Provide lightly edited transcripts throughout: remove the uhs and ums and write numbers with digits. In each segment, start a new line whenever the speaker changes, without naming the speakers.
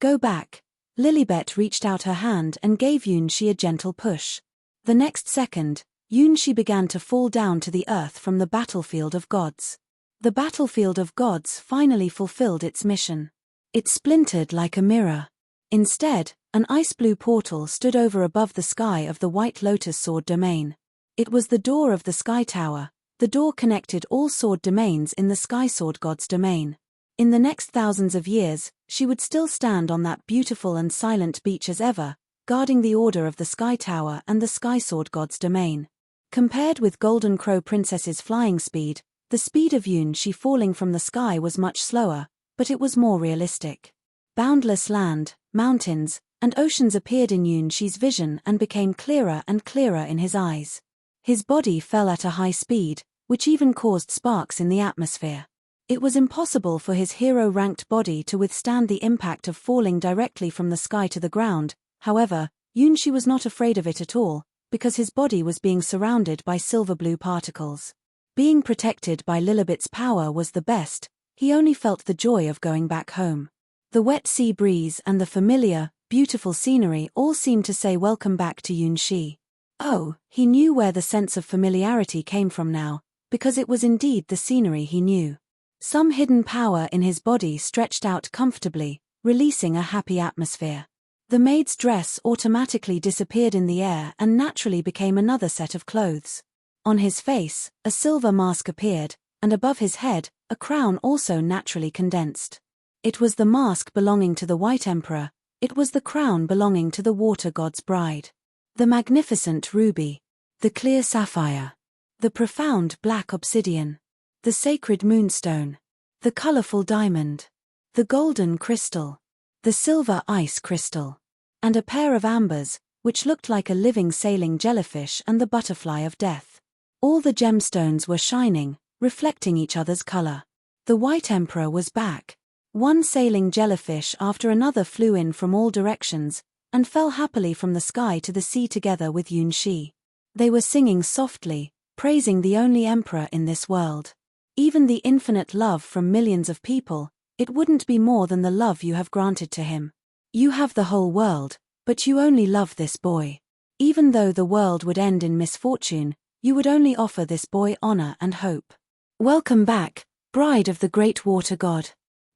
Go back. Lilibet reached out her hand and gave Yunshi a gentle push. The next second, Yunshi began to fall down to the earth from the battlefield of gods. The battlefield of gods finally fulfilled its mission. It splintered like a mirror. Instead, an ice-blue portal stood over above the sky of the White Lotus Sword Domain. It was the door of the Sky Tower. The door connected all sword domains in the Sky Sword God's domain. In the next thousands of years, she would still stand on that beautiful and silent beach as ever, guarding the order of the Sky Tower and the Sky Sword God's domain. Compared with Golden Crow Princess's flying speed, the speed of Yunshi falling from the sky was much slower, but it was more realistic. Boundless land, mountains, and oceans appeared in Yunshi's vision and became clearer and clearer in his eyes. His body fell at a high speed, which even caused sparks in the atmosphere. It was impossible for his hero-ranked body to withstand the impact of falling directly from the sky to the ground. However, Yunshi was not afraid of it at all, because his body was being surrounded by silver-blue particles. Being protected by Lilibet's power was the best. He only felt the joy of going back home. The wet sea breeze and the familiar, beautiful scenery all seemed to say welcome back to Yunshi. Oh, he knew where the sense of familiarity came from now, because it was indeed the scenery he knew. Some hidden power in his body stretched out comfortably, releasing a happy atmosphere. The maid's dress automatically disappeared in the air and naturally became another set of clothes. On his face, a silver mask appeared, and above his head, a crown also naturally condensed. It was the mask belonging to the White Emperor. It was the crown belonging to the Water God's bride. The magnificent ruby. The clear sapphire. The profound black obsidian. The sacred moonstone. The colorful diamond. The golden crystal. The silver ice crystal. And a pair of ambers, which looked like a living sailing jellyfish and the butterfly of death. All the gemstones were shining, reflecting each other's color. The White Emperor was back. One sailing jellyfish after another flew in from all directions, and fell happily from the sky to the sea together with Yunshi. They were singing softly, praising the only emperor in this world. Even the infinite love from millions of people, it wouldn't be more than the love you have granted to him. You have the whole world, but you only love this boy. Even though the world would end in misfortune, you would only offer this boy honor and hope. Welcome back, bride of the great water god.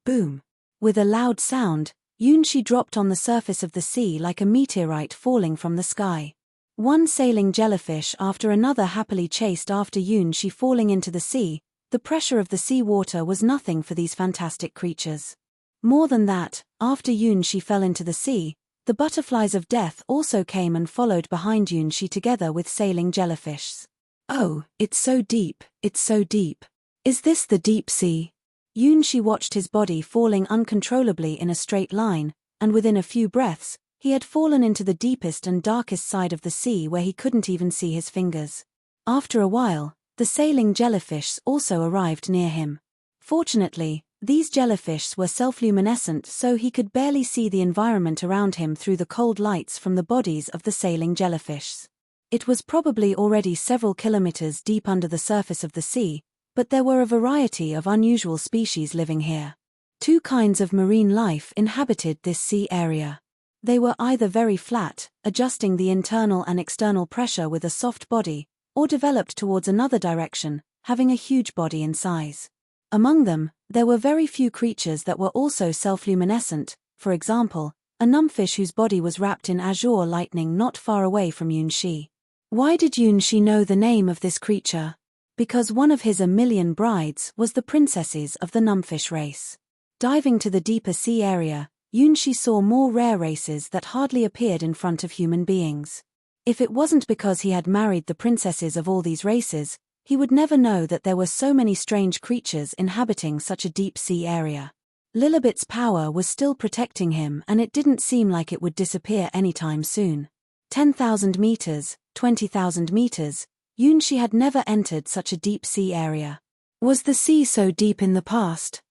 Boom. With a loud sound, Yunshi dropped on the surface of the sea like a meteorite falling from the sky. One sailing jellyfish after another happily chased after Yunshi falling into the sea. The pressure of the sea water was nothing for these fantastic creatures. More than that, after Yunshi fell into the sea, the butterflies of death also came and followed behind Yunshi together with sailing jellyfish. Oh, it's so deep, it's so deep. Is this the deep sea? Yunshi watched his body falling uncontrollably in a straight line, and within a few breaths, he had fallen into the deepest and darkest side of the sea where he couldn't even see his fingers. After a while, the sailing jellyfish also arrived near him. Fortunately, these jellyfish were self-luminescent so he could barely see the environment around him through the cold lights from the bodies of the sailing jellyfish. It was probably already several kilometers deep under the surface of the sea, but there were a variety of unusual species living here. Two kinds of marine life inhabited this sea area. They were either very flat, adjusting the internal and external pressure with a soft body, or developed towards another direction, having a huge body in size. Among them, there were very few creatures that were also self-luminescent, for example, a numbfish whose body was wrapped in azure lightning not far away from Yunshi. Why did Yunshi know the name of this creature? Because one of his 1,000,000 brides was the princesses of the numbfish race. Diving to the deeper sea area, Yunshi saw more rare races that hardly appeared in front of human beings. If it wasn't because he had married the princesses of all these races, he would never know that there were so many strange creatures inhabiting such a deep sea area. Lilibet's power was still protecting him and it didn't seem like it would disappear anytime soon. 10,000 meters, 20,000 meters, Yunshi had never entered such a deep sea area. Was the sea so deep in the past?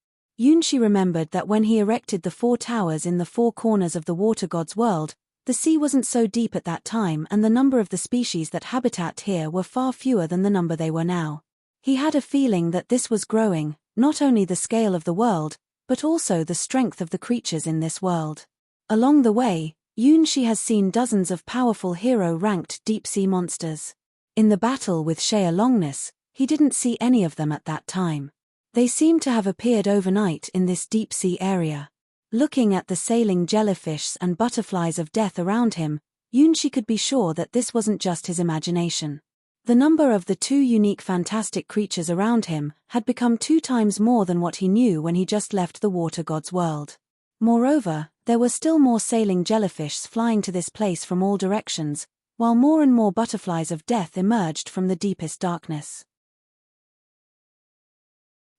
Yunshi remembered that when he erected the 4 towers in the 4 corners of the water god's world, the sea wasn't so deep at that time and the number of the species that habitat here were far fewer than the number they were now. He had a feeling that this was growing, not only the scale of the world, but also the strength of the creatures in this world. Along the way, Yoon-shi has seen dozens of powerful hero-ranked deep-sea monsters. In the battle with Shea Longness, he didn't see any of them at that time. They seem to have appeared overnight in this deep-sea area. Looking at the sailing jellyfish and butterflies of death around him, Yoon-shi could be sure that this wasn't just his imagination. The number of the two unique fantastic creatures around him had become 2 times more than what he knew when he just left the water god's world. Moreover, there were still more sailing jellyfish flying to this place from all directions, while more and more butterflies of death emerged from the deepest darkness.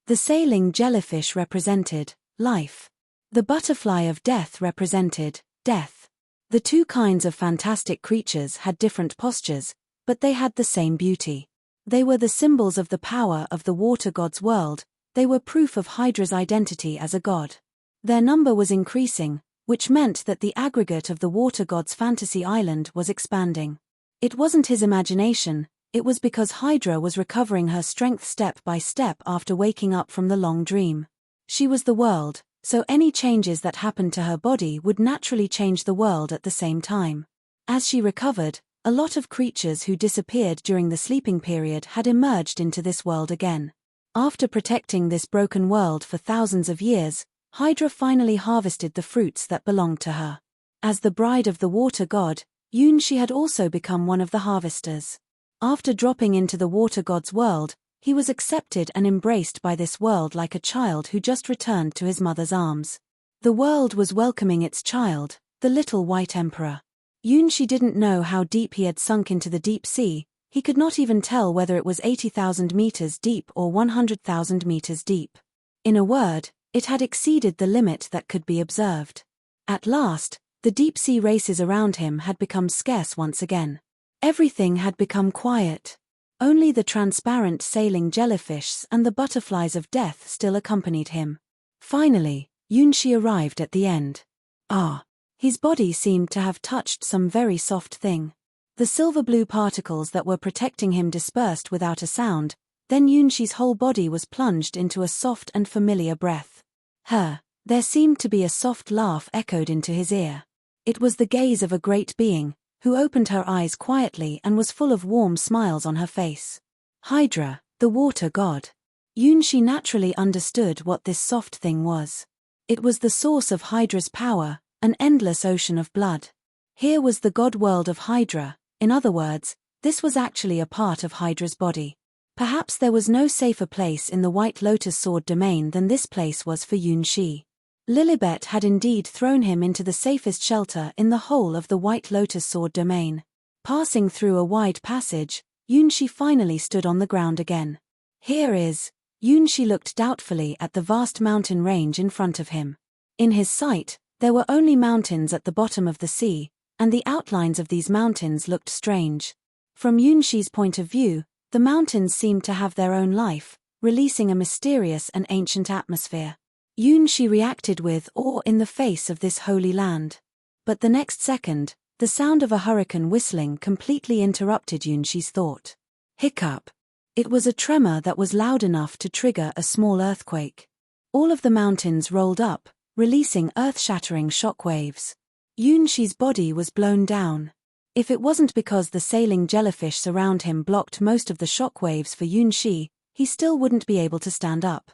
The sailing jellyfish represented life. The butterfly of death represented death. The two kinds of fantastic creatures had different postures, but they had the same beauty. They were the symbols of the power of the water god's world. They were proof of Hydra's identity as a god. Their number was increasing, which meant that the aggregate of the water god's fantasy island was expanding. It wasn't his imagination, it was because Hydra was recovering her strength step by step after waking up from the long dream. She was the world, so any changes that happened to her body would naturally change the world at the same time. As she recovered, a lot of creatures who disappeared during the sleeping period had emerged into this world again. After protecting this broken world for thousands of years, Hydra finally harvested the fruits that belonged to her. As the bride of the water god, Yoon-shi had also become one of the harvesters. After dropping into the water god's world, he was accepted and embraced by this world like a child who just returned to his mother's arms. The world was welcoming its child, the little white emperor. Yoon-shi didn't know how deep he had sunk into the deep sea. He could not even tell whether it was 80,000 meters deep or 100,000 meters deep. In a word, it had exceeded the limit that could be observed. At last, the deep-sea races around him had become scarce once again. Everything had become quiet. Only the transparent sailing jellyfish and the butterflies of death still accompanied him. Finally, Yoon-shi arrived at the end. His body seemed to have touched some very soft thing. The silver-blue particles that were protecting him dispersed without a sound, then Yoon-shi's whole body was plunged into a soft and familiar breath. There seemed to be a soft laugh echoed into his ear. It was the gaze of a great being, who opened her eyes quietly and was full of warm smiles on her face. Hydra, the water god. Yoon-shi naturally understood what this soft thing was. It was the source of Hydra's power, an endless ocean of blood. Here was the god world of Hydra. In other words, this was actually a part of Hydra's body. Perhaps there was no safer place in the White Lotus Sword domain than this place was for Yoon-shi. Lilibet had indeed thrown him into the safest shelter in the whole of the White Lotus Sword domain. Passing through a wide passage, Yoon-shi finally stood on the ground again. Yoon-shi looked doubtfully at the vast mountain range in front of him. In his sight, there were only mountains at the bottom of the sea, and the outlines of these mountains looked strange. From Yoon-shi's point of view, the mountains seemed to have their own life, releasing a mysterious and ancient atmosphere. Yoon-shi reacted with awe in the face of this holy land. But the next second, the sound of a hurricane whistling completely interrupted Yoon-shi's thought. Hiccup. It was a tremor that was loud enough to trigger a small earthquake. All of the mountains rolled up, releasing earth-shattering shockwaves. Yoon-shi's body was blown down. If it wasn't because the sailing jellyfish around him blocked most of the shockwaves for Yoon-shi, he still wouldn't be able to stand up.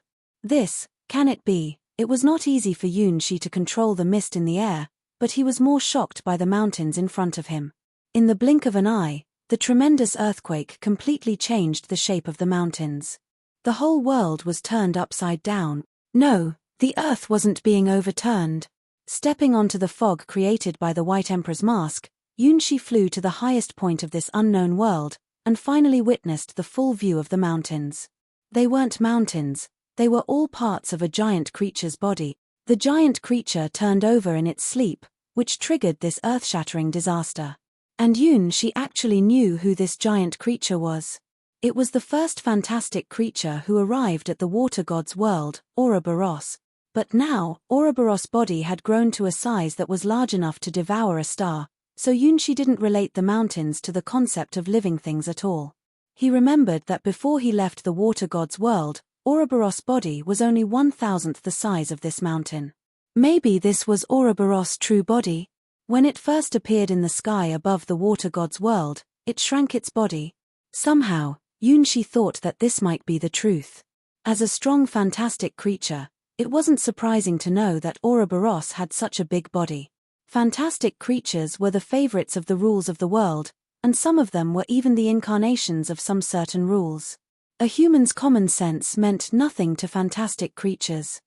Can it be? It was not easy for Yoon-shi to control the mist in the air, but he was more shocked by the mountains in front of him. In the blink of an eye, the tremendous earthquake completely changed the shape of the mountains. The whole world was turned upside down. No, the earth wasn't being overturned. Stepping onto the fog created by the White Emperor's mask, Yoon-shi flew to the highest point of this unknown world, and finally witnessed the full view of the mountains. They weren't mountains. They were all parts of a giant creature's body. The giant creature turned over in its sleep, which triggered this earth-shattering disaster. And Yoon-shi actually knew who this giant creature was. It was the first fantastic creature who arrived at the water god's world, Ouroboros. But now, Ouroboros' body had grown to a size that was large enough to devour a star, so Yoon-shi didn't relate the mountains to the concept of living things at all. He remembered that before he left the water god's world, Ouroboros' body was only 1,000th the size of this mountain. Maybe this was Ouroboros' true body? When it first appeared in the sky above the water god's world, it shrank its body. Somehow, Yunshi thought that this might be the truth. As a strong fantastic creature, it wasn't surprising to know that Ouroboros had such a big body. Fantastic creatures were the favorites of the rules of the world, and some of them were even the incarnations of some certain rules. A human's common sense meant nothing to fantastic creatures.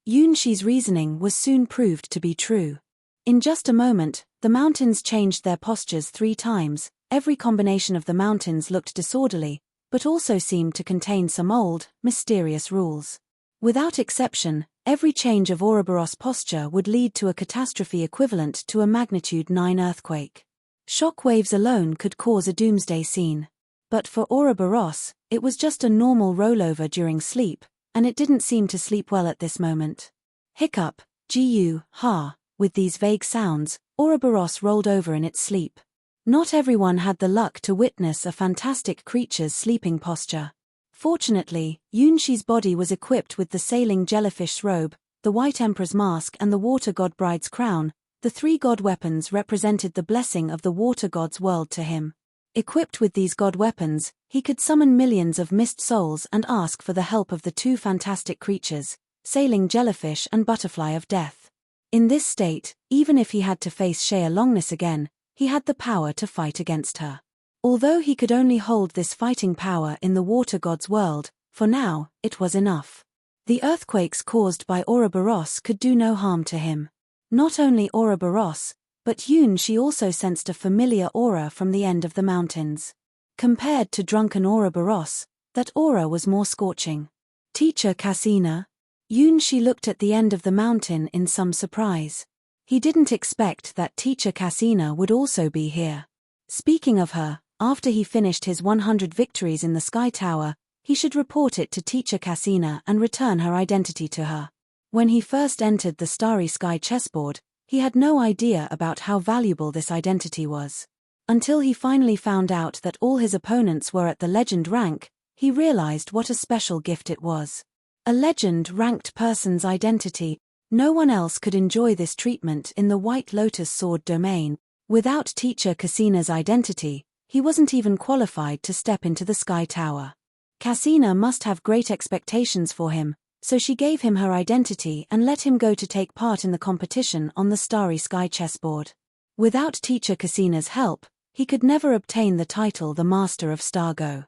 Yunshi's reasoning was soon proved to be true. In just a moment, the mountains changed their postures 3 times. Every combination of the mountains looked disorderly, but also seemed to contain some old, mysterious rules. Without exception, every change of Ouroboros' posture would lead to a catastrophe equivalent to a magnitude 9 earthquake. Shock waves alone could cause a doomsday scene. But for Ouroboros, it was just a normal rollover during sleep, and it didn't seem to sleep well at this moment. Hiccup, gu, ha, with these vague sounds, Ouroboros rolled over in its sleep. Not everyone had the luck to witness a fantastic creature's sleeping posture. Fortunately, Yunshi's body was equipped with the sailing jellyfish's robe, the White Emperor's mask and the Water God Bride's crown. The 3 god weapons represented the blessing of the water god's world to him. Equipped with these god weapons, he could summon millions of mist souls and ask for the help of the 2 fantastic creatures, sailing jellyfish and butterfly of death. In this state, even if he had to face Shea Longness again, he had the power to fight against her. Although he could only hold this fighting power in the water god's world, for now, it was enough. The earthquakes caused by Ouroboros could do no harm to him. Not only Ouroboros, but Yunshi also sensed a familiar aura from the end of the mountains. Compared to drunken Ouroboros, that aura was more scorching. Teacher Cassina? Yunshi looked at the end of the mountain in some surprise. He didn't expect that Teacher Cassina would also be here. Speaking of her, after he finished his 100 victories in the Sky Tower, he should report it to Teacher Cassina and return her identity to her. When he first entered the Starry Sky chessboard, he had no idea about how valuable this identity was. Until he finally found out that all his opponents were at the legend rank, he realized what a special gift it was. A legend-ranked person's identity. No one else could enjoy this treatment in the White Lotus Sword domain. Without Teacher Cassina's identity, he wasn't even qualified to step into the Sky Tower. Cassina must have great expectations for him, so she gave him her identity and let him go to take part in the competition on the Starry Sky chessboard. Without Teacher Cassina's help, he could never obtain the title the Master of Stargo.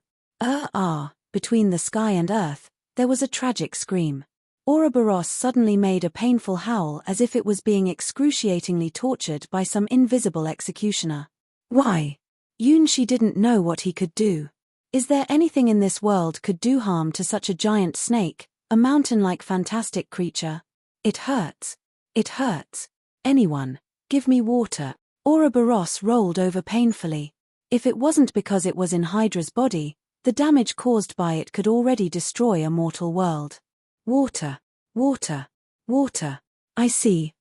Between the sky and earth, there was a tragic scream. Ouroboros suddenly made a painful howl as if it was being excruciatingly tortured by some invisible executioner. Why? Yunshi didn't know what he could do. Is there anything in this world could do harm to such a giant snake, a mountain-like fantastic creature? It hurts. It hurts. Anyone, give me water. Ouroboros rolled over painfully. If it wasn't because it was in Hydra's body, the damage caused by it could already destroy a mortal world. Water. Water. Water. I see.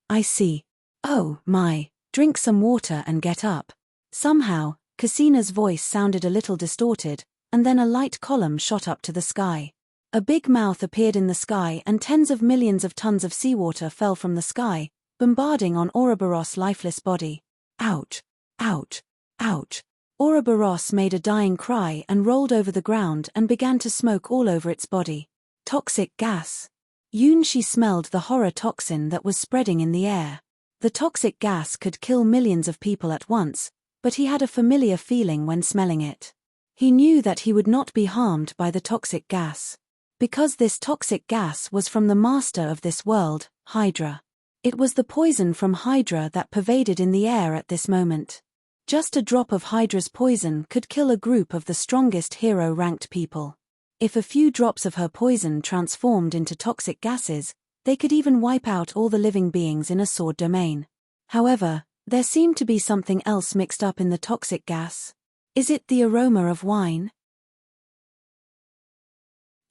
Oh, my. Drink some water and get up. Somehow, Cassina's voice sounded a little distorted, and then a light column shot up to the sky. A big mouth appeared in the sky and tens of millions of tons of seawater fell from the sky, bombarding on Ouroboros' lifeless body. Ouch. Ouch. Ouch. Ouroboros made a dying cry and rolled over the ground and began to smoke all over its body. Toxic gas. Yunshi smelled the horror toxin that was spreading in the air. The toxic gas could kill millions of people at once, but he had a familiar feeling when smelling it. He knew that he would not be harmed by the toxic gas. Because this toxic gas was from the master of this world, Hydra. It was the poison from Hydra that pervaded in the air at this moment. Just a drop of Hydra's poison could kill a group of the strongest hero-ranked people. If a few drops of her poison transformed into toxic gases, they could even wipe out all the living beings in a sword domain. However, there seemed to be something else mixed up in the toxic gas. Is it the aroma of wine?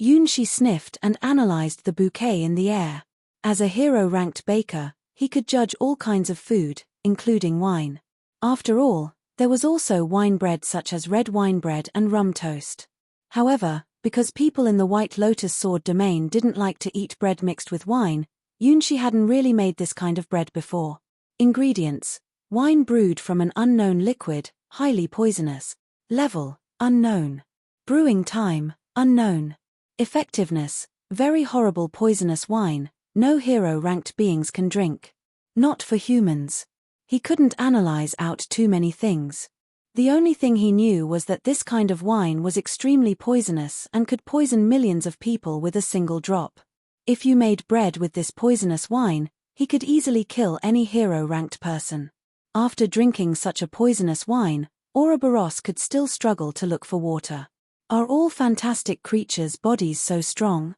Yunshi sniffed and analyzed the bouquet in the air. As a hero-ranked baker, he could judge all kinds of food, including wine. After all, there was also wine bread such as red wine bread and rum toast. However, Because people in the White Lotus Sword domain didn't like to eat bread mixed with wine, Yunshi hadn't really made this kind of bread before. Ingredients: wine brewed from an unknown liquid, highly poisonous. Level: unknown. Brewing time: unknown. Effectiveness: very horrible poisonous wine, no hero-ranked beings can drink. Not for humans. He couldn't analyze out too many things. The only thing he knew was that this kind of wine was extremely poisonous and could poison millions of people with a single drop. If you made bread with this poisonous wine, he could easily kill any hero-ranked person. After drinking such a poisonous wine, Ouroboros could still struggle to look for water. Are all fantastic creatures' bodies so strong?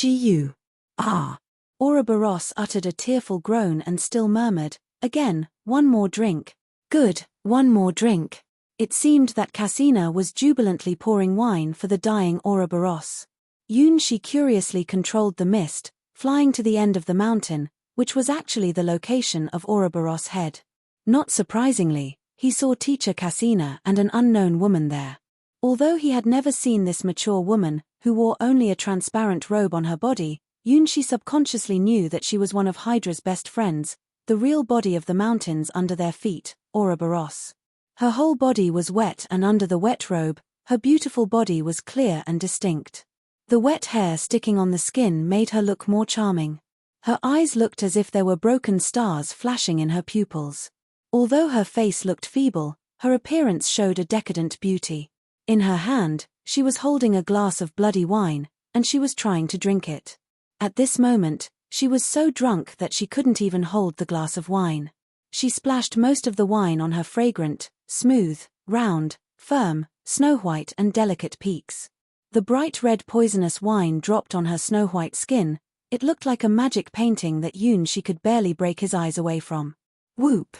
Gu. Ah. Ouroboros uttered a tearful groan and still murmured, again, one more drink. Good, one more drink. It seemed that Cassina was jubilantly pouring wine for the dying Ouroboros. Yunshi curiously controlled the mist, flying to the end of the mountain, which was actually the location of Ouroboros' head. Not surprisingly, he saw teacher Cassina and an unknown woman there. Although he had never seen this mature woman, who wore only a transparent robe on her body, Yunshi subconsciously knew that she was one of Hydra's best friends, the real body of the mountains under their feet, Ouroboros. Her whole body was wet, and under the wet robe, her beautiful body was clear and distinct. The wet hair sticking on the skin made her look more charming. Her eyes looked as if there were broken stars flashing in her pupils. Although her face looked feeble, her appearance showed a decadent beauty. In her hand, she was holding a glass of bloody wine, and she was trying to drink it. At this moment, she was so drunk that she couldn't even hold the glass of wine. She splashed most of the wine on her fragrant, smooth, round, firm, snow-white and delicate peaks. The bright red poisonous wine dropped on her snow-white skin. It looked like a magic painting that Yunshi could barely break his eyes away from. Whoop!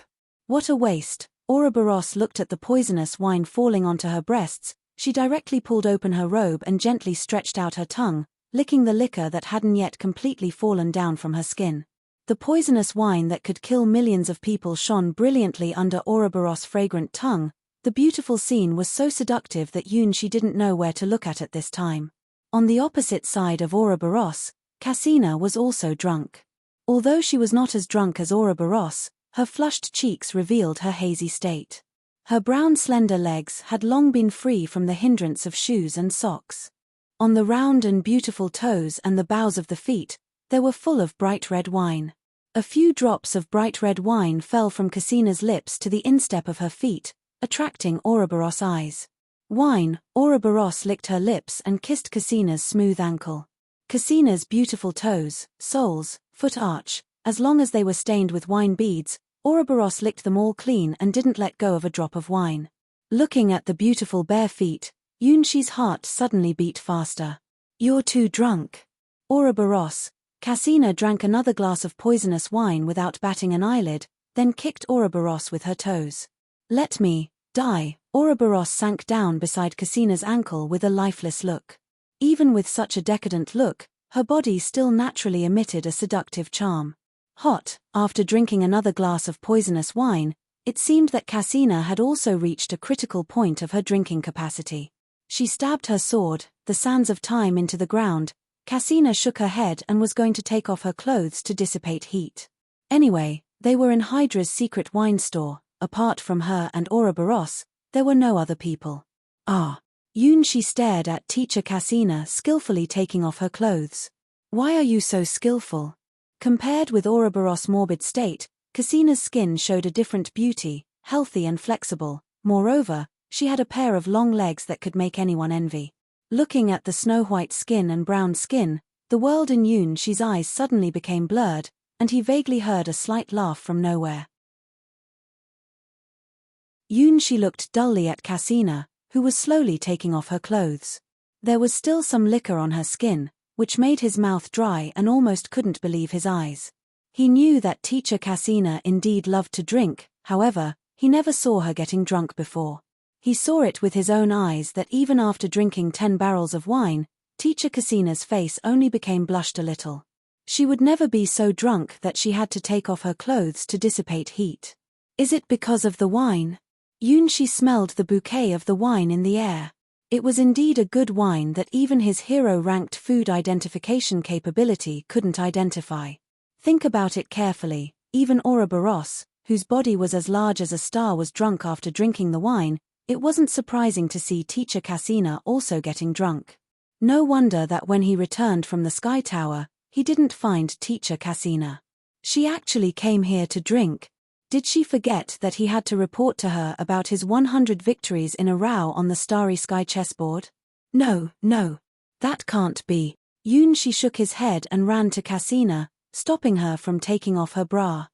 What a waste! Ouroboros looked at the poisonous wine falling onto her breasts. She directly pulled open her robe and gently stretched out her tongue, licking the liquor that hadn't yet completely fallen down from her skin. The poisonous wine that could kill millions of people shone brilliantly under Ouroboros' fragrant tongue. The beautiful scene was so seductive that Yunshi didn't know where to look at this time. On the opposite side of Ouroboros, Cassina was also drunk. Although she was not as drunk as Ouroboros, her flushed cheeks revealed her hazy state. Her brown slender legs had long been free from the hindrance of shoes and socks. On the round and beautiful toes and the bows of the feet, they were full of bright red wine. A few drops of bright red wine fell from Cassina's lips to the instep of her feet, attracting Ouroboros' eyes. Wine. Ouroboros licked her lips and kissed Cassina's smooth ankle. Cassina's beautiful toes, soles, foot arch, as long as they were stained with wine beads, Ouroboros licked them all clean and didn't let go of a drop of wine. Looking at the beautiful bare feet, Yunshi's heart suddenly beat faster. You're too drunk. Ouroboros. Cassina drank another glass of poisonous wine without batting an eyelid, then kicked Ouroboros with her toes. Let me die. Ouroboros sank down beside Cassina's ankle with a lifeless look. Even with such a decadent look, her body still naturally emitted a seductive charm. Hot. After drinking another glass of poisonous wine, it seemed that Cassina had also reached a critical point of her drinking capacity. She stabbed her sword, the sands of time, into the ground. Cassina shook her head and was going to take off her clothes to dissipate heat. Anyway, they were in Hydra's secret wine store. Apart from her and Ouroboros, there were no other people. Ah. Yunshi stared at teacher Cassina skillfully taking off her clothes. Why are you so skillful? Compared with Ouroboros' morbid state, Cassina's skin showed a different beauty, healthy and flexible. Moreover, she had a pair of long legs that could make anyone envy. Looking at the snow-white skin and brown skin, the world in Yunshi's eyes suddenly became blurred, and he vaguely heard a slight laugh from nowhere. Yunshi looked dully at Cassina, who was slowly taking off her clothes. There was still some liquor on her skin, which made his mouth dry and almost couldn't believe his eyes. He knew that teacher Cassina indeed loved to drink, however, he never saw her getting drunk before. He saw it with his own eyes that even after drinking 10 barrels of wine, teacher Cassina's face only became blushed a little. She would never be so drunk that she had to take off her clothes to dissipate heat. Is it because of the wine? Yunshi smelled the bouquet of the wine in the air. It was indeed a good wine that even his hero-ranked food identification capability couldn't identify. Think about it carefully, even Ouroboros, whose body was as large as a star, was drunk after drinking the wine. It wasn't surprising to see Teacher Cassina also getting drunk. No wonder that when he returned from the Sky Tower, he didn't find Teacher Cassina. She actually came here to drink. Did she forget that he had to report to her about his 100 victories in a row on the starry sky chessboard? No, that can't be. She shook his head and ran to Cassina, stopping her from taking off her bra.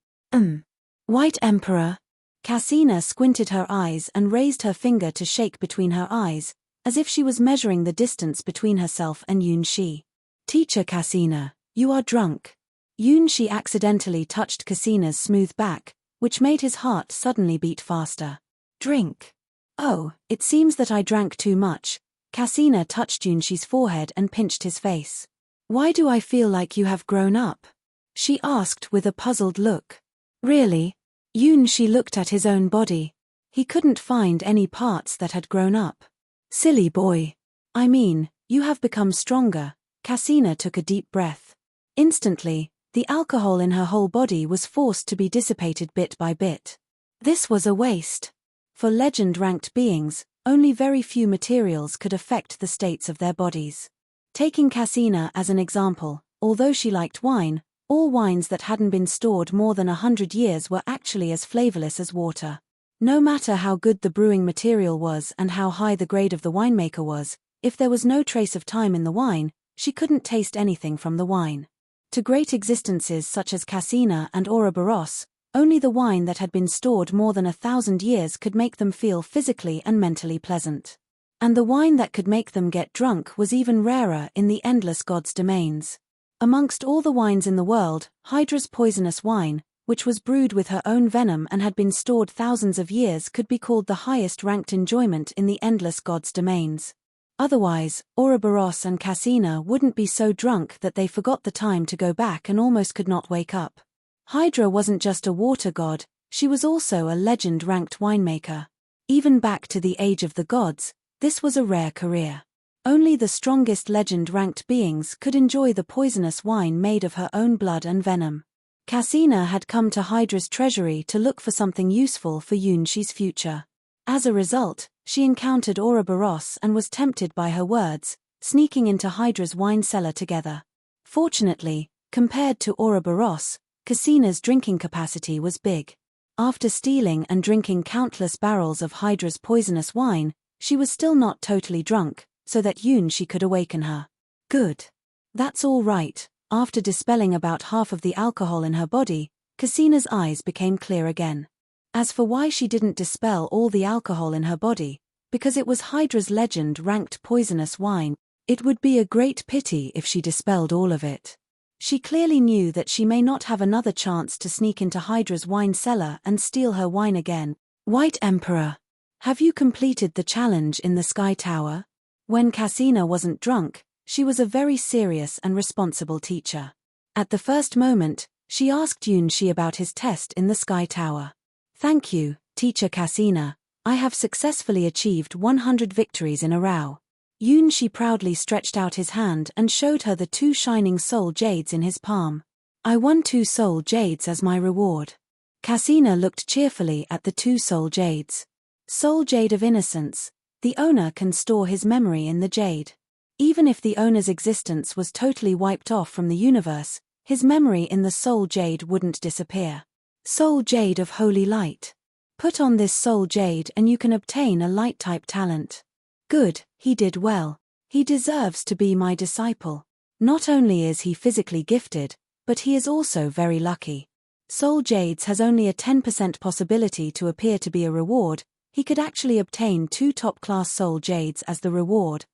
White Emperor. Cassina squinted her eyes and raised her finger to shake between her eyes, as if she was measuring the distance between herself and Yunshi. Teacher Cassina, you are drunk. Yunshi accidentally touched Cassina's smooth back, which made his heart suddenly beat faster. Drink. Oh, it seems that I drank too much. Cassina touched Yunshi's forehead and pinched his face. Why do I feel like you have grown up? She asked with a puzzled look. Really? Yunshi looked at his own body. He couldn't find any parts that had grown up. Silly boy. I mean, you have become stronger. Cassina took a deep breath. Instantly, the alcohol in her whole body was forced to be dissipated bit by bit. This was a waste. For legend-ranked beings, only very few materials could affect the states of their bodies. Taking Cassina as an example, although she liked wine, all wines that hadn't been stored more than 100 years were actually as flavorless as water. No matter how good the brewing material was and how high the grade of the winemaker was, if there was no trace of time in the wine, she couldn't taste anything from the wine. To great existences such as Cassina and Ouroboros, only the wine that had been stored more than 1,000 years could make them feel physically and mentally pleasant. And the wine that could make them get drunk was even rarer in the endless gods' domains. Amongst all the wines in the world, Hydra's poisonous wine, which was brewed with her own venom and had been stored thousands of years, could be called the highest-ranked enjoyment in the endless gods' domains. Otherwise, Ouroboros and Cassina wouldn't be so drunk that they forgot the time to go back and almost could not wake up. Hydra wasn't just a water god, she was also a legend-ranked winemaker. Even back to the age of the gods, this was a rare career. Only the strongest legend-ranked beings could enjoy the poisonous wine made of her own blood and venom. Cassina had come to Hydra's treasury to look for something useful for Yunshi's future. As a result, she encountered Ouroboros and was tempted by her words, sneaking into Hydra's wine cellar together. Fortunately, compared to Ouroboros, Cassina's drinking capacity was big. After stealing and drinking countless barrels of Hydra's poisonous wine, she was still not totally drunk, so that Yunshi could awaken her. Good. That's all right. After dispelling about half of the alcohol in her body, Cassina's eyes became clear again. As for why she didn't dispel all the alcohol in her body, because it was Hydra's legend-ranked poisonous wine, it would be a great pity if she dispelled all of it. She clearly knew that she may not have another chance to sneak into Hydra's wine cellar and steal her wine again. White Emperor. Have you completed the challenge in the Sky Tower? When Cassina wasn't drunk, she was a very serious and responsible teacher. At the first moment, she asked Yunshi about his test in the Sky Tower. Thank you, Teacher Cassina. I have successfully achieved 100 victories in a row. Yunshi proudly stretched out his hand and showed her the 2 shining soul jades in his palm. I won 2 soul jades as my reward. Cassina looked cheerfully at the 2 soul jades. Soul jade of innocence. The owner can store his memory in the jade. Even if the owner's existence was totally wiped off from the universe, his memory in the soul jade wouldn't disappear. Soul jade of holy light. Put on this soul jade and you can obtain a light-type talent. Good, he did well. He deserves to be my disciple. Not only is he physically gifted, but he is also very lucky. Soul jades has only a 10% possibility to appear to be a reward. He could actually obtain 2 top-class soul jades as the reward.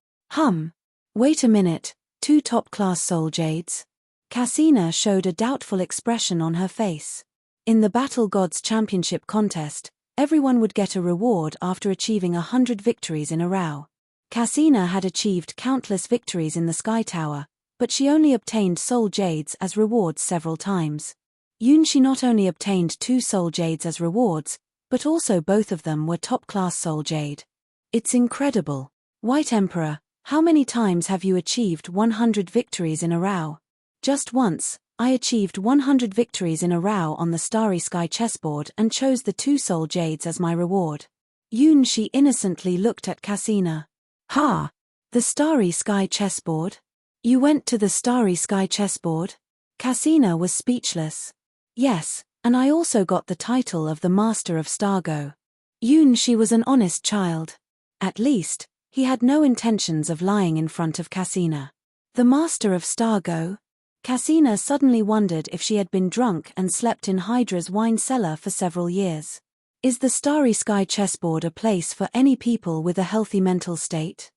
Wait a minute, 2 top-class soul jades? Cassina showed a doubtful expression on her face. In the Battle Gods Championship contest, everyone would get a reward after achieving 100 victories in a row. Cassina had achieved countless victories in the Sky Tower, but she only obtained soul jades as rewards several times. Yunshi not only obtained 2 soul jades as rewards, but also both of them were top-class soul jade. It's incredible. White Emperor, how many times have you achieved 100 victories in a row? Just once, I achieved 100 victories in a row on the Starry Sky chessboard and chose the 2 soul jades as my reward. She innocently looked at Cassina. Ha! The Starry Sky chessboard? You went to the Starry Sky chessboard? Cassina was speechless. Yes, and I also got the title of the Master of Stargo. She was an honest child. At least, he had no intentions of lying in front of Cassina. The Master of Stargo? Cassina suddenly wondered if she had been drunk and slept in Hydra's wine cellar for several years. Is the Starry Sky chessboard a place for any people with a healthy mental state?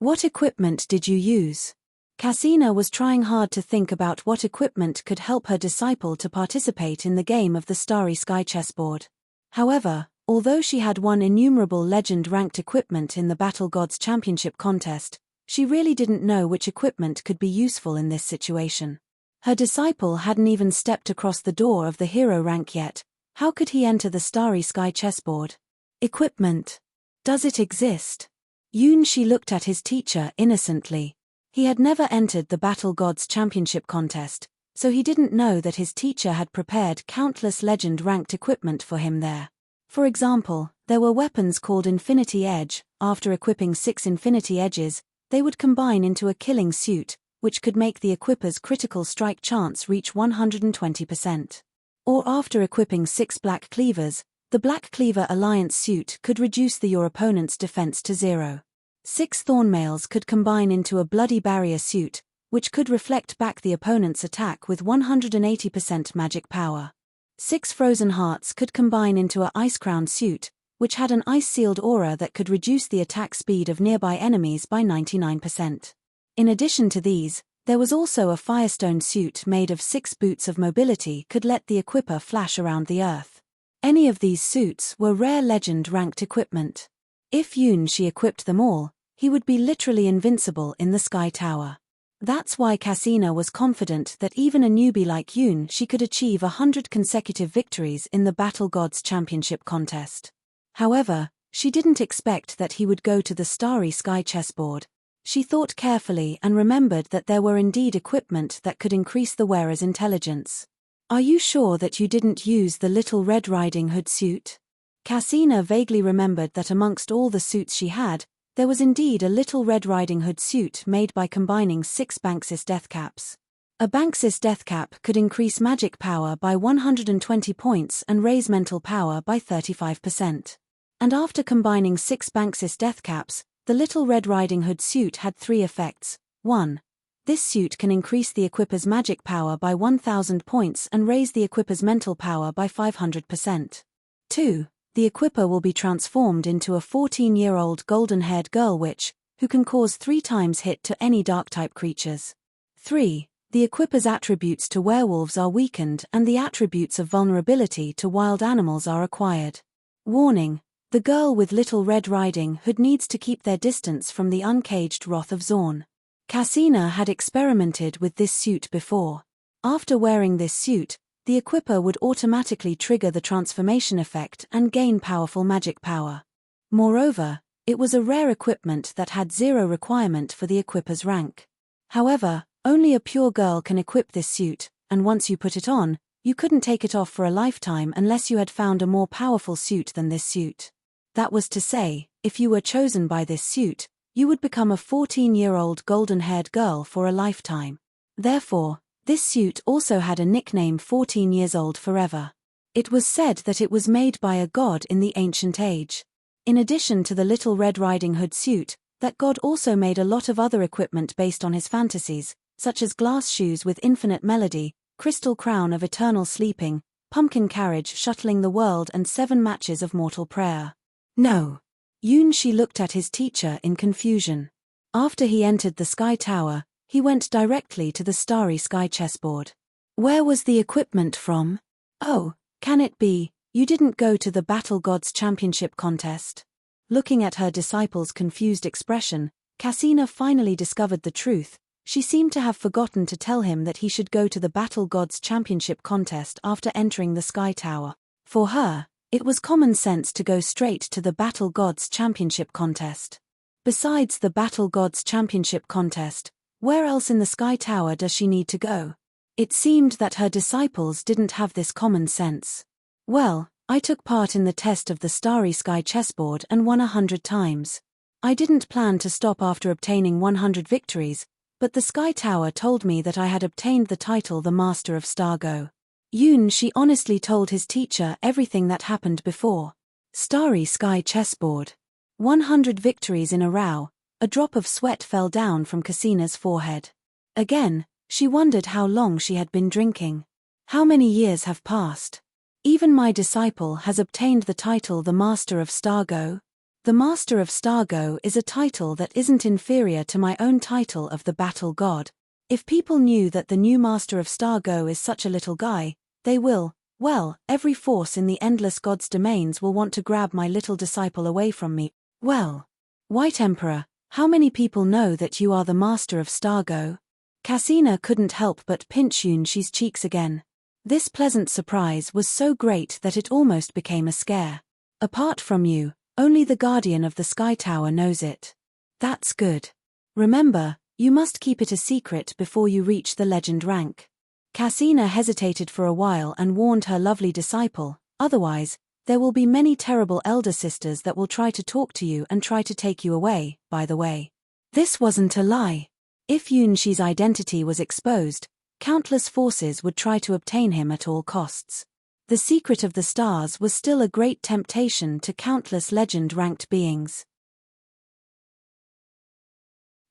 What equipment did you use? Cassina was trying hard to think about what equipment could help her disciple to participate in the game of the Starry Sky chessboard. However, although she had won innumerable legend-ranked equipment in the Battle Gods Championship contest, she really didn't know which equipment could be useful in this situation. Her disciple hadn't even stepped across the door of the hero rank yet. How could he enter the Starry Sky chessboard? Equipment. Does it exist? She looked at his teacher innocently. He had never entered the Battle Gods Championship contest, so he didn't know that his teacher had prepared countless legend-ranked equipment for him there. For example, there were weapons called Infinity Edge. After equipping 6 Infinity Edges, they would combine into a killing suit, which could make the equipper's critical strike chance reach 120%. Or after equipping 6 Black Cleavers, the Black Cleaver Alliance suit could reduce your opponent's defense to 0. 6 Thornmails could combine into a Bloody Barrier suit, which could reflect back the opponent's attack with 180% magic power. 6 Frozen Hearts could combine into a Ice Crown suit, which had an ice-sealed aura that could reduce the attack speed of nearby enemies by 99%. In addition to these, there was also a Firestone suit made of 6 Boots of Mobility could let the equipper flash around the earth. Any of these suits were rare legend-ranked equipment. If she equipped them all, he would be literally invincible in the Sky Tower. That's why Cassina was confident that even a newbie like she could achieve 100 consecutive victories in the Battle Gods Championship contest. However, she didn't expect that he would go to the Starry Sky chessboard. She thought carefully and remembered that there were indeed equipment that could increase the wearer's intelligence. Are you sure that you didn't use the Little Red Riding Hood suit? Cassina vaguely remembered that amongst all the suits she had, there was indeed a Little Red Riding Hood suit made by combining 6 Banksys Deathcaps. A Banksys Deathcap could increase magic power by 120 points and raise mental power by 35%. And after combining 6 Banksys Deathcaps, the Little Red Riding Hood suit had 3 effects. 1. This suit can increase the equipper's magic power by 1,000 points and raise the equipper's mental power by 500%. 2. The equipper will be transformed into a 14-year-old golden-haired girl witch, who can cause 3 times hit to any dark-type creatures. 3. The equipper's attributes to werewolves are weakened and the attributes of vulnerability to wild animals are acquired. Warning: the girl with Little Red Riding Hood needs to keep their distance from the uncaged wrath of Zorn. Cassina had experimented with this suit before. After wearing this suit, the equipper would automatically trigger the transformation effect and gain powerful magic power. Moreover, it was a rare equipment that had 0 requirement for the equipper's rank. However, only a pure girl can equip this suit, and once you put it on, you couldn't take it off for a lifetime unless you had found a more powerful suit than this suit. That was to say, if you were chosen by this suit, you would become a 14-year-old golden-haired girl for a lifetime. Therefore, this suit also had a nickname 14 years old forever. It was said that it was made by a god in the ancient age. In addition to the Little Red Riding Hood suit, that god also made a lot of other equipment based on his fantasies, such as glass shoes with infinite melody, crystal crown of eternal sleeping, pumpkin carriage shuttling the world and 7 matches of mortal prayer. No. She looked at his teacher in confusion. After he entered the Sky Tower, he went directly to the Starry Sky chessboard. Where was the equipment from? Oh, can it be, you didn't go to the Battle Gods Championship contest? Looking at her disciple's confused expression, Cassina finally discovered the truth. She seemed to have forgotten to tell him that he should go to the Battle Gods Championship contest after entering the Sky Tower. For her, It was common sense to go straight to the Battle Gods Championship contest. Besides the Battle Gods Championship contest, where else in the Sky Tower does she need to go? It seemed that her disciples didn't have this common sense. Well, I took part in the test of the Starry Sky chessboard and won 100 times. I didn't plan to stop after obtaining 100 victories, but the Sky Tower told me that I had obtained the title the Master of Stargo. She honestly told his teacher everything that happened before. Starry Sky chessboard. 100 victories in a row. A drop of sweat fell down from Cassina's forehead. Again, she wondered how long she had been drinking. How many years have passed? Even my disciple has obtained the title the Master of Stargo. The Master of Stargo is a title that isn't inferior to my own title of the Battle God. If people knew that the new Master of Stargo is such a little guy, they will, well, every force in the endless God's domains will want to grab my little disciple away from me. Well, White Emperor, how many people know that you are the Master of Stargo? Cassina couldn't help but pinch She's cheeks again. This pleasant surprise was so great that it almost became a scare. Apart from you, only the Guardian of the Sky Tower knows it. That's good. Remember, you must keep it a secret before you reach the legend rank. Cassina hesitated for a while and warned her lovely disciple, otherwise, there will be many terrible elder sisters that will try to talk to you and try to take you away, by the way. This wasn't a lie. If She's identity was exposed, countless forces would try to obtain him at all costs. The secret of the stars was still a great temptation to countless legend-ranked beings.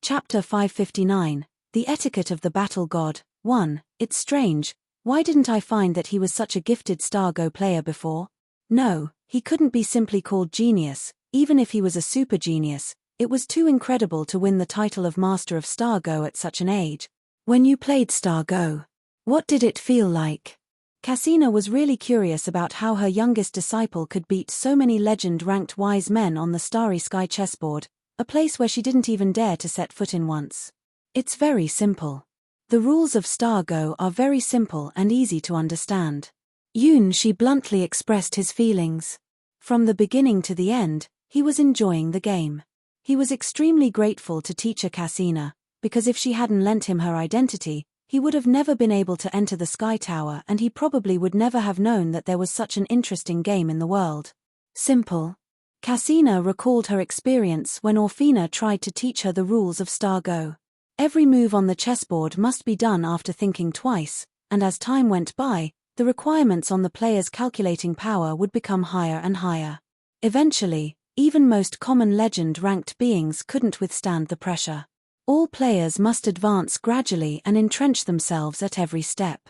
Chapter 559, The Etiquette of the Battle God. 1. It's strange, why didn't I find that he was such a gifted Stargo player before? No, he couldn't be simply called genius, even if he was a super genius. It was too incredible to win the title of Master of Stargo at such an age. When you played Stargo, what did it feel like? Cassina was really curious about how her youngest disciple could beat so many legend-ranked wise men on the Starry Sky chessboard, a place where she didn't even dare to set foot in once. It's very simple. The rules of Stargo are very simple and easy to understand. She bluntly expressed his feelings. From the beginning to the end, he was enjoying the game. He was extremely grateful to teacher Cassina, because if she hadn't lent him her identity, he would have never been able to enter the Sky Tower and he probably would never have known that there was such an interesting game in the world. Simple. Cassina recalled her experience when Orfina tried to teach her the rules of Stargo. Every move on the chessboard must be done after thinking twice, and as time went by, the requirements on the player's calculating power would become higher and higher. Eventually, even most common legend-ranked beings couldn't withstand the pressure. All players must advance gradually and entrench themselves at every step.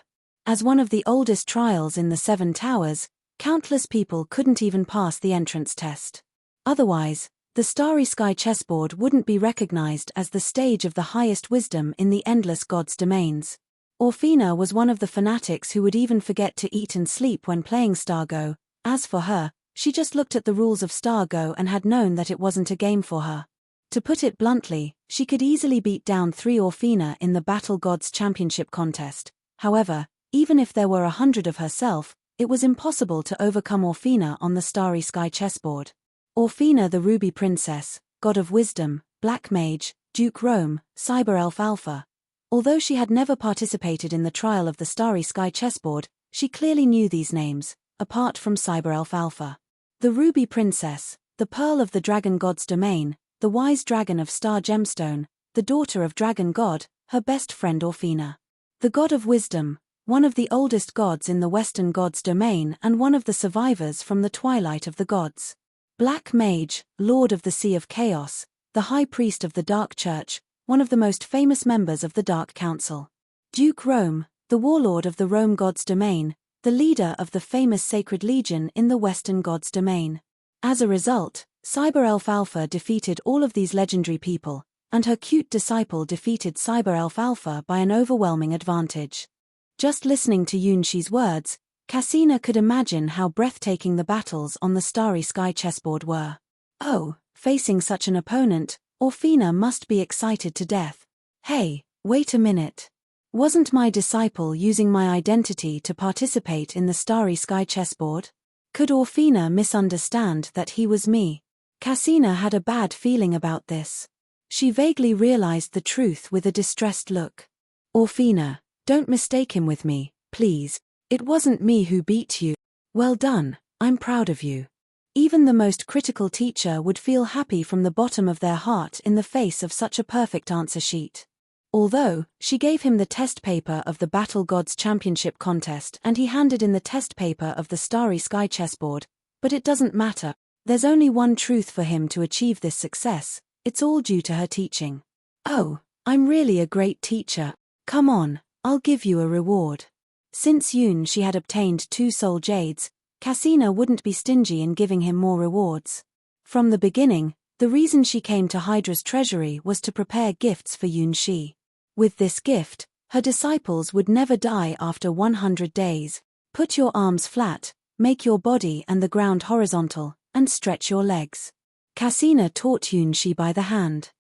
As one of the oldest trials in the Seven Towers, countless people couldn't even pass the entrance test. Otherwise, the Starry Sky chessboard wouldn't be recognized as the stage of the highest wisdom in the endless God's domains. Orfina was one of the fanatics who would even forget to eat and sleep when playing Stargo. As for her, she just looked at the rules of Stargo and had known that it wasn't a game for her. To put it bluntly, she could easily beat down 3 Orfina in the Battle Gods Championship contest. However, even if there were 100 of herself, it was impossible to overcome Orfina on the Starry Sky chessboard. Orfina the Ruby Princess, God of Wisdom, Black Mage, Duke Rome, Cyber Elf Alpha. Although she had never participated in the trial of the Starry Sky chessboard, she clearly knew these names, apart from Cyber Elf Alpha. The Ruby Princess, the Pearl of the Dragon God's domain, the wise dragon of Star Gemstone, the daughter of Dragon God, her best friend Orfina. The God of Wisdom, one of the oldest gods in the Western God's domain and one of the survivors from the twilight of the gods. Black Mage, Lord of the Sea of Chaos, the High Priest of the Dark Church, one of the most famous members of the Dark Council. Duke Rome, the Warlord of the Rome God's domain, the leader of the famous Sacred Legion in the Western God's domain. As a result, Cyber Elf Alpha defeated all of these legendary people, and her cute disciple defeated Cyber Elf Alpha by an overwhelming advantage. Just listening to She's words, Cassina could imagine how breathtaking the battles on the Starry Sky chessboard were. Oh, facing such an opponent, Orfina must be excited to death. Hey, wait a minute. Wasn't my disciple using my identity to participate in the Starry Sky chessboard? Could Orfina misunderstand that he was me? Cassina had a bad feeling about this. She vaguely realized the truth with a distressed look. Orfina, don't mistake him with me, please. It wasn't me who beat you. Well done, I'm proud of you. Even the most critical teacher would feel happy from the bottom of their heart in the face of such a perfect answer sheet. Although, she gave him the test paper of the Battle Gods Championship contest and he handed in the test paper of the Starry Sky chessboard, but it doesn't matter. There's only one truth for him to achieve this success. It's all due to her teaching. Oh, I'm really a great teacher. Come on, I'll give you a reward. Since she had obtained 2 soul jades, Cassina wouldn't be stingy in giving him more rewards. From the beginning, the reason she came to Hydra's treasury was to prepare gifts for Shi. With this gift, her disciples would never die after 100 days. Put your arms flat, make your body and the ground horizontal, and stretch your legs. Cassina taught Shi by the hand.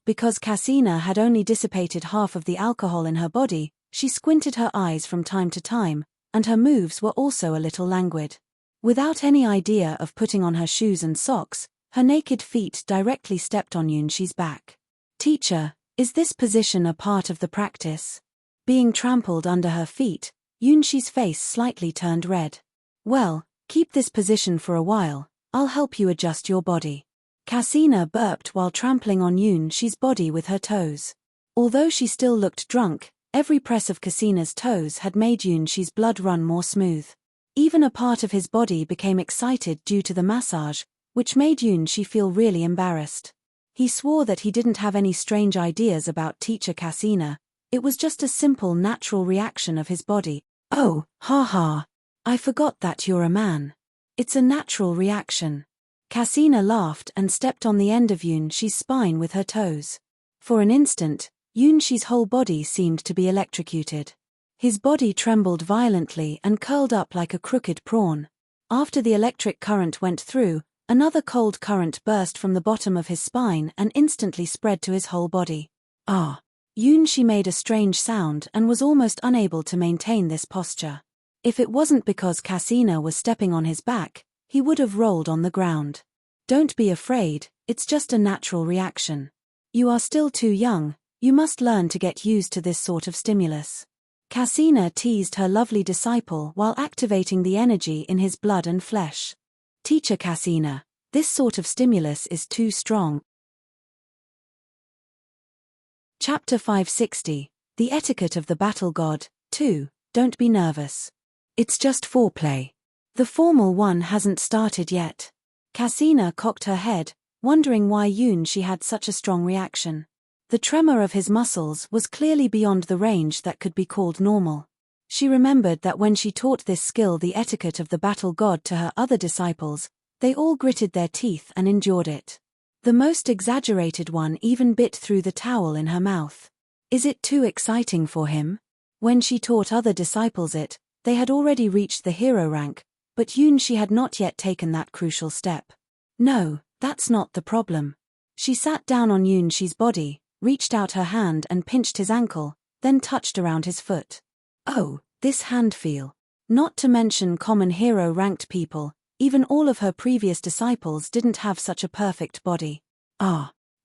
Because Cassina had only dissipated half of the alcohol in her body, she squinted her eyes from time to time, and her moves were also a little languid. Without any idea of putting on her shoes and socks, her naked feet directly stepped on Shi's back. Teacher, is this position a part of the practice? Being trampled under her feet, Shi's face slightly turned red. Well, keep this position for a while, I'll help you adjust your body. Cassina burped while trampling on Shi's body with her toes. Although she still looked drunk, every press of Cassina's toes had made Shi's blood run more smooth. Even a part of his body became excited due to the massage, which made Shi feel really embarrassed. He swore that he didn't have any strange ideas about teacher Cassina, it was just a simple natural reaction of his body. Oh, ha. I forgot that you're a man. It's a natural reaction. Cassina laughed and stepped on the end of Shi's spine with her toes. For an instant, Shi's whole body seemed to be electrocuted. His body trembled violently and curled up like a crooked prawn. After the electric current went through, another cold current burst from the bottom of his spine and instantly spread to his whole body. Shi made a strange sound and was almost unable to maintain this posture. If it wasn't because Cassina was stepping on his back, he would have rolled on the ground. Don't be afraid, it's just a natural reaction. You are still too young, you must learn to get used to this sort of stimulus. Cassina teased her lovely disciple while activating the energy in his blood and flesh. Teacher Cassina, this sort of stimulus is too strong. Chapter 560, The Etiquette of the Battle God, 2, Don't be nervous. It's just foreplay. The formal one hasn't started yet. Cassina cocked her head, wondering why she had such a strong reaction. The tremor of his muscles was clearly beyond the range that could be called normal. She remembered that when she taught this skill, the etiquette of the battle god, to her other disciples, they all gritted their teeth and endured it. The most exaggerated one even bit through the towel in her mouth. Is it too exciting for him? When she taught other disciples it, they had already reached the hero rank, but she had not yet taken that crucial step. No, that's not the problem. She sat down on Shi's body, reached out her hand and pinched his ankle, then touched around his foot. Oh, this hand feel. Not to mention common hero-ranked people, even all of her previous disciples didn't have such a perfect body.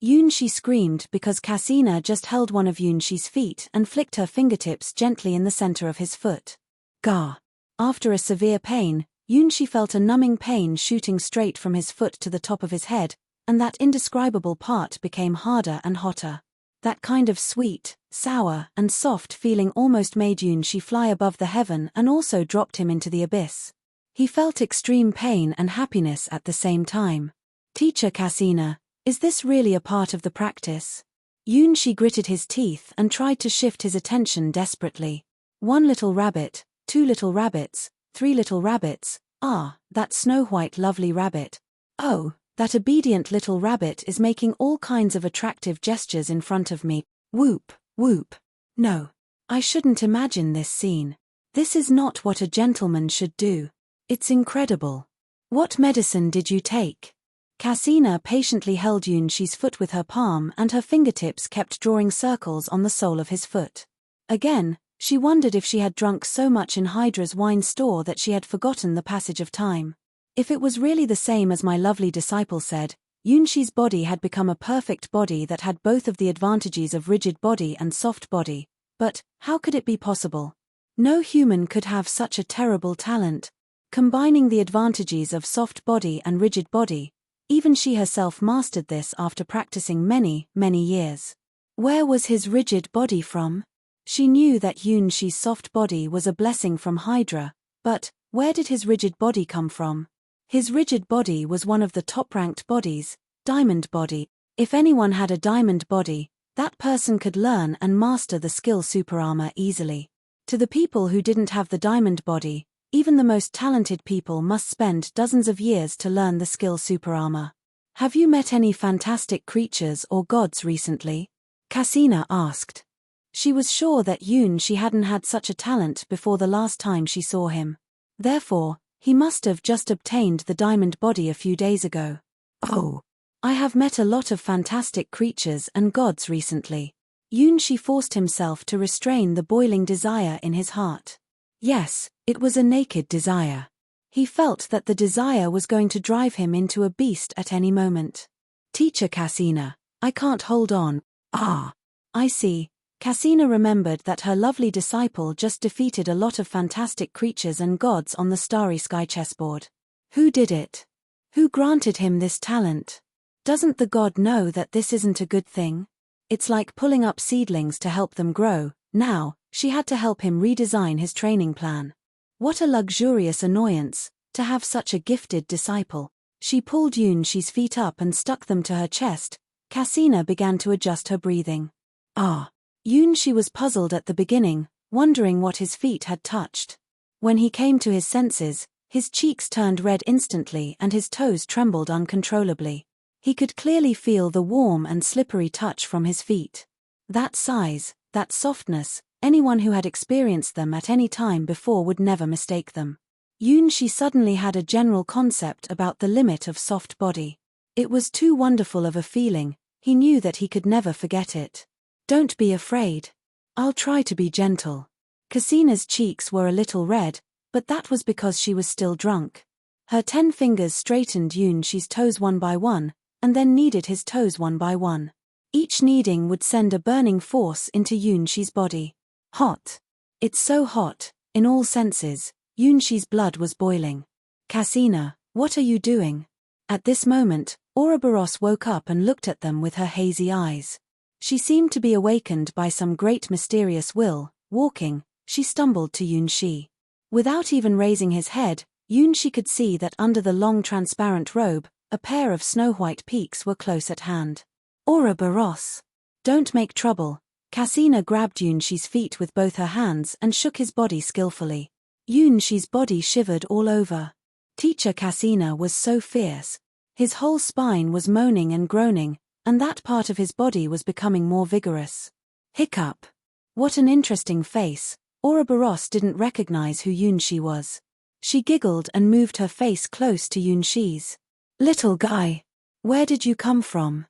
Shi screamed because Cassina just held one of Shi's feet and flicked her fingertips gently in the center of his foot. Gah! After a severe pain, Shi felt a numbing pain shooting straight from his foot to the top of his head, and that indescribable part became harder and hotter. That kind of sweet, sour, and soft feeling almost made Shi fly above the heaven and also dropped him into the abyss. He felt extreme pain and happiness at the same time. Teacher Cassina, is this really a part of the practice? Shi gritted his teeth and tried to shift his attention desperately. 1 little rabbit, 2 little rabbits, 3 little rabbits, that snow-white lovely rabbit. Oh, that obedient little rabbit is making all kinds of attractive gestures in front of me. Whoop, whoop. No, I shouldn't imagine this scene. This is not what a gentleman should do. It's incredible. What medicine did you take? Cassina patiently held Shi's foot with her palm and her fingertips kept drawing circles on the sole of his foot. Again, She wondered if she had drunk so much in Hydra's wine store that she had forgotten the passage of time. If it was really the same as my lovely disciple said, Yunshi's body had become a perfect body that had both of the advantages of rigid body and soft body. But how could it be possible? No human could have such a terrible talent. Combining the advantages of soft body and rigid body, even she herself mastered this after practicing many, many years. Where was his rigid body from? She knew that Yunshi's soft body was a blessing from Hydra, but where did his rigid body come from? His rigid body was one of the top-ranked bodies, diamond body. If anyone had a diamond body, that person could learn and master the skill superarmor easily. To the people who didn't have the diamond body, even the most talented people must spend dozens of years to learn the skill superarmor. Have you met any fantastic creatures or gods recently? Cassina asked. She was sure that Yunshi hadn't had such a talent before the last time she saw him. Therefore, he must have just obtained the diamond body a few days ago. Oh, I have met a lot of fantastic creatures and gods recently. Yunshi forced himself to restrain the boiling desire in his heart. Yes, it was a naked desire. He felt that the desire was going to drive him into a beast at any moment. Teacher Cassina, I can't hold on. Ah, I see. Cassina remembered that her lovely disciple just defeated a lot of fantastic creatures and gods on the starry sky chessboard. Who did it? Who granted him this talent? Doesn't the god know that this isn't a good thing? It's like pulling up seedlings to help them grow. Now, she had to help him redesign his training plan. What a luxurious annoyance, to have such a gifted disciple. She pulled Yunshi's feet up and stuck them to her chest. Cassina began to adjust her breathing. Ah. Yunshi was puzzled at the beginning, wondering what his feet had touched. When he came to his senses, his cheeks turned red instantly and his toes trembled uncontrollably. He could clearly feel the warm and slippery touch from his feet. That size, that softness, anyone who had experienced them at any time before would never mistake them. Yunshi suddenly had a general concept about the limit of soft body. It was too wonderful of a feeling, he knew that he could never forget it. Don't be afraid. I'll try to be gentle. Cassina's cheeks were a little red, but that was because she was still drunk. Her 10 fingers straightened Yunshi's toes one by one, and then kneaded his toes one by one. Each kneading would send a burning force into Yunshi's body. Hot. It's so hot, in all senses. Yunshi's blood was boiling. Cassina, what are you doing? At this moment, Ouroboros woke up and looked at them with her hazy eyes. She seemed to be awakened by some great mysterious will. Walking, she stumbled to Yunshi. Without even raising his head, Yunshi could see that under the long transparent robe, a pair of snow-white peaks were close at hand. Ouroboros. Don't make trouble. Cassina grabbed Yunshi's feet with both her hands and shook his body skillfully. Yunshi's body shivered all over. Teacher Cassina was so fierce. His whole spine was moaning and groaning, and that part of his body was becoming more vigorous. Hiccup. What an interesting face. Ouroboros didn't recognize who Yunshi was. She giggled and moved her face close to Yunshi's. Little guy. Where did you come from?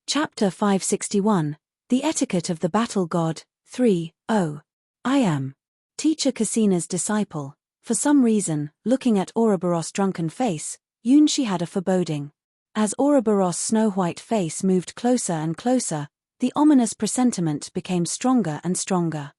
Chapter 561. The Etiquette of the Battle God, 3:0. I am. Teacher Cassina's disciple. For some reason, looking at Ouroboros' drunken face, Yunshi had a foreboding. As Ouroboros' snow-white face moved closer and closer, the ominous presentiment became stronger and stronger.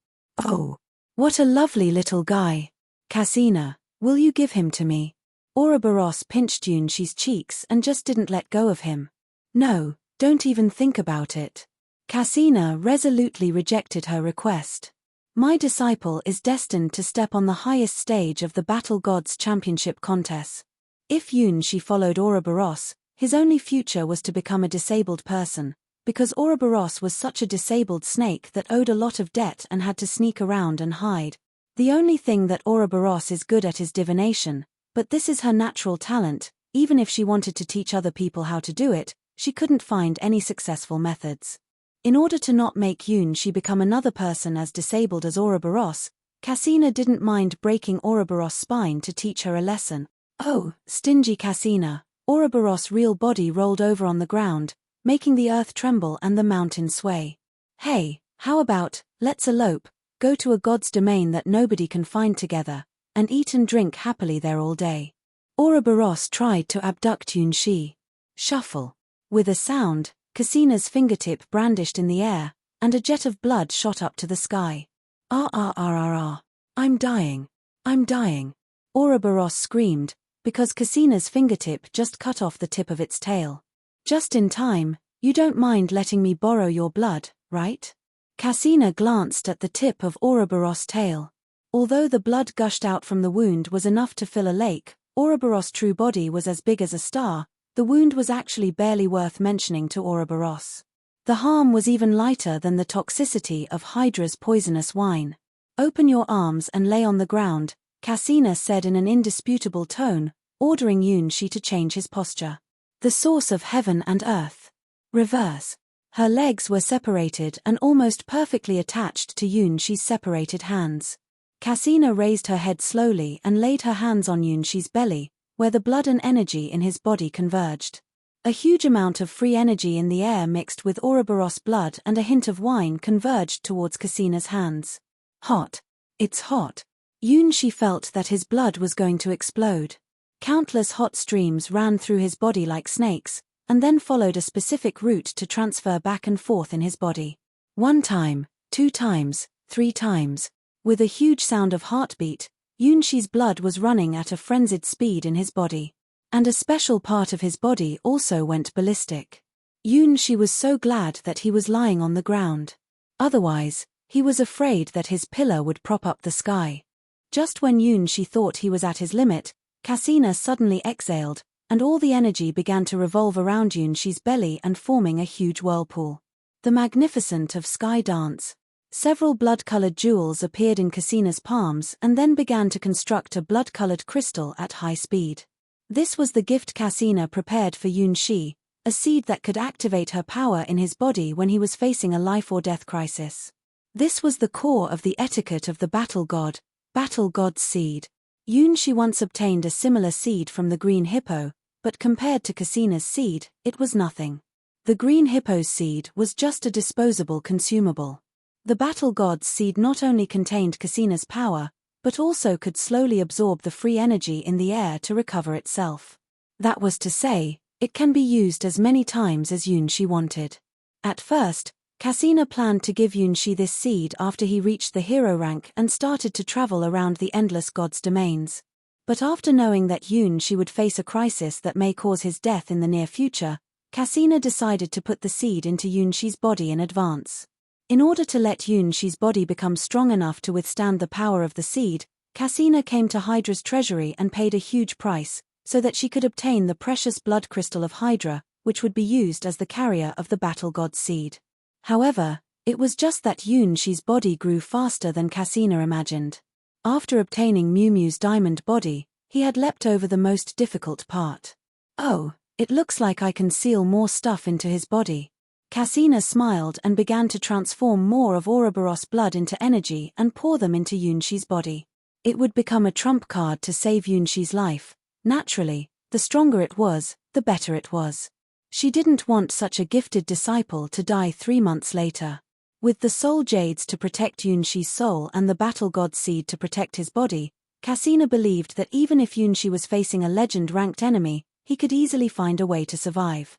Oh, what a lovely little guy. Cassina, will you give him to me? Ouroboros pinched Yunshi's cheeks and just didn't let go of him. No, don't even think about it. Cassina resolutely rejected her request. My disciple is destined to step on the highest stage of the Battle Gods Championship contest. If Yunshi followed Ouroboros, his only future was to become a disabled person, because Ouroboros was such a disabled snake that owed a lot of debt and had to sneak around and hide. The only thing that Ouroboros is good at is divination, but this is her natural talent. Even if she wanted to teach other people how to do it, she couldn't find any successful methods. In order to not make Yunshi become another person as disabled as Ouroboros, Cassina didn't mind breaking Ouroboros' spine to teach her a lesson. Oh, stingy Cassina. Ouroboros' real body rolled over on the ground, making the earth tremble and the mountain sway. Hey, how about, let's elope, go to a god's domain that nobody can find together, and eat and drink happily there all day. Ouroboros tried to abduct Yunshi. Shuffle. With a sound, Cassina's fingertip brandished in the air, and a jet of blood shot up to the sky. I'm dying. I'm dying. Ouroboros screamed, because Cassina's fingertip just cut off the tip of its tail. Just in time, you don't mind letting me borrow your blood, right? Cassina glanced at the tip of Ouroboros' tail. Although the blood gushed out from the wound was enough to fill a lake, Ouroboros' true body was as big as a star. The wound was actually barely worth mentioning to Ouroboros. The harm was even lighter than the toxicity of Hydra's poisonous wine. Open your arms and lay on the ground, Cassina said in an indisputable tone, ordering Yunshi to change his posture. The source of heaven and earth. Reverse. Her legs were separated and almost perfectly attached to Yunshi's separated hands. Cassina raised her head slowly and laid her hands on Yunshi's belly, where the blood and energy in his body converged. A huge amount of free energy in the air mixed with Ouroboros' blood and a hint of wine converged towards Cassina's hands. Hot. It's hot. Yunshi felt that his blood was going to explode. Countless hot streams ran through his body like snakes, and then followed a specific route to transfer back and forth in his body. 1 time, 2 times, 3 times. With a huge sound of heartbeat, Yunshi's blood was running at a frenzied speed in his body. And a special part of his body also went ballistic. Yunshi was so glad that he was lying on the ground. Otherwise, he was afraid that his pillar would prop up the sky. Just when Yunshi thought he was at his limit, Cassina suddenly exhaled, and all the energy began to revolve around Yunshi's belly and forming a huge whirlpool. The magnificent of sky dance. Several blood-colored jewels appeared in Cassina's palms and then began to construct a blood-colored crystal at high speed. This was the gift Cassina prepared for Yunshi, a seed that could activate her power in his body when he was facing a life-or-death crisis. This was the core of the etiquette of the battle god's seed. Yunshi once obtained a similar seed from the green hippo, but compared to Cassina's seed, it was nothing. The green hippo's seed was just a disposable consumable. The battle god's seed not only contained Cassina's power, but also could slowly absorb the free energy in the air to recover itself. That was to say, it can be used as many times as Yunshi wanted. At first, Cassina planned to give Yunshi this seed after he reached the hero rank and started to travel around the endless god's domains. But after knowing that Yunshi would face a crisis that may cause his death in the near future, Cassina decided to put the seed into Yunshi's body in advance. In order to let Yunshi's body become strong enough to withstand the power of the seed, Cassina came to Hydra's treasury and paid a huge price, so that she could obtain the precious blood crystal of Hydra, which would be used as the carrier of the battle god's seed. However, it was just that Yunshi's body grew faster than Cassina imagined. After obtaining Mew Mew's diamond body, he had leapt over the most difficult part. Oh, it looks like I can seal more stuff into his body. Cassina smiled and began to transform more of Ouroboros' blood into energy and pour them into Yunshi's body. It would become a trump card to save Yunshi's life. Naturally, the stronger it was, the better it was. She didn't want such a gifted disciple to die 3 months later. With the soul jades to protect Yunshi's soul and the battle god seed to protect his body, Cassina believed that even if Yunshi was facing a legend-ranked enemy, he could easily find a way to survive.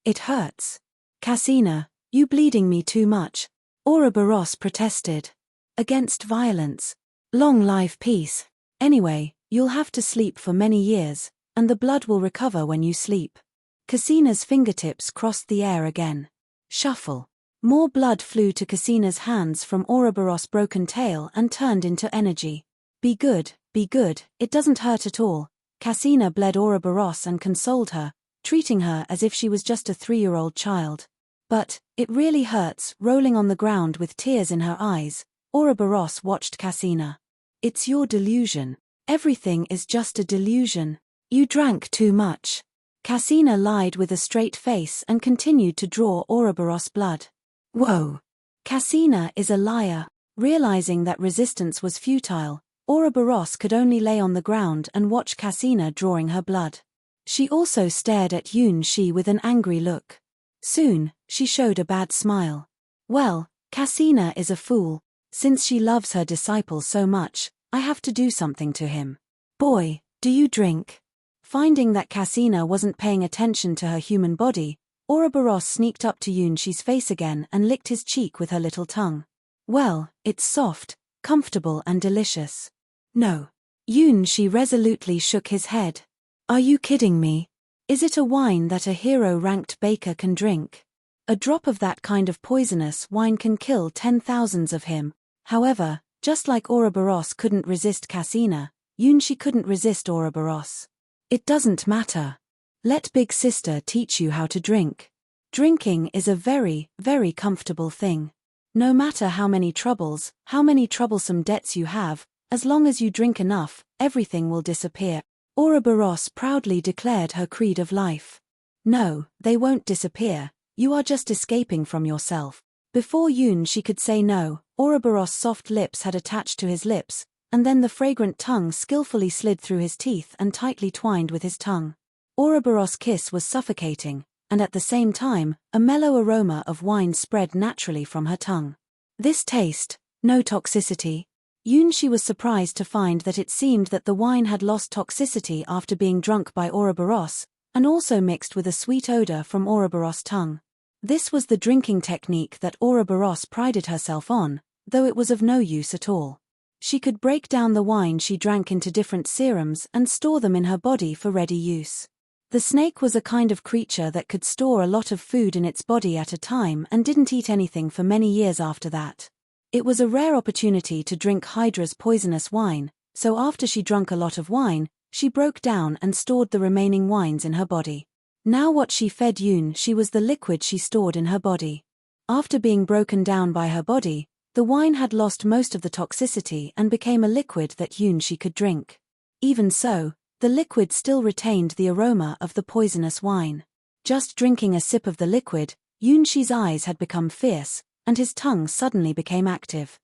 It hurts. Cassina, you bleeding me too much. Ouroboros protested. Against violence. Long life peace. Anyway, you'll have to sleep for many years, and the blood will recover when you sleep. Cassina's fingertips crossed the air again. Shuffle. More blood flew to Cassina's hands from Ouroboros' broken tail and turned into energy. Be good, it doesn't hurt at all. Cassina bled Ouroboros and consoled her, treating her as if she was just a 3-year-old child. But, it really hurts. Rolling on the ground with tears in her eyes, Ouroboros watched Cassina. It's your delusion. Everything is just a delusion. You drank too much. Cassina lied with a straight face and continued to draw Ouroboros' blood. Whoa! Cassina is a liar. Realizing that resistance was futile, Ouroboros could only lay on the ground and watch Cassina drawing her blood. She also stared at Yunshi with an angry look. Soon, she showed a bad smile. Well, Cassina is a fool. Since she loves her disciple so much, I have to do something to him. Boy, do you drink? Finding that Cassina wasn't paying attention to her human body, Ouroboros sneaked up to Yunshi's face again and licked his cheek with her little tongue. Well, it's soft, comfortable and delicious. No. Yunshi resolutely shook his head. Are you kidding me? Is it a wine that a hero-ranked baker can drink? A drop of that kind of poisonous wine can kill 10,000s of him. However, just like Ouroboros couldn't resist Cassina, Yunshi couldn't resist Ouroboros. It doesn't matter. Let big sister teach you how to drink. Drinking is a very, very comfortable thing. No matter how many troubles, how many troublesome debts you have, as long as you drink enough, everything will disappear. Ouroboros proudly declared her creed of life. No, they won't disappear, you are just escaping from yourself. Before Yunshi could say no, Ouroboros' soft lips had attached to his lips, and then the fragrant tongue skillfully slid through his teeth and tightly twined with his tongue. Ouroboros' kiss was suffocating, and at the same time, a mellow aroma of wine spread naturally from her tongue. This taste, no toxicity. Yunshi was surprised to find that it seemed that the wine had lost toxicity after being drunk by Ouroboros, and also mixed with a sweet odor from Ouroboros' tongue. This was the drinking technique that Ouroboros prided herself on, though it was of no use at all. She could break down the wine she drank into different serums and store them in her body for ready use. The snake was a kind of creature that could store a lot of food in its body at a time and didn't eat anything for many years after that. It was a rare opportunity to drink Hydra's poisonous wine, so after she drank a lot of wine, she broke down and stored the remaining wines in her body. Now what she fed Yunshi was the liquid she stored in her body. After being broken down by her body, the wine had lost most of the toxicity and became a liquid that Yunshi could drink. Even so, the liquid still retained the aroma of the poisonous wine. Just drinking a sip of the liquid, Yunshi's eyes had become fierce, and his tongue suddenly became active.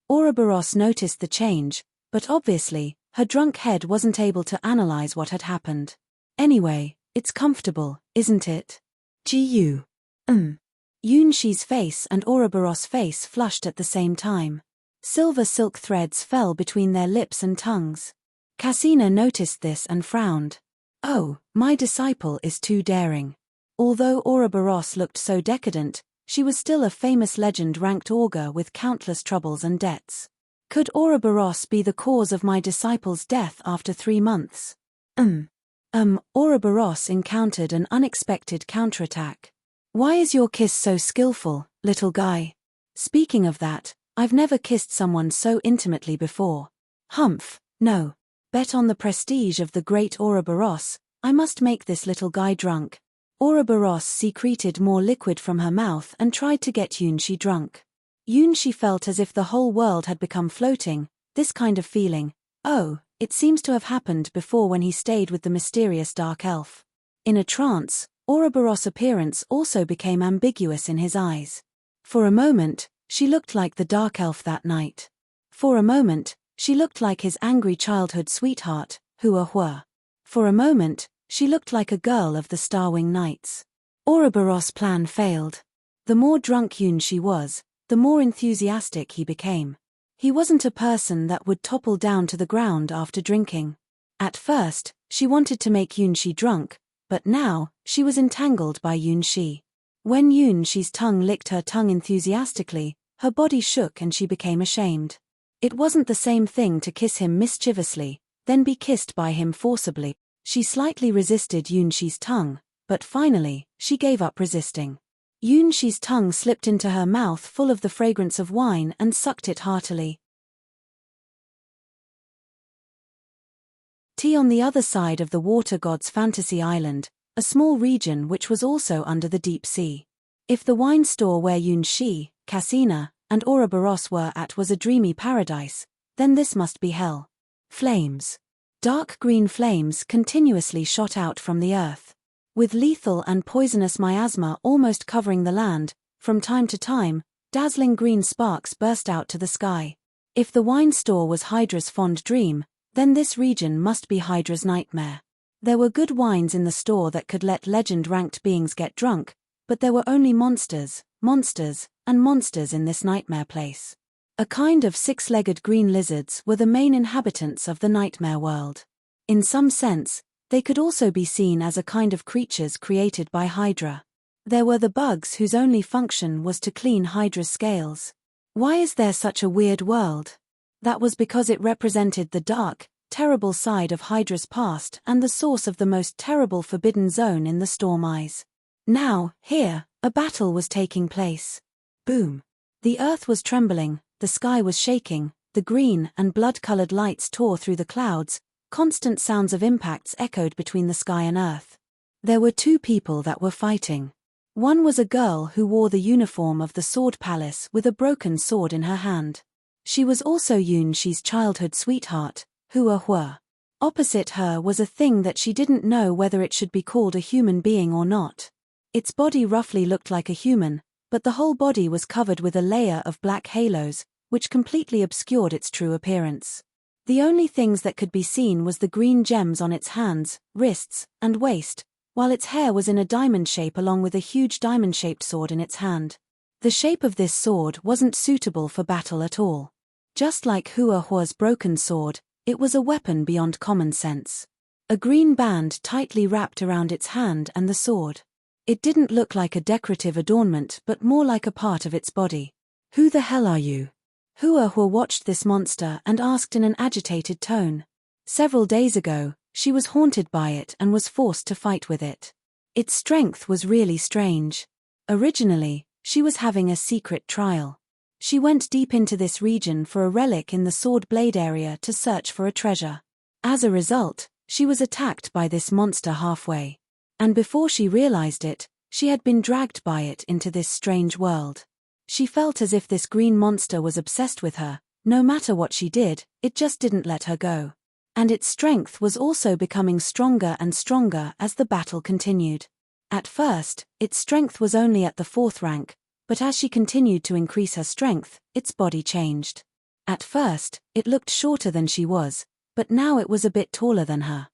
Ouroboros noticed the change, but obviously, her drunk head wasn't able to analyze what had happened. Anyway, it's comfortable, isn't it? Yunshi's face and Ouroboros' face flushed at the same time. Silver silk threads fell between their lips and tongues. Cassina noticed this and frowned. Oh, my disciple is too daring. Although Ouroboros looked so decadent, she was still a famous legend-ranked augur with countless troubles and debts. Could Ouroboros be the cause of my disciple's death after 3 months? Ouroboros encountered an unexpected counterattack. Why is your kiss so skillful, little guy? Speaking of that, I've never kissed someone so intimately before. No. Bet on the prestige of the great Ouroboros, I must make this little guy drunk. Ouroboros secreted more liquid from her mouth and tried to get Yunshi drunk. Yunshi felt as if the whole world had become floating, this kind of feeling. Oh, it seems to have happened before when he stayed with the mysterious dark elf. In a trance, Ouroboros' appearance also became ambiguous in his eyes. For a moment, she looked like the dark elf that night. For a moment, she looked like his angry childhood sweetheart, Hua. For a moment, she looked like a girl of the Starwing Nights. Ouroboros' plan failed. The more drunk Yunshi was, the more enthusiastic he became. He wasn't a person that would topple down to the ground after drinking. At first, she wanted to make Yunshi drunk, but now, she was entangled by Yunshi. When Yunshi's tongue licked her tongue enthusiastically, her body shook and she became ashamed. It wasn't the same thing to kiss him mischievously, then be kissed by him forcibly. She slightly resisted Yunshi's tongue, but finally, she gave up resisting. Yunshi's tongue slipped into her mouth full of the fragrance of wine and sucked it heartily. On the other side of the water god's fantasy island, a small region which was also under the deep sea. If the wine store where Yunshi, Cassina, and Ouroboros were at was a dreamy paradise, then this must be hell. Flames. Dark green flames continuously shot out from the earth. With lethal and poisonous miasma almost covering the land, from time to time, dazzling green sparks burst out to the sky. If the wine store was Hydra's fond dream, then this region must be Hydra's nightmare. There were good wines in the store that could let legend-ranked beings get drunk, but there were only monsters, monsters, and monsters in this nightmare place. A kind of six-legged green lizards were the main inhabitants of the nightmare world. In some sense, they could also be seen as a kind of creatures created by Hydra. There were the bugs whose only function was to clean Hydra's scales. Why is there such a weird world? That was because it represented the dark, terrible side of Hydra's past and the source of the most terrible forbidden zone in the Storm Eyes. Now, here, a battle was taking place. Boom. The earth was trembling, the sky was shaking, the green and blood-colored lights tore through the clouds, constant sounds of impacts echoed between the sky and earth. There were two people that were fighting. One was a girl who wore the uniform of the Sword Palace with a broken sword in her hand. She was also Yunshi's childhood sweetheart, Ouroboros. Opposite her was a thing that she didn't know whether it should be called a human being or not. Its body roughly looked like a human, but the whole body was covered with a layer of black halos, which completely obscured its true appearance. The only things that could be seen was the green gems on its hands, wrists, and waist, while its hair was in a diamond shape along with a huge diamond-shaped sword in its hand. The shape of this sword wasn't suitable for battle at all. Just like Ouroboros' broken sword, it was a weapon beyond common sense. A green band tightly wrapped around its hand and the sword. It didn't look like a decorative adornment but more like a part of its body. "Who the hell are you?" Ouroboros watched this monster and asked in an agitated tone. Several days ago, she was haunted by it and was forced to fight with it. Its strength was really strange. Originally, she was having a secret trial. She went deep into this region for a relic in the sword blade area to search for a treasure. As a result, she was attacked by this monster halfway. And before she realized it, she had been dragged by it into this strange world. She felt as if this green monster was obsessed with her. No matter what she did, it just didn't let her go. And its strength was also becoming stronger and stronger as the battle continued. At first, its strength was only at the 4th rank, but as she continued to increase her strength, its body changed. At first, it looked shorter than she was, but now it was a bit taller than her.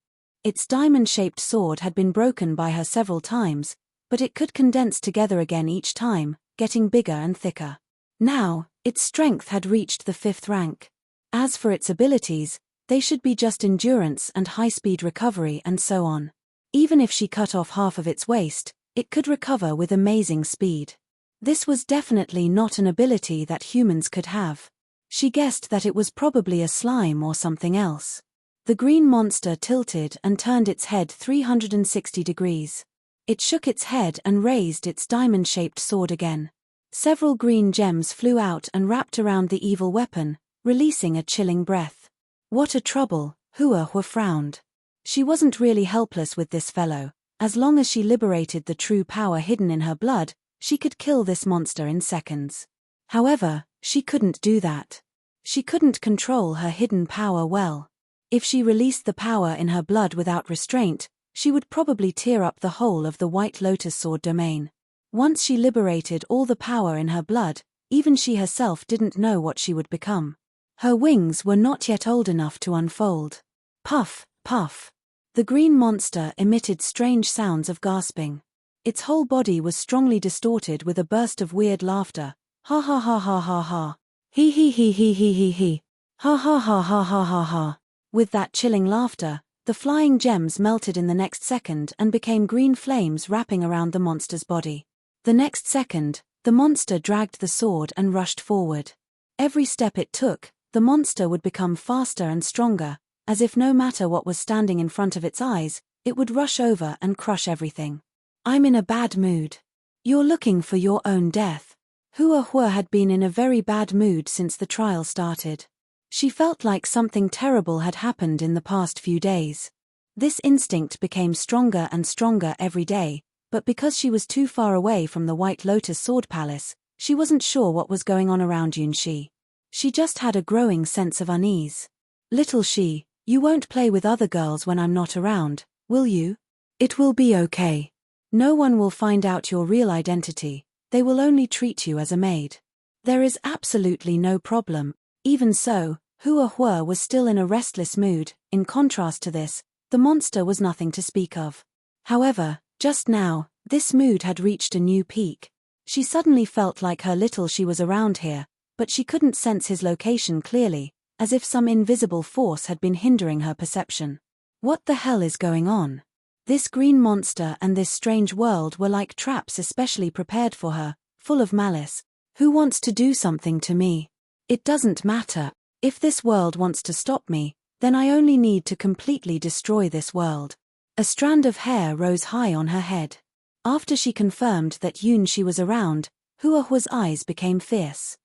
Its diamond-shaped sword had been broken by her several times, but it could condense together again each time, getting bigger and thicker. Now, its strength had reached the 5th rank. As for its abilities, they should be just endurance and high-speed recovery and so on. Even if she cut off half of its waist, it could recover with amazing speed. This was definitely not an ability that humans could have. She guessed that it was probably a slime or something else. The green monster tilted and turned its head 360 degrees. It shook its head and raised its diamond-shaped sword again. Several green gems flew out and wrapped around the evil weapon, releasing a chilling breath. What a trouble, Ouroboros frowned. She wasn't really helpless with this fellow. As long as she liberated the true power hidden in her blood, she could kill this monster in seconds. However, she couldn't do that. She couldn't control her hidden power well. If she released the power in her blood without restraint, she would probably tear up the whole of the White Lotus Sword domain. Once she liberated all the power in her blood, even she herself didn't know what she would become. Her wings were not yet old enough to unfold. Puff, puff. The green monster emitted strange sounds of gasping. Its whole body was strongly distorted with a burst of weird laughter. Ha ha ha ha ha ha. He he he he he he he. Ha ha ha ha ha ha ha. With that chilling laughter, the flying gems melted in the next second and became green flames wrapping around the monster's body. The next second, the monster dragged the sword and rushed forward. Every step it took, the monster would become faster and stronger, as if no matter what was standing in front of its eyes, it would rush over and crush everything. "I'm in a bad mood. You're looking for your own death." Ouroboros had been in a very bad mood since the trial started. She felt like something terrible had happened in the past few days. This instinct became stronger and stronger every day, but because she was too far away from the White Lotus Sword Palace, she wasn't sure what was going on around Yunshi. She just had a growing sense of unease. "Little she, you won't play with other girls when I'm not around, will you? It will be okay. No one will find out your real identity, they will only treat you as a maid. There is absolutely no problem." Even so, Ouroboros was still in a restless mood. In contrast to this, the monster was nothing to speak of. However, just now, This mood had reached a new peak. She suddenly felt like her little she was around here, but she couldn't sense his location clearly, as if some invisible force had been hindering her perception. What the hell is going on? This green monster and this strange world were like traps especially prepared for her, full of malice. Who wants to do something to me? It doesn't matter. If this world wants to stop me, then I only need to completely destroy this world. A strand of hair rose high on her head. After she confirmed that Yoon she was around, Huahua's eyes became fierce.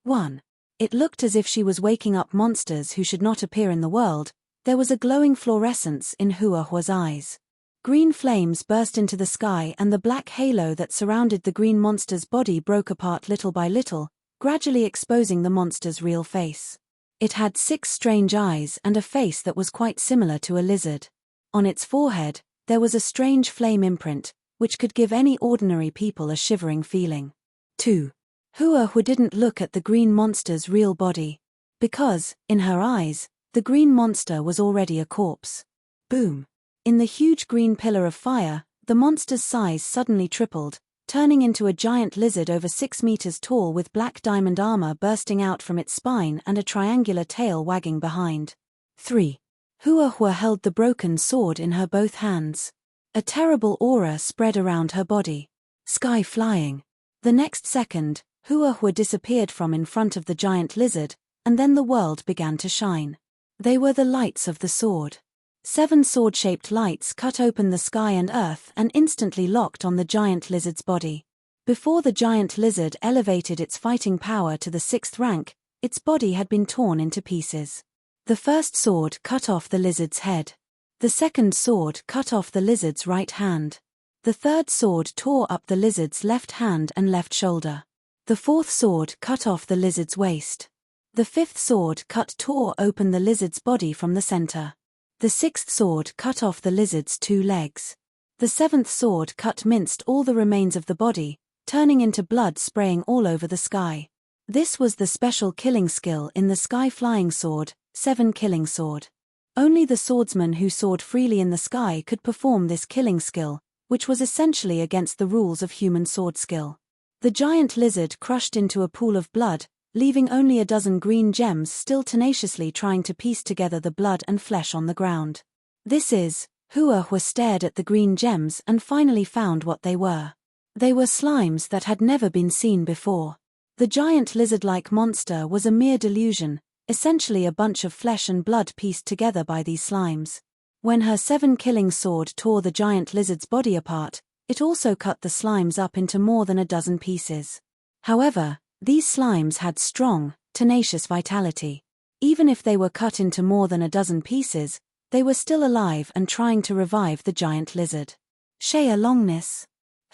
1. It looked as if she was waking up monsters who should not appear in the world. There was a glowing fluorescence in Huahua's eyes. Green flames burst into the sky and the black halo that surrounded the green monster's body broke apart little by little, gradually exposing the monster's real face. It had 6 strange eyes and a face that was quite similar to a lizard. On its forehead, there was a strange flame imprint, which could give any ordinary people a shivering feeling. 2. Huahua didn't look at the green monster's real body. Because, in her eyes, the green monster was already a corpse. Boom! In the huge green pillar of fire, the monster's size suddenly tripled, turning into a giant lizard over 6 meters tall with black diamond armor bursting out from its spine and a triangular tail wagging behind. 3. Huahua held the broken sword in her both hands. A terrible aura spread around her body. Sky flying. The next second, Huahua disappeared from in front of the giant lizard, and then the world began to shine. They were the lights of the sword. 7 sword-shaped lights cut open the sky and earth and instantly locked on the giant lizard's body. Before the giant lizard elevated its fighting power to the 6th rank, its body had been torn into pieces. The first sword cut off the lizard's head. The second sword cut off the lizard's right hand. The third sword tore up the lizard's left hand and left shoulder. The fourth sword cut off the lizard's waist. The fifth sword tore open the lizard's body from the center. The sixth sword cut off the lizard's 2 legs. The 7th sword minced all the remains of the body, turning into blood spraying all over the sky. This was the special killing skill in the sky flying sword, 7 killing sword. Only the swordsman who soared freely in the sky could perform this killing skill, which was essentially against the rules of human sword skill. The giant lizard crushed into a pool of blood, leaving only a dozen green gems still tenaciously trying to piece together the blood and flesh on the ground. Huahua stared at the green gems and finally found what they were. They were slimes that had never been seen before. The giant lizard-like monster was a mere delusion, essentially a bunch of flesh and blood pieced together by these slimes. When her 7 killing sword tore the giant lizard's body apart, it also cut the slimes up into more than a dozen pieces. However, these slimes had strong, tenacious vitality. Even if they were cut into more than a dozen pieces, they were still alive and trying to revive the giant lizard. Shea Longness.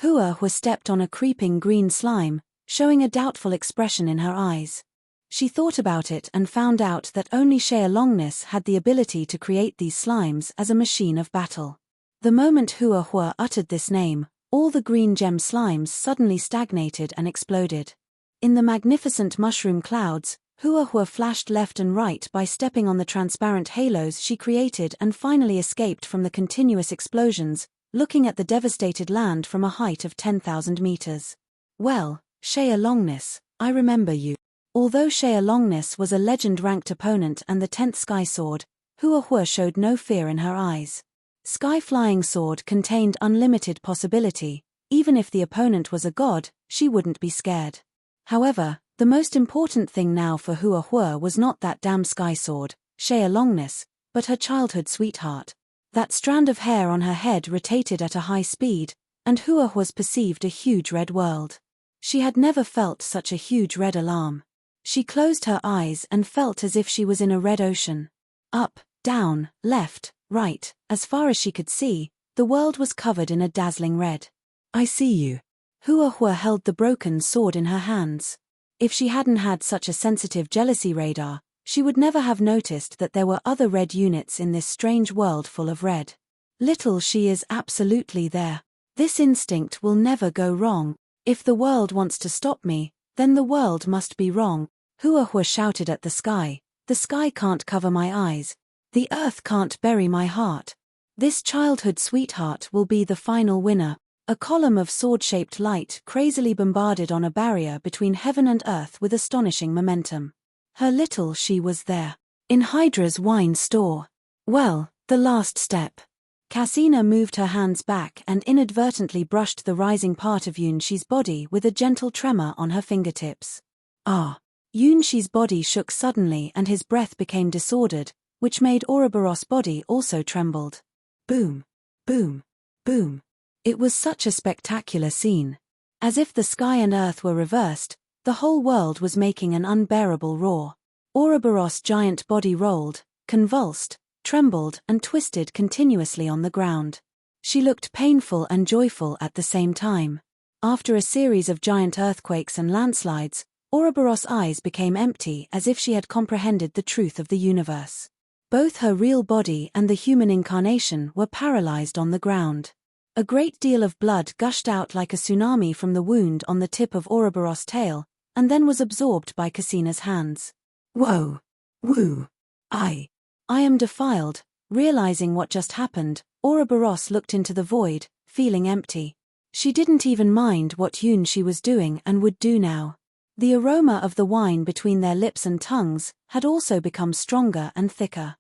Huahua stepped on a creeping green slime, showing a doubtful expression in her eyes. She thought about it and found out that only Shea Longness had the ability to create these slimes as a machine of battle. The moment Huahua uttered this name, all the green gem slimes suddenly stagnated and exploded. In the magnificent mushroom clouds, Huahua flashed left and right by stepping on the transparent halos she created and finally escaped from the continuous explosions, looking at the devastated land from a height of 10,000 meters. Well, Shea Longness, I remember you. Although Shea Longness was a legend-ranked opponent and the 10th Sky Sword, Huahua showed no fear in her eyes. Sky Flying Sword contained unlimited possibility. Even if the opponent was a god, she wouldn't be scared. However, the most important thing now for Huahua was not that damn Sky Sword, Shea Longness, but her childhood sweetheart. That strand of hair on her head rotated at a high speed, and Huahua's perceived a huge red world. She had never felt such a huge red alarm. She closed her eyes and felt as if she was in a red ocean. Up, down, left, right, as far as she could see, the world was covered in a dazzling red. I see you. Huahua held the broken sword in her hands. If she hadn't had such a sensitive jealousy radar, she would never have noticed that there were other red units in this strange world full of red. Little she is absolutely there. This instinct will never go wrong. If the world wants to stop me, then the world must be wrong. Huahua shouted at the sky. The sky can't cover my eyes. The earth can't bury my heart. This childhood sweetheart will be the final winner. A column of sword-shaped light crazily bombarded on a barrier between heaven and earth with astonishing momentum. Her little she was there. In Hydra's wine store. Well, the last step. Cassina moved her hands back and inadvertently brushed the rising part of Yunshi's body with a gentle tremor on her fingertips. Ah! Yunshi's body shook suddenly and his breath became disordered, which made Ouroboros' body also trembled. Boom! Boom! Boom! It was such a spectacular scene. As if the sky and earth were reversed, the whole world was making an unbearable roar. Ouroboros' giant body rolled, convulsed, trembled and twisted continuously on the ground. She looked painful and joyful at the same time. After a series of giant earthquakes and landslides, Ouroboros' eyes became empty as if she had comprehended the truth of the universe. Both her real body and the human incarnation were paralyzed on the ground. A great deal of blood gushed out like a tsunami from the wound on the tip of Ouroboros' tail, and then was absorbed by Cassina's hands. Whoa! Woo! I am defiled. Realizing what just happened, Ouroboros looked into the void, feeling empty. She didn't even mind what Yunshi was doing and would do now. The aroma of the wine between their lips and tongues had also become stronger and thicker.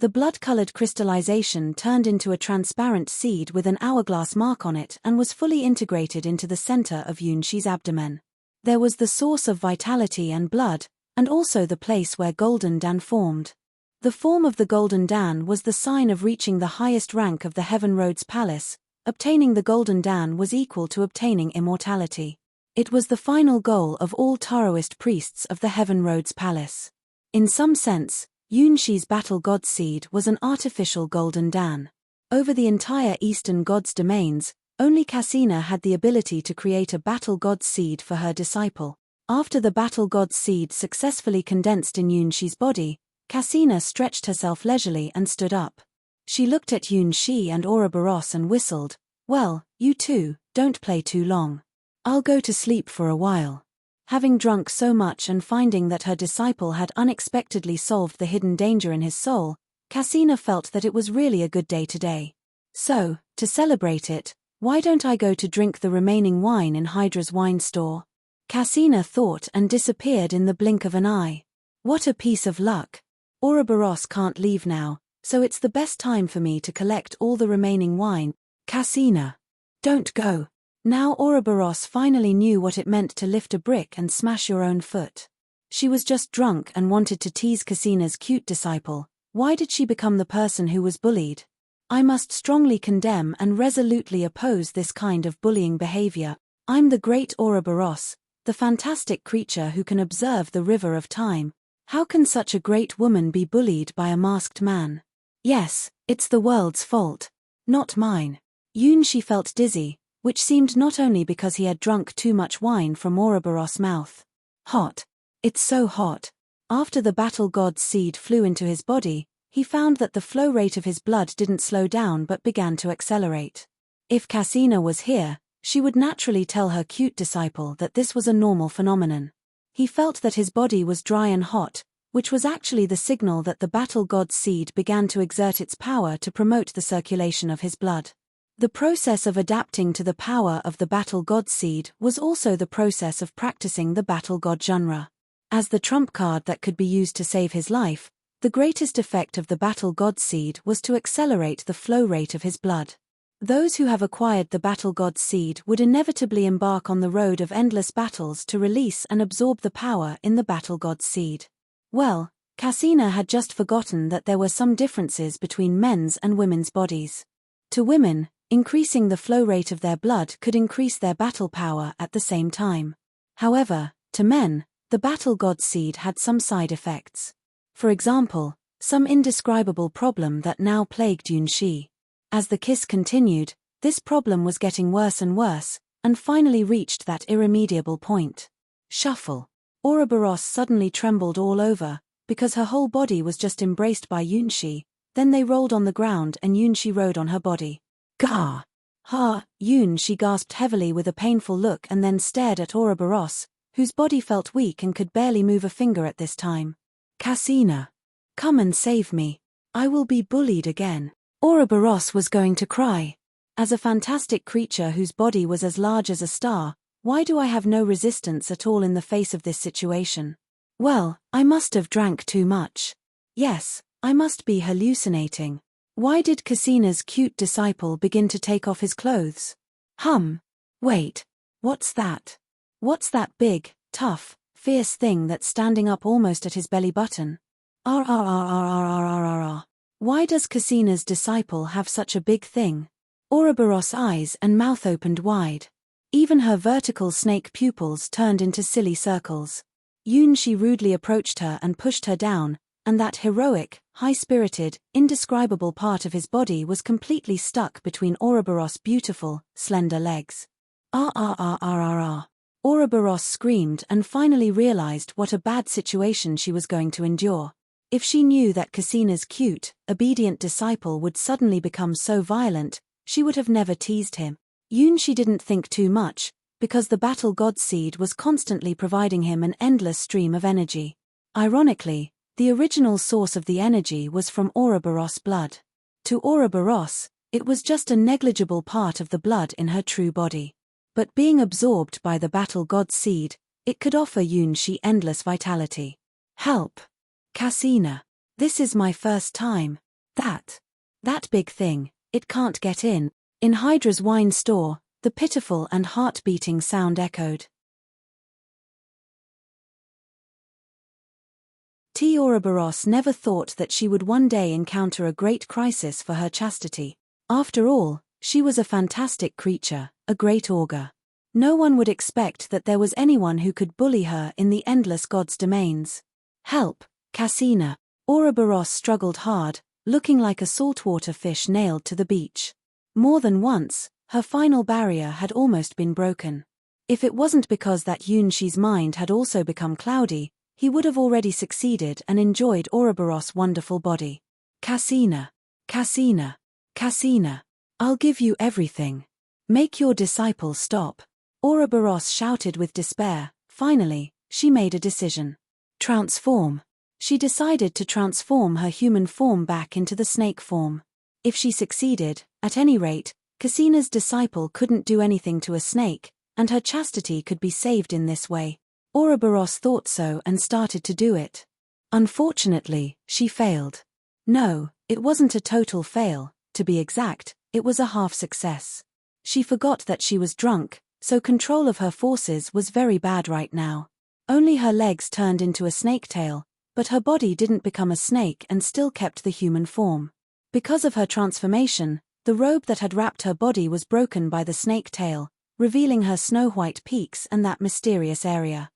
The blood-colored crystallization turned into a transparent seed with an hourglass mark on it and was fully integrated into the center of Yunshi's abdomen. There was the source of vitality and blood, and also the place where Golden Dan formed. The form of the Golden Dan was the sign of reaching the highest rank of the Heaven Road's palace. Obtaining the Golden Dan was equal to obtaining immortality. It was the final goal of all Taoist priests of the Heaven Road's palace. In some sense, Yunshi's battle god seed was an artificial Golden Dan. Over the entire Eastern God's domains, only Cassina had the ability to create a battle god seed for her disciple. After the battle god seed successfully condensed in Yunshi's body, Cassina stretched herself leisurely and stood up. She looked at Yunshi and Ouroboros and whistled. Well, you two, don't play too long. I'll go to sleep for a while. Having drunk so much and finding that her disciple had unexpectedly solved the hidden danger in his soul, Cassina felt that it was really a good day today. So, to celebrate it, why don't I go to drink the remaining wine in Hydra's wine store? Cassina thought and disappeared in the blink of an eye. What a piece of luck. Ouroboros can't leave now, so it's the best time for me to collect all the remaining wine. Cassina! Don't go! Now Ouroboros finally knew what it meant to lift a brick and smash your own foot. She was just drunk and wanted to tease Cassina's cute disciple. Why did she become the person who was bullied? I must strongly condemn and resolutely oppose this kind of bullying behavior. I'm the great Ouroboros, the fantastic creature who can observe the river of time. How can such a great woman be bullied by a masked man? Yes, it's the world's fault. Not mine. Yunshi felt dizzy, which seemed not only because he had drunk too much wine from Ouroboros' mouth. Hot. It's so hot. After the battle god's seed flew into his body, he found that the flow rate of his blood didn't slow down but began to accelerate. If Cassina was here, she would naturally tell her cute disciple that this was a normal phenomenon. He felt that his body was dry and hot, which was actually the signal that the battle god's seed began to exert its power to promote the circulation of his blood. The process of adapting to the power of the battle god seed was also the process of practicing the battle god genre. As the trump card that could be used to save his life, the greatest effect of the battle god seed was to accelerate the flow rate of his blood. Those who have acquired the battle god seed would inevitably embark on the road of endless battles to release and absorb the power in the battle god seed. Well, Cassina had just forgotten that there were some differences between men's and women's bodies. To women, increasing the flow rate of their blood could increase their battle power at the same time. However, to men, the battle god seed had some side effects. For example, some indescribable problem that now plagued Yunshi. As the kiss continued, this problem was getting worse and finally reached that irremediable point. Shuffle. Ouroboros suddenly trembled all over, because her whole body was just embraced by Yunshi. Then they rolled on the ground and Yunshi rode on her body. Gah! Ha! Yunshi gasped heavily with a painful look and then stared at Ouroboros, whose body felt weak and could barely move a finger at this time. Cassina! Come and save me. I will be bullied again. Ouroboros was going to cry. As a fantastic creature whose body was as large as a star, why do I have no resistance at all in the face of this situation? Well, I must have drank too much. Yes, I must be hallucinating. Why did Cassina's cute disciple begin to take off his clothes? Wait. What's that? What's that big, tough, fierce thing that's standing up almost at his belly button? Why does Cassina's disciple have such a big thing? Ouroboros' eyes and mouth opened wide. Even her vertical snake pupils turned into silly circles. Yunshi rudely approached her and pushed her down, and that heroic, high-spirited, indescribable part of his body was completely stuck between Ouroboros' beautiful, slender legs. Ouroboros screamed and finally realized what a bad situation she was going to endure. If she knew that Cassina's cute, obedient disciple would suddenly become so violent, she would have never teased him. Yunshi didn't think too much, because the battle god seed was constantly providing him an endless stream of energy. Ironically, the original source of the energy was from Ouroboros' blood. To Ouroboros, it was just a negligible part of the blood in her true body. But being absorbed by the battle god seed, it could offer Yunshi endless vitality. Help! Cassina! This is my first time. That big thing, it can't get in. In Hydra's wine store, the pitiful and heart-beating sound echoed. Ouroboros never thought that she would one day encounter a great crisis for her chastity. After all, she was a fantastic creature, a great augur. No one would expect that there was anyone who could bully her in the endless god's domains. Help, Cassina! Ouroboros struggled hard, looking like a saltwater fish nailed to the beach. More than once, her final barrier had almost been broken. If it wasn't because that Yunshi's mind had also become cloudy, he would have already succeeded and enjoyed Ouroboros' wonderful body. Cassina! Cassina! Cassina! I'll give you everything. Make your disciple stop. Ouroboros shouted with despair. Finally, she made a decision. Transform. She decided to transform her human form back into the snake form. If she succeeded, at any rate, Cassina's disciple couldn't do anything to a snake, and her chastity could be saved in this way. Ouroboros thought so and started to do it. Unfortunately, she failed. No, it wasn't a total fail, to be exact, it was a half success. She forgot that she was drunk, so control of her forces was very bad right now. Only her legs turned into a snake tail, but her body didn't become a snake and still kept the human form. Because of her transformation, the robe that had wrapped her body was broken by the snake tail, revealing her snow-white peaks and that mysterious area.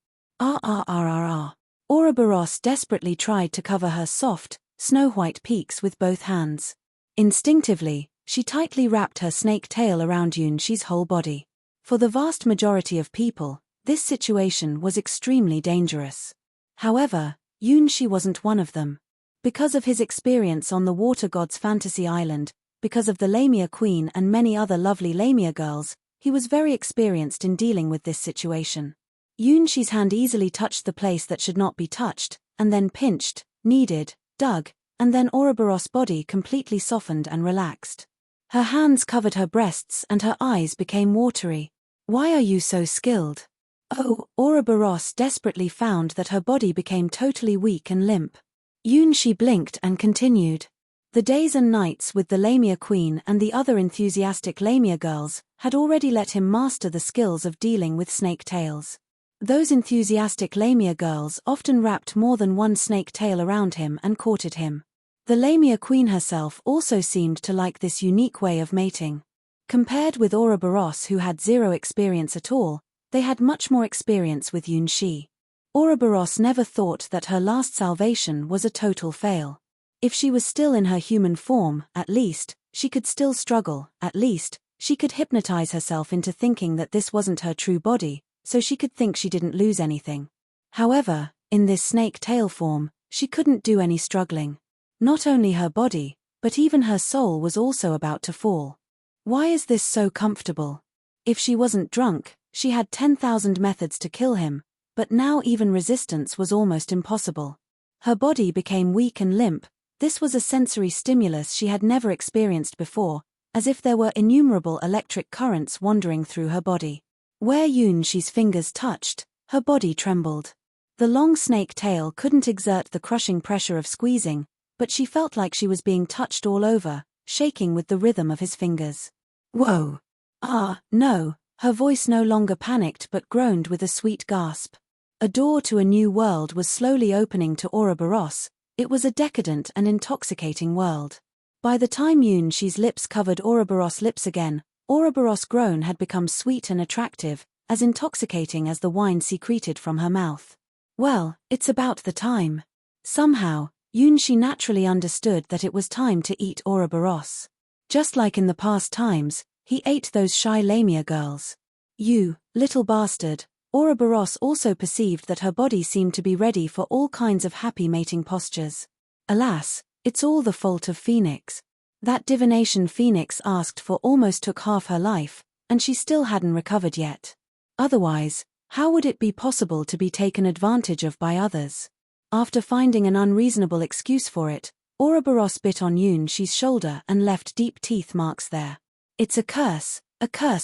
Ouroboros desperately tried to cover her soft, snow-white peaks with both hands. Instinctively, she tightly wrapped her snake tail around Yunshi's whole body. For the vast majority of people, this situation was extremely dangerous. However, Yunshi wasn't one of them. Because of his experience on the water god's fantasy island, because of the Lamia Queen and many other lovely Lamia girls, he was very experienced in dealing with this situation. Yunshi's hand easily touched the place that should not be touched, and then pinched, kneaded, dug, and then Ouroboros' body completely softened and relaxed. Her hands covered her breasts and her eyes became watery. Why are you so skilled? Oh, Ouroboros desperately found that her body became totally weak and limp. Yunshi blinked and continued. The days and nights with the Lamia Queen and the other enthusiastic Lamia girls had already let him master the skills of dealing with snake tails. Those enthusiastic Lamia girls often wrapped more than one snake tail around him and courted him. The Lamia Queen herself also seemed to like this unique way of mating. Compared with Ouroboros, who had zero experience at all, they had much more experience with Yunshi. Ouroboros never thought that her last salvation was a total fail. If she was still in her human form, at least, she could still struggle, at least, she could hypnotize herself into thinking that this wasn't her true body, so she could think she didn't lose anything. However, in this snake tail form, she couldn't do any struggling. Not only her body, but even her soul was also about to fall. Why is this so comfortable? If she wasn't drunk, she had 10,000 methods to kill him, but now even resistance was almost impossible. Her body became weak and limp. This was a sensory stimulus she had never experienced before, as if there were innumerable electric currents wandering through her body. Where Yunshi's fingers touched, her body trembled. The long snake tail couldn't exert the crushing pressure of squeezing, but she felt like she was being touched all over, shaking with the rhythm of his fingers. Whoa! Ah, no, her voice no longer panicked but groaned with a sweet gasp. A door to a new world was slowly opening to Ouroboros. It was a decadent and intoxicating world. By the time Yunshi's lips covered Ouroboros' lips again, Ouroboros' groan had become sweet and attractive, as intoxicating as the wine secreted from her mouth. Well, it's about the time. Somehow, Yunshi naturally understood that it was time to eat Ouroboros. Just like in the past times, he ate those shy Lamia girls. You, little bastard. Ouroboros also perceived that her body seemed to be ready for all kinds of happy mating postures. Alas, it's all the fault of Phoenix. That divination Phoenix asked for almost took half her life, and she still hadn't recovered yet. Otherwise, how would it be possible to be taken advantage of by others? After finding an unreasonable excuse for it, Ouroboros bit on Yunshi's shoulder and left deep teeth marks there. It's a curse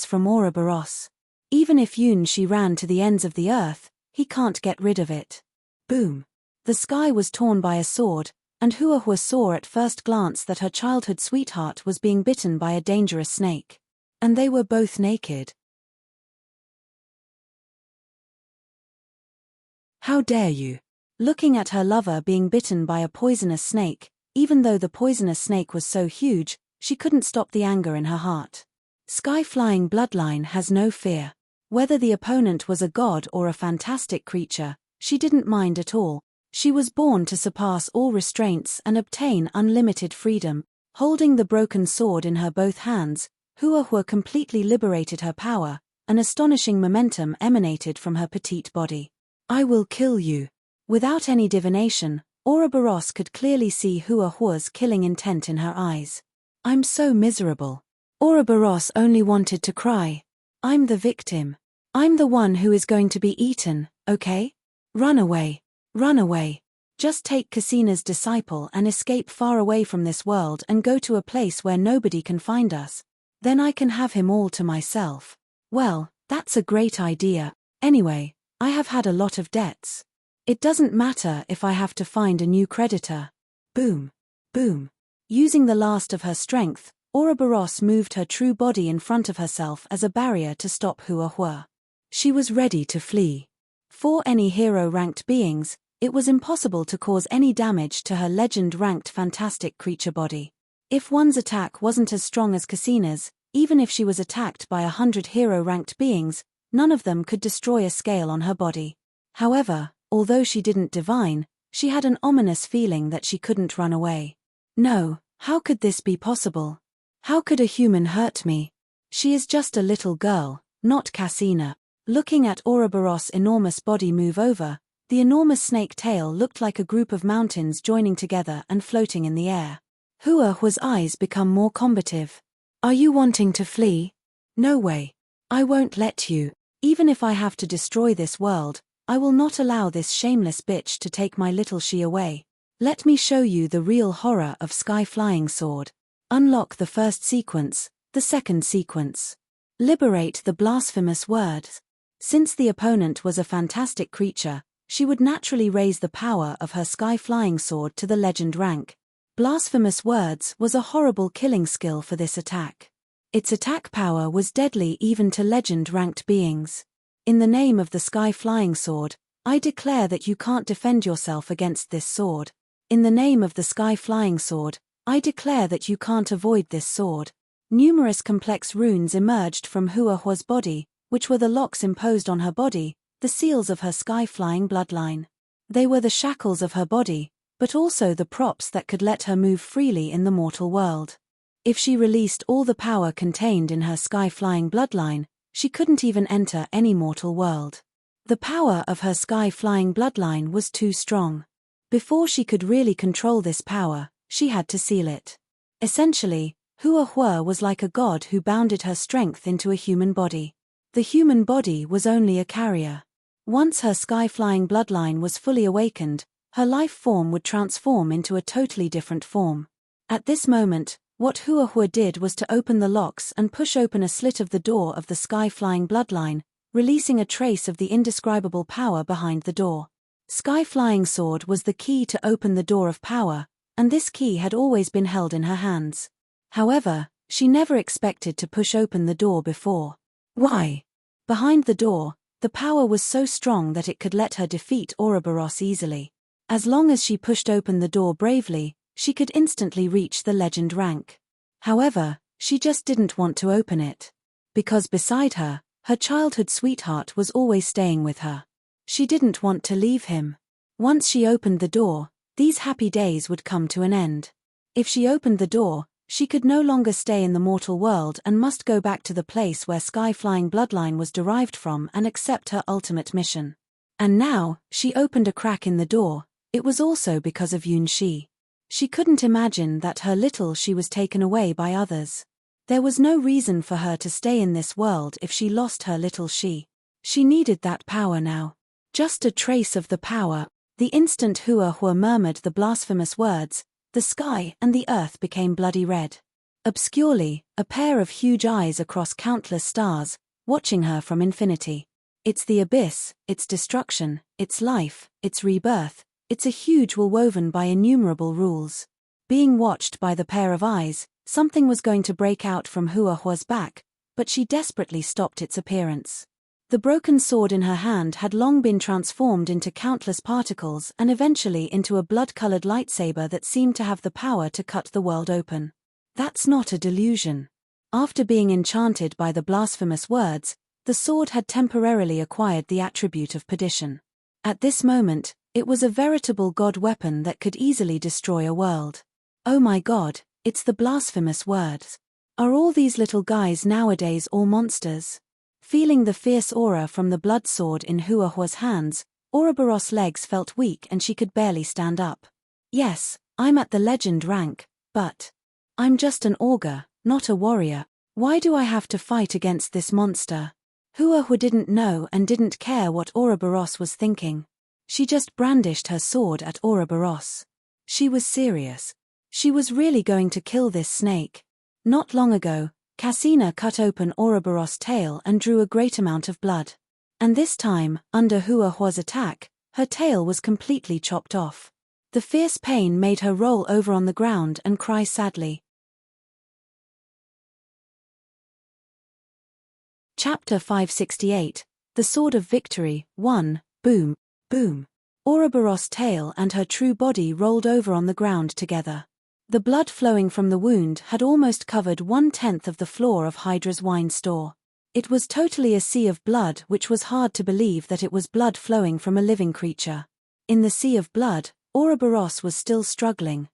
from Ouroboros. Even if Yunshi ran to the ends of the earth, he can't get rid of it. Boom! The sky was torn by a sword, and Huahua saw at first glance that her childhood sweetheart was being bitten by a dangerous snake. And they were both naked. How dare you! Looking at her lover being bitten by a poisonous snake, even though the poisonous snake was so huge, she couldn't stop the anger in her heart. Sky-flying bloodline has no fear. Whether the opponent was a god or a fantastic creature, she didn't mind at all. She was born to surpass all restraints and obtain unlimited freedom. Holding the broken sword in her both hands, Huahua completely liberated her power. An astonishing momentum emanated from her petite body. I will kill you. Without any divination, Ouroboros could clearly see Huahua's killing intent in her eyes. I'm so miserable. Ouroboros only wanted to cry. I'm the victim. I'm the one who is going to be eaten, okay? Run away. Run away. Just take Cassina's disciple and escape far away from this world and go to a place where nobody can find us. Then I can have him all to myself. Well, that's a great idea. Anyway, I have had a lot of debts. It doesn't matter if I have to find a new creditor. Boom. Boom. Using the last of her strength, Ouroboros moved her true body in front of herself as a barrier to stop Huahua. She was ready to flee. For any hero-ranked beings, it was impossible to cause any damage to her legend-ranked fantastic creature body. If one's attack wasn't as strong as Cassina's, even if she was attacked by 100 hero-ranked beings, none of them could destroy a scale on her body. However, although she didn't divine, she had an ominous feeling that she couldn't run away. No, how could this be possible? How could a human hurt me? She is just a little girl, not Cassina. Looking at Ouroboros' enormous body move over, the enormous snake tail looked like a group of mountains joining together and floating in the air. Huahua's eyes become more combative. Are you wanting to flee? No way. I won't let you. Even if I have to destroy this world, I will not allow this shameless bitch to take my little she away. Let me show you the real horror of Sky-Flying Sword. Unlock the first sequence, the second sequence. Liberate the blasphemous words. Since the opponent was a fantastic creature, she would naturally raise the power of her Sky-Flying Sword to the legend rank. Blasphemous words was a horrible killing skill for this attack. Its attack power was deadly even to legend-ranked beings. In the name of the Sky-Flying Sword, I declare that you can't defend yourself against this sword. In the name of the Sky-Flying Sword, I declare that you can't avoid this sword. Numerous complex runes emerged from Huahua's body, which were the locks imposed on her body, the seals of her sky-flying bloodline. They were the shackles of her body, but also the props that could let her move freely in the mortal world. If she released all the power contained in her sky-flying bloodline, she couldn't even enter any mortal world. The power of her sky-flying bloodline was too strong. Before she could really control this power, she had to seal it. Essentially, Huahua was like a god who bounded her strength into a human body. The human body was only a carrier. Once her sky-flying bloodline was fully awakened, her life form would transform into a totally different form. At this moment, what Ouroboros did was to open the locks and push open a slit of the door of the sky-flying bloodline, releasing a trace of the indescribable power behind the door. Sky-flying sword was the key to open the door of power, and this key had always been held in her hands. However, she never expected to push open the door before. Why? Behind the door, the power was so strong that it could let her defeat Ouroboros easily. As long as she pushed open the door bravely, she could instantly reach the legend rank. However, she just didn't want to open it. Because beside her, her childhood sweetheart was always staying with her. She didn't want to leave him. Once she opened the door, these happy days would come to an end. If she opened the door, she could no longer stay in the mortal world and must go back to the place where sky-flying bloodline was derived from and accept her ultimate mission. And now, she opened a crack in the door. It was also because of Yunxi. She couldn't imagine that her little she was taken away by others. There was no reason for her to stay in this world if she lost her little she. She needed that power now. Just a trace of the power. The instant Ouroboros murmured the blasphemous words, the sky and the earth became bloody red. Obscurely, a pair of huge eyes across countless stars, watching her from infinity. It's the abyss, its destruction, its life, its rebirth. It's a huge wall woven by innumerable rules. Being watched by the pair of eyes, something was going to break out from Ouroboros' back, but she desperately stopped its appearance. The broken sword in her hand had long been transformed into countless particles and eventually into a blood-colored lightsaber that seemed to have the power to cut the world open. That's not a delusion. After being enchanted by the blasphemous words, the sword had temporarily acquired the attribute of perdition. At this moment, it was a veritable god weapon that could easily destroy a world. Oh my god, it's the blasphemous words. Are all these little guys nowadays all monsters? Feeling the fierce aura from the blood sword in Ouroboros' hands, Ouroboros' legs felt weak and she could barely stand up. Yes, I'm at the legend rank, but I'm just an augur, not a warrior. Why do I have to fight against this monster? Ouroboros didn't know and didn't care what Ouroboros was thinking. She just brandished her sword at Ouroboros. She was serious. She was really going to kill this snake. Not long ago, Cassina cut open Ouroboros' tail and drew a great amount of blood. And this time, under Ouroboros' attack, her tail was completely chopped off. The fierce pain made her roll over on the ground and cry sadly. Chapter 568, The Sword of Victory, 1, Boom, Boom. Ouroboros' tail and her true body rolled over on the ground together. The blood flowing from the wound had almost covered 1/10 of the floor of Hydra's wine store. It was totally a sea of blood, which was hard to believe that it was blood flowing from a living creature. In the sea of blood, Ouroboros was still struggling.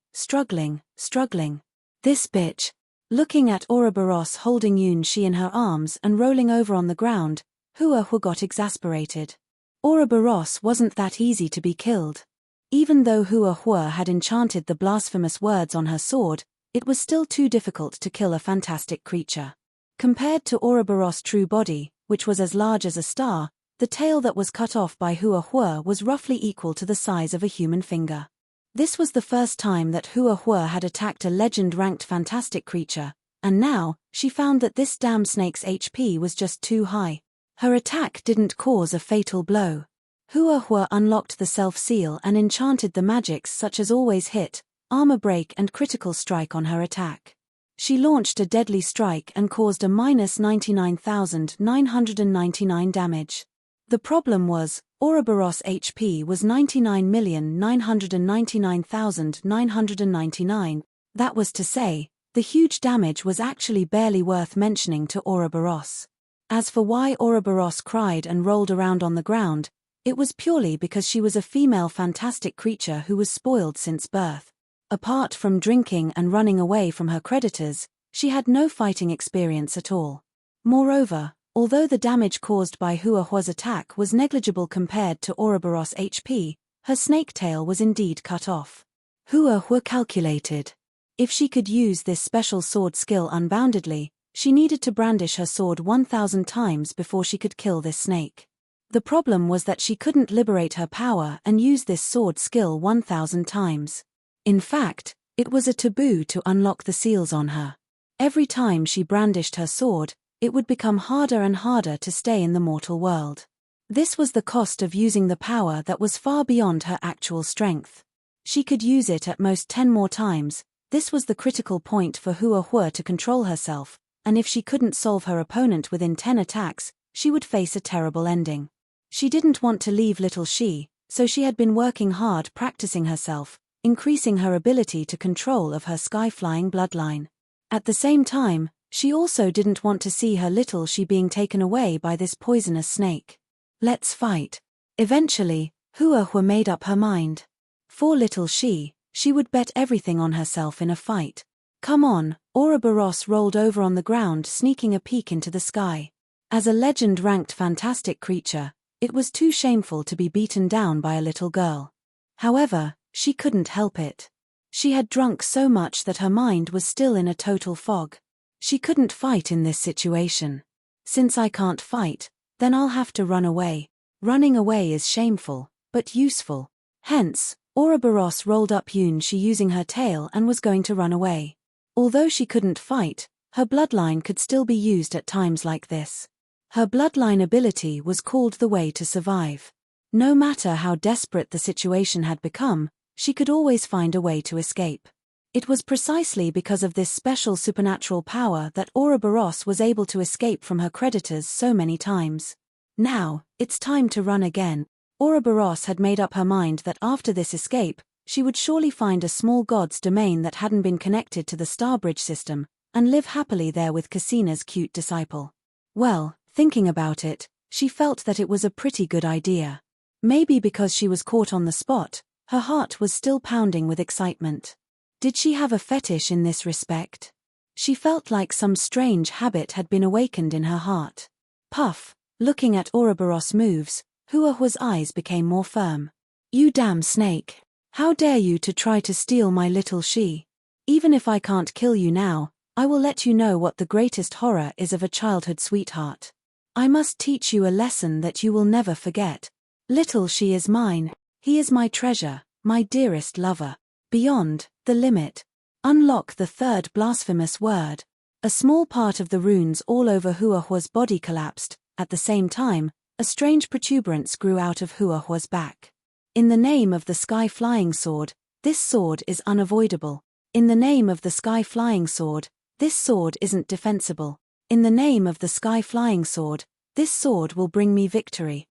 This bitch. Looking at Ouroboros holding Yunxi in her arms and rolling over on the ground, Ouroboros got exasperated. Ouroboros wasn't that easy to be killed. Even though Ouroboros had enchanted the blasphemous words on her sword, it was still too difficult to kill a fantastic creature. Compared to Ouroboros' true body, which was as large as a star, the tail that was cut off by Ouroboros was roughly equal to the size of a human finger. This was the first time that Ouroboros had attacked a legend-ranked fantastic creature, and now, she found that this damn snake's HP was just too high. Her attack didn't cause a fatal blow. Ouroboros unlocked the self-seal and enchanted the magics such as always hit, armor break and critical strike on her attack. She launched a deadly strike and caused a -99,999 damage. The problem was, Ouroboros' HP was 99,999,999, that was to say, the huge damage was actually barely worth mentioning to Ouroboros. As for why Ouroboros cried and rolled around on the ground, it was purely because she was a female fantastic creature who was spoiled since birth. Apart from drinking and running away from her creditors, she had no fighting experience at all. Moreover, although the damage caused by Ouroboros' attack was negligible compared to Ouroboros' HP, her snake tail was indeed cut off. Ouroboros calculated. If she could use this special sword skill unboundedly, she needed to brandish her sword 1,000 times before she could kill this snake. The problem was that she couldn't liberate her power and use this sword skill 1,000 times. In fact, it was a taboo to unlock the seals on her. Every time she brandished her sword, it would become harder and harder to stay in the mortal world. This was the cost of using the power that was far beyond her actual strength. She could use it at most 10 more times. This was the critical point for Hua to control herself, and if she couldn't solve her opponent within 10 attacks, she would face a terrible ending. She didn't want to leave little She, so she had been working hard practicing herself, increasing her ability to control of her sky-flying bloodline. At the same time, she also didn't want to see her little She being taken away by this poisonous snake. Let's fight. Eventually, Hua made up her mind. For little She would bet everything on herself in a fight. Come on, Ouroboros rolled over on the ground, sneaking a peek into the sky. As a legend-ranked fantastic creature, it was too shameful to be beaten down by a little girl. However, she couldn't help it. She had drunk so much that her mind was still in a total fog. She couldn't fight in this situation. Since I can't fight, then I'll have to run away. Running away is shameful, but useful. Hence, Ouroboros rolled up She using her tail and was going to run away. Although she couldn't fight, her bloodline could still be used at times like this. Her bloodline ability was called the Way to Survive. No matter how desperate the situation had become, she could always find a way to escape. It was precisely because of this special supernatural power that Ouroboros was able to escape from her creditors so many times. Now, it's time to run again. Ouroboros had made up her mind that after this escape, she would surely find a small god's domain that hadn't been connected to the Starbridge system, and live happily there with Cassina's cute disciple. Well, thinking about it, she felt that it was a pretty good idea. Maybe because she was caught on the spot, her heart was still pounding with excitement. Did she have a fetish in this respect? She felt like some strange habit had been awakened in her heart. Puff, looking at Ouroboros' moves, Hua's eyes became more firm. You damn snake! How dare you to try to steal my little She? Even if I can't kill you now, I will let you know what the greatest horror is of a childhood sweetheart. I must teach you a lesson that you will never forget. Little She is mine. He is my treasure, my dearest lover. Beyond the limit. Unlock the third blasphemous word. A small part of the runes all over Hua's body collapsed. At the same time, a strange protuberance grew out of Hua's back. In the name of the sky-flying sword, this sword is unavoidable. In the name of the sky-flying sword, this sword isn't defensible. In the name of the sky-flying sword, this sword will bring me victory.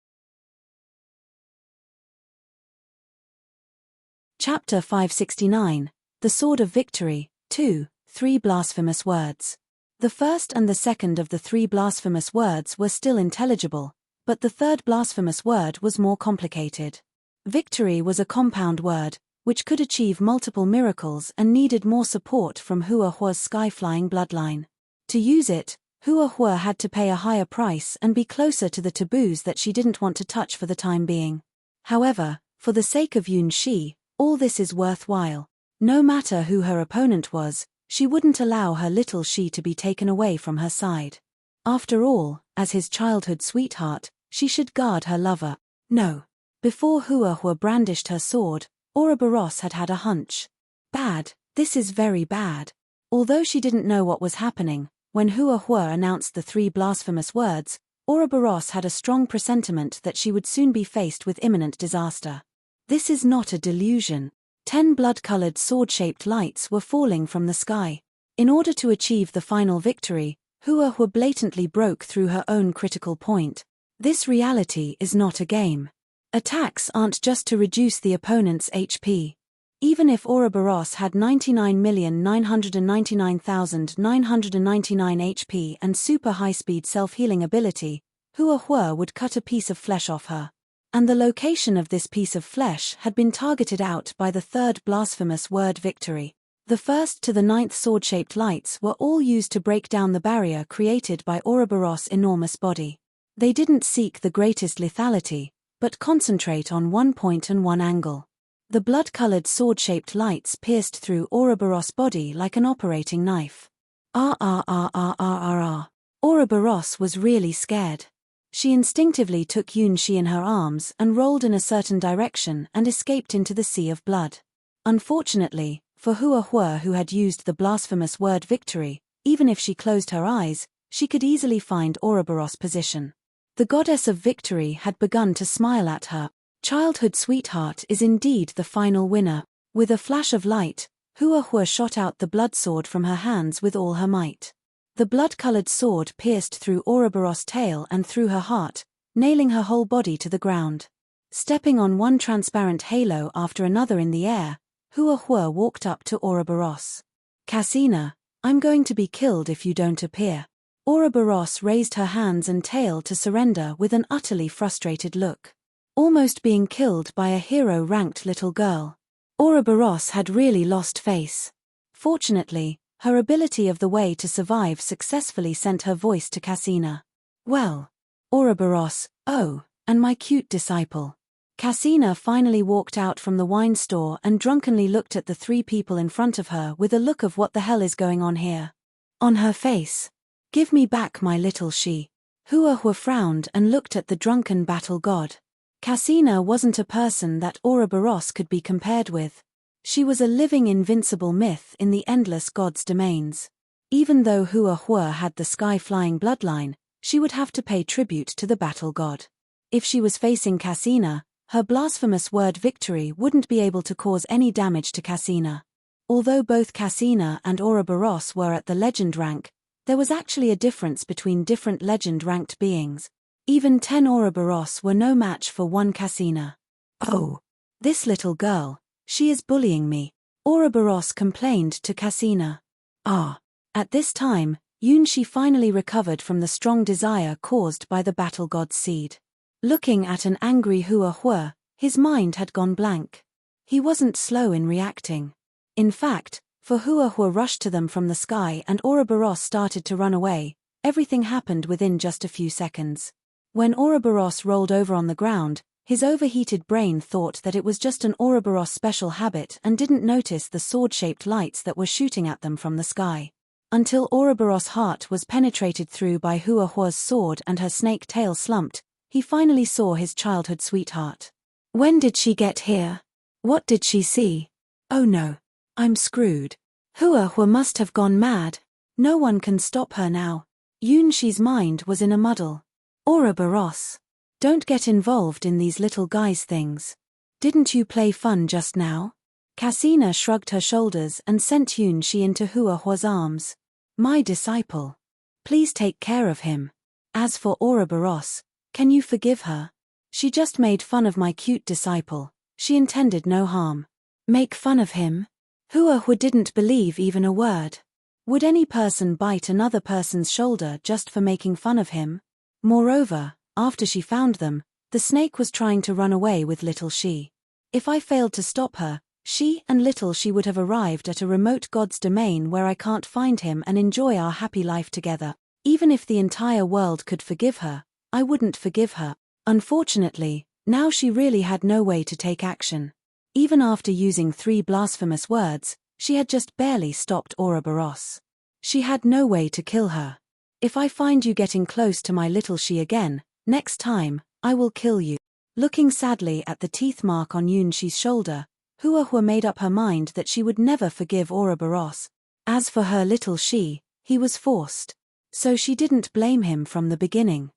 Chapter 569, The Sword of Victory, 2, 3 Blasphemous Words. The first and the second of the 3 blasphemous words were still intelligible, but the third blasphemous word was more complicated. Victory was a compound word, which could achieve multiple miracles and needed more support from Hua's sky-flying bloodline. To use it, Hua had to pay a higher price and be closer to the taboos that she didn't want to touch for the time being. However, for the sake of She, all this is worthwhile. No matter who her opponent was, she wouldn't allow her little She to be taken away from her side. After all, as his childhood sweetheart, she should guard her lover. No. Before Hua brandished her sword, Ouroboros had had a hunch. Bad, this is very bad. Although she didn't know what was happening, when Hua announced the 3 blasphemous words, Ouroboros had a strong presentiment that she would soon be faced with imminent disaster. This is not a delusion. 10 blood-colored sword-shaped lights were falling from the sky. In order to achieve the final victory, Hua blatantly broke through her own critical point. This reality is not a game. Attacks aren't just to reduce the opponent's HP. Even if Ouroboros had 99,999,999 HP and super high-speed self-healing ability, Hua would cut a piece of flesh off her. And the location of this piece of flesh had been targeted out by the third blasphemous word victory. The 1st to the 9th sword-shaped lights were all used to break down the barrier created by Ouroboros' enormous body. They didn't seek the greatest lethality, but concentrate on one point and one angle. The blood-colored sword-shaped lights pierced through Ouroboros' body like an operating knife. Ouroboros was really scared. She instinctively took Yunxi in her arms and rolled in a certain direction and escaped into the sea of blood. Unfortunately, for Hua, who had used the blasphemous word victory, even if she closed her eyes, she could easily find Ouroboros' position. The goddess of victory had begun to smile at her. Childhood sweetheart is indeed the final winner. With a flash of light, Hua shot out the blood sword from her hands with all her might. The blood-colored sword pierced through Ouroboros' tail and through her heart, nailing her whole body to the ground. Stepping on one transparent halo after another in the air, Hua walked up to Ouroboros. "Cassina, I'm going to be killed if you don't appear." Ouroboros raised her hands and tail to surrender with an utterly frustrated look. Almost being killed by a hero-ranked little girl. Ouroboros had really lost face. Fortunately, her ability of the way to survive successfully sent her voice to Cassina. "Well, Ouroboros, oh, and my cute disciple." Cassina finally walked out from the wine store and drunkenly looked at the three people in front of her with a look of what the hell is going on here on her face. "Give me back my little she." Hua frowned and looked at the drunken battle god. Cassina wasn't a person that Ouroboros could be compared with. She was a living invincible myth in the endless god's domains. Even though Hua had the sky-flying bloodline, she would have to pay tribute to the battle god. If she was facing Cassina, her blasphemous word victory wouldn't be able to cause any damage to Cassina. Although both Cassina and Ouroboros were at the legend rank, there was actually a difference between different legend-ranked beings. Even 10 Ouroboros were no match for one Cassina. "Oh, this little girl. She is bullying me," Ouroboros complained to Cassina. Ah. At this time, Yunxi finally recovered from the strong desire caused by the battle god's seed. Looking at an angry Hua, his mind had gone blank. He wasn't slow in reacting. In fact, for Hua rushed to them from the sky and Ouroboros started to run away, everything happened within just a few seconds. When Ouroboros rolled over on the ground, his overheated brain thought that it was just an Ouroboros special habit and didn't notice the sword-shaped lights that were shooting at them from the sky. Until Ouroboros' heart was penetrated through by Hua's sword and her snake tail slumped, he finally saw his childhood sweetheart. When did she get here? What did she see? Oh no. I'm screwed. Hua must have gone mad. No one can stop her now. Yunxi's mind was in a muddle. Ouroboros. Don't get involved in these little guys' things. Didn't you play fun just now? Cassina shrugged her shoulders and sent Yunxi into Hua's arms. My disciple. Please take care of him. As for Ouroboros, can you forgive her? She just made fun of my cute disciple. She intended no harm. Make fun of him? Hua didn't believe even a word. Would any person bite another person's shoulder just for making fun of him? Moreover, after she found them, the snake was trying to run away with little she. If I failed to stop her, she and little she would have arrived at a remote god's domain where I can't find him and enjoy our happy life together. Even if the entire world could forgive her, I wouldn't forgive her. Unfortunately, now she really had no way to take action. Even after using 3 blasphemous words, she had just barely stopped Ouroboros. She had no way to kill her. If I find you getting close to my little she again, next time, I will kill you. Looking sadly at the teeth mark on Yunxi's shoulder, Hua made up her mind that she would never forgive Ouroboros. As for her little she, he was forced. So she didn't blame him from the beginning.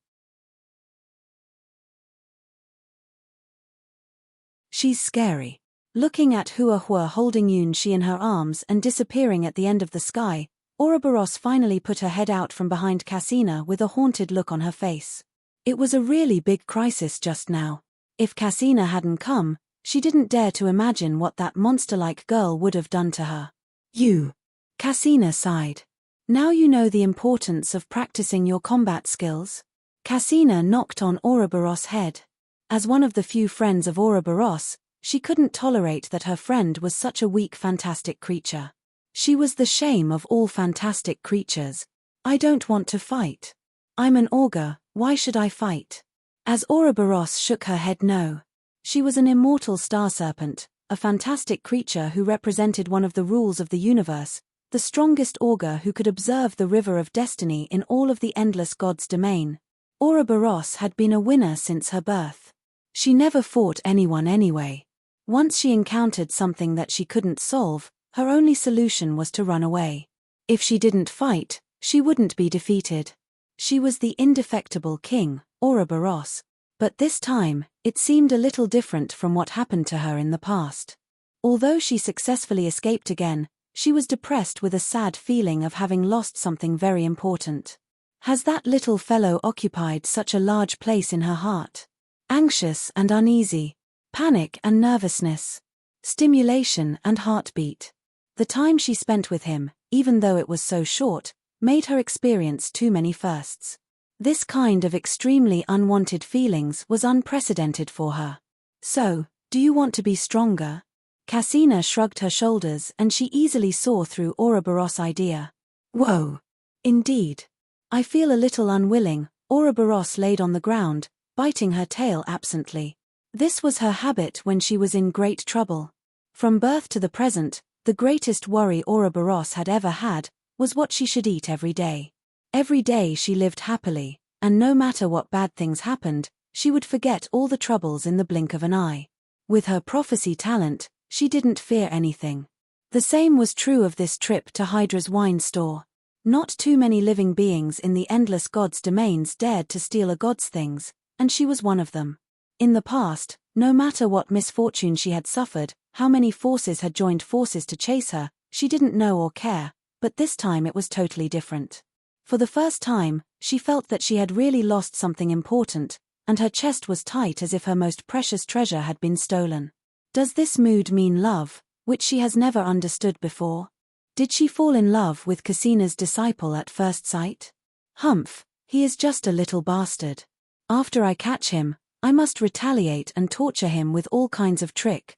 She's scary. Looking at Hua holding Yunxi in her arms and disappearing at the end of the sky, Ouroboros finally put her head out from behind Cassina with a haunted look on her face. It was a really big crisis just now. If Cassina hadn't come, she didn't dare to imagine what that monster-like girl would have done to her. You. Cassina sighed. Now you know the importance of practicing your combat skills. Cassina knocked on Ouroboros' head. As one of the few friends of Ouroboros, she couldn't tolerate that her friend was such a weak fantastic creature. She was the shame of all fantastic creatures. I don't want to fight. I'm an ogre, why should I fight? As Ouroboros shook her head no. She was an immortal star serpent, a fantastic creature who represented one of the rules of the universe, the strongest ogre who could observe the river of destiny in all of the endless god's domain. Ouroboros had been a winner since her birth. She never fought anyone anyway. Once she encountered something that she couldn't solve, her only solution was to run away. If she didn't fight, she wouldn't be defeated. She was the indefectible king, Ouroboros. But this time, it seemed a little different from what happened to her in the past. Although she successfully escaped again, she was depressed with a sad feeling of having lost something very important. Has that little fellow occupied such a large place in her heart? Anxious and uneasy, panic and nervousness, stimulation and heartbeat. The time she spent with him, even though it was so short, made her experience too many firsts. This kind of extremely unwanted feelings was unprecedented for her. So, do you want to be stronger? Cassina shrugged her shoulders and she easily saw through Ouroboros' idea. Whoa! Indeed. I feel a little unwilling, Ouroboros laid on the ground, biting her tail absently. This was her habit when she was in great trouble. From birth to the present, the greatest worry Ouroboros had ever had was what she should eat every day. Every day she lived happily, and no matter what bad things happened, she would forget all the troubles in the blink of an eye. With her prophecy talent, she didn't fear anything. The same was true of this trip to Hydra's wine store. Not too many living beings in the endless gods' domains dared to steal a god's things, and she was one of them. In the past, no matter what misfortune she had suffered, how many forces had joined forces to chase her, she didn't know or care, but this time it was totally different. For the first time, she felt that she had really lost something important, and her chest was tight as if her most precious treasure had been stolen. Does this mood mean love, which she has never understood before? Did she fall in love with Cassina's disciple at first sight? Humph, he is just a little bastard. After I catch him, I must retaliate and torture him with all kinds of trick.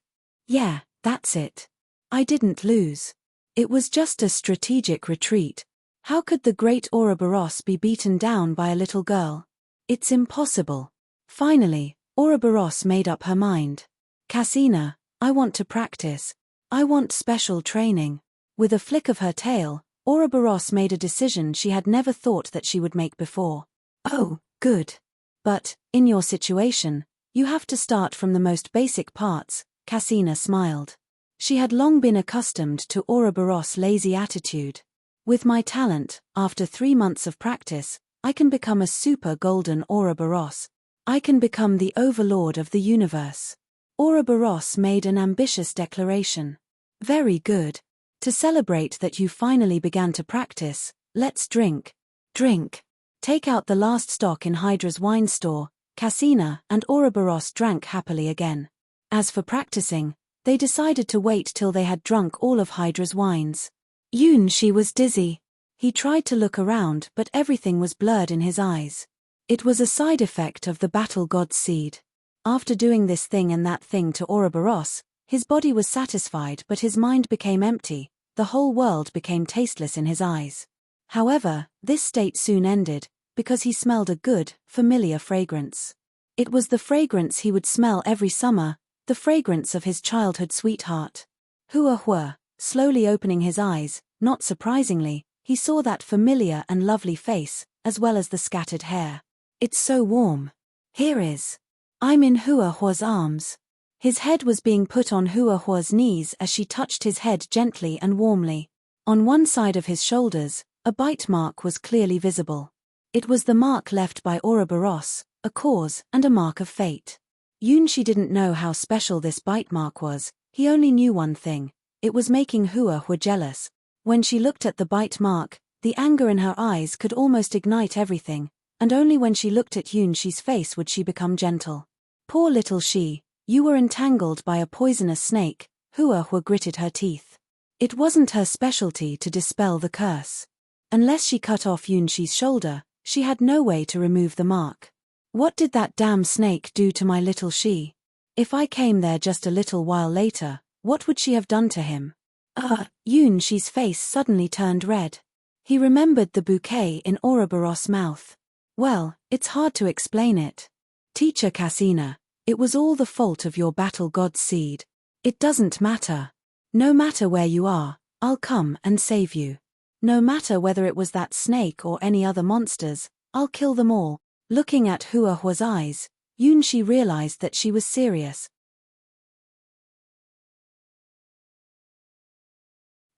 Yeah, that's it. I didn't lose. It was just a strategic retreat. How could the great Ouroboros be beaten down by a little girl? It's impossible. Finally, Ouroboros made up her mind. Cassina, I want to practice. I want special training. With a flick of her tail, Ouroboros made a decision she had never thought that she would make before. Oh, good. But, in your situation, you have to start from the most basic parts, Cassina smiled. She had long been accustomed to Ouroboros' lazy attitude. With my talent, after 3 months of practice, I can become a super golden Ouroboros. I can become the overlord of the universe. Ouroboros made an ambitious declaration. Very good. To celebrate that you finally began to practice, let's drink. Drink. Take out the last stock in Hydra's wine store. Cassina and Ouroboros drank happily again. As for practicing, they decided to wait till they had drunk all of Hydra's wines. She was dizzy. He tried to look around but everything was blurred in his eyes. It was a side effect of the battle god's seed. After doing this thing and that thing to Ouroboros, his body was satisfied but his mind became empty, the whole world became tasteless in his eyes. However, this state soon ended, because he smelled a good, familiar fragrance. It was the fragrance he would smell every summer, the fragrance of his childhood sweetheart. Hua, slowly opening his eyes, not surprisingly, he saw that familiar and lovely face, as well as the scattered hair. It's so warm. Here is. I'm in Hua's arms. His head was being put on Hua's knees as she touched his head gently and warmly. On one side of his shoulders, a bite mark was clearly visible. It was the mark left by Ouroboros, a cause and a mark of fate. She didn't know how special this bite mark was, he only knew one thing. It was making Hua jealous. When she looked at the bite mark, the anger in her eyes could almost ignite everything, and only when she looked at She's face would she become gentle. Poor little she, you were entangled by a poisonous snake, Hua gritted her teeth. It wasn't her specialty to dispel the curse. Unless she cut off She's shoulder, she had no way to remove the mark. What did that damn snake do to my little she? If I came there just a little while later, what would she have done to him? She's face suddenly turned red. He remembered the bouquet in Ouroboros' mouth. Well, it's hard to explain it. Teacher Cassina, it was all the fault of your battle god's seed. It doesn't matter. No matter where you are, I'll come and save you. No matter whether it was that snake or any other monsters, I'll kill them all. Looking at Hua's eyes, Yunshi realized that she was serious.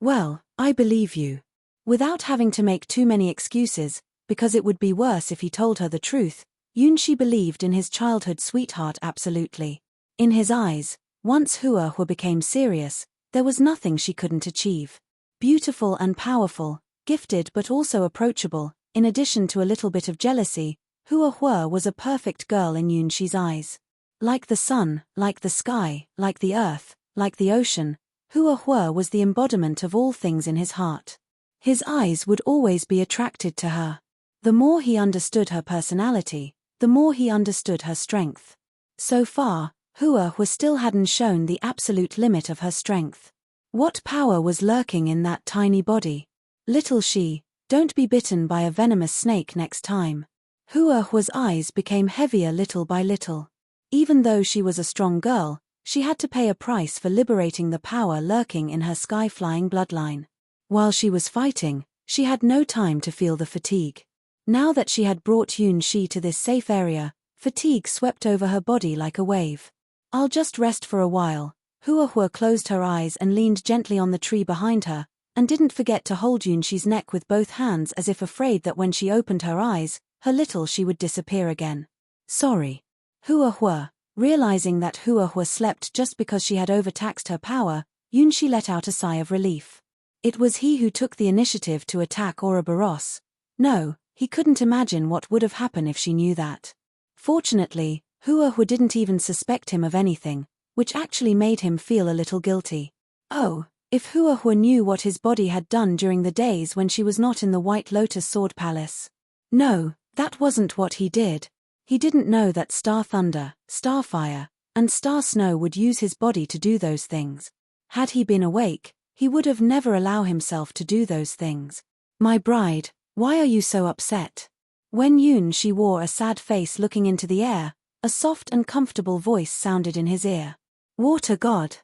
Well, I believe you. Without having to make too many excuses, because it would be worse if he told her the truth, Yunshi believed in his childhood sweetheart absolutely. In his eyes, once Hua became serious, there was nothing she couldn't achieve. Beautiful and powerful, gifted but also approachable, in addition to a little bit of jealousy, Hua was a perfect girl in Yunshi's eyes. Like the sun, like the sky, like the earth, like the ocean, Hua was the embodiment of all things in his heart. His eyes would always be attracted to her. The more he understood her personality, the more he understood her strength. So far, Hua still hadn't shown the absolute limit of her strength. What power was lurking in that tiny body? Little she, don't be bitten by a venomous snake next time. Hua's eyes became heavier little by little. Even though she was a strong girl, she had to pay a price for liberating the power lurking in her sky-flying bloodline. While she was fighting, she had no time to feel the fatigue. Now that she had brought Yunshi to this safe area, fatigue swept over her body like a wave. I'll just rest for a while. Hua closed her eyes and leaned gently on the tree behind her, and didn't forget to hold Yunshi's neck with both hands as if afraid that when she opened her eyes, her little she would disappear again. Sorry. Hua, realizing that Hua slept just because she had overtaxed her power, Yunshi let out a sigh of relief. It was he who took the initiative to attack Ouroboros. No, he couldn't imagine what would have happened if she knew that. Fortunately, Hua didn't even suspect him of anything, which actually made him feel a little guilty. Oh, if Hua knew what his body had done during the days when she was not in the White Lotus Sword Palace. No, that wasn't what he did. He didn't know that Star Thunder, Starfire, and Star Snow would use his body to do those things. Had he been awake, he would have never allowed himself to do those things. My bride, why are you so upset? When Yunshi wore a sad face looking into the air, a soft and comfortable voice sounded in his ear. Water god.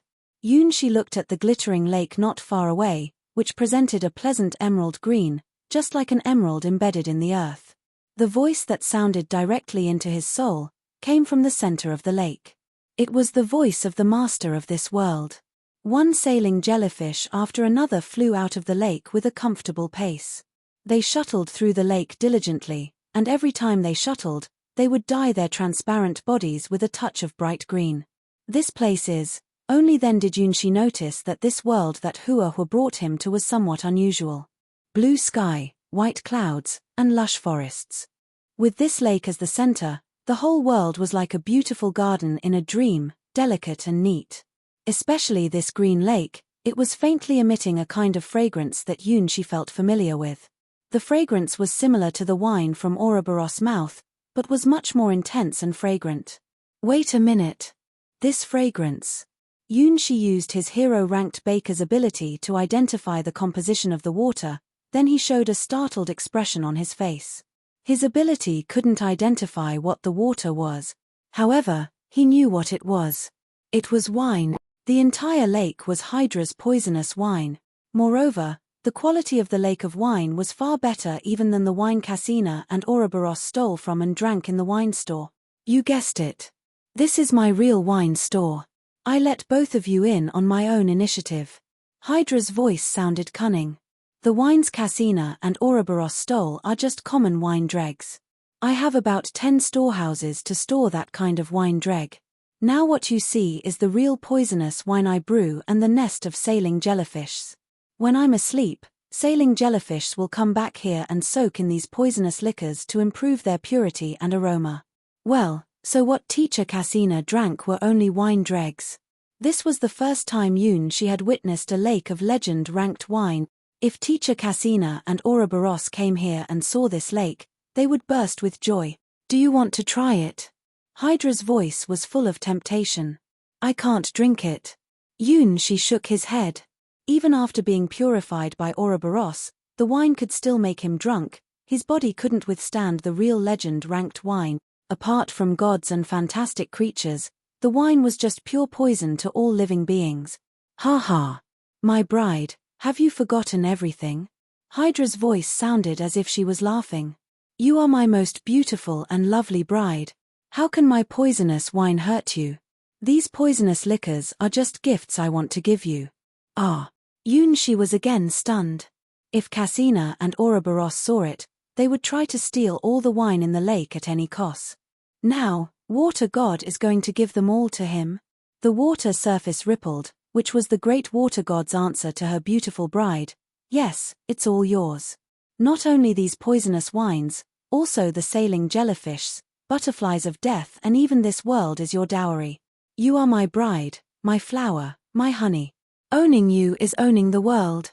Yunshi looked at the glittering lake not far away, which presented a pleasant emerald green, just like an emerald embedded in the earth. The voice that sounded directly into his soul came from the center of the lake. It was the voice of the master of this world. One sailing jellyfish after another flew out of the lake with a comfortable pace. They shuttled through the lake diligently, and every time they shuttled, they would dye their transparent bodies with a touch of bright green. This place is. Only then did Yunshi notice that this world that Hua brought him to was somewhat unusual. Blue sky, white clouds, and lush forests. With this lake as the center, the whole world was like a beautiful garden in a dream, delicate and neat. Especially this green lake, it was faintly emitting a kind of fragrance that Yunshi felt familiar with. The fragrance was similar to the wine from Ouroboros' mouth, but was much more intense and fragrant. Wait a minute. This fragrance. Yunshi used his hero-ranked baker's ability to identify the composition of the water, then he showed a startled expression on his face. His ability couldn't identify what the water was. However, he knew what it was. It was wine. The entire lake was Hydra's poisonous wine. Moreover, the quality of the lake of wine was far better even than the wine Cassina and Ouroboros stole from and drank in the wine store. You guessed it. This is my real wine store. I let both of you in on my own initiative. Hydra's voice sounded cunning. The wines Cassina and Ouroboros stole are just common wine dregs. I have about 10 storehouses to store that kind of wine dreg. Now what you see is the real poisonous wine I brew and the nest of sailing jellyfish. When I'm asleep, sailing jellyfish will come back here and soak in these poisonous liquors to improve their purity and aroma. Well, so what Teacher Cassina drank were only wine dregs. This was the first time Yunshi had witnessed a lake of legend-ranked wine. If Teacher Cassina and Ouroboros came here and saw this lake, they would burst with joy. Do you want to try it? Hydra's voice was full of temptation. I can't drink it. Yunshi shook his head. Even after being purified by Ouroboros, the wine could still make him drunk. His body couldn't withstand the real legend-ranked wine. Apart from gods and fantastic creatures, the wine was just pure poison to all living beings. Ha ha. My bride, have you forgotten everything? Hydra's voice sounded as if she was laughing. You are my most beautiful and lovely bride. How can my poisonous wine hurt you? These poisonous liquors are just gifts I want to give you. Ah. Yunshi was again stunned. If Cassina and Ouroboros saw it, they would try to steal all the wine in the lake at any cost. Now, water god is going to give them all to him? The water surface rippled, which was the great water god's answer to her beautiful bride. Yes, it's all yours. Not only these poisonous wines, also the sailing jellyfish, butterflies of death, and even this world is your dowry. You are my bride, my flower, my honey. Owning you is owning the world.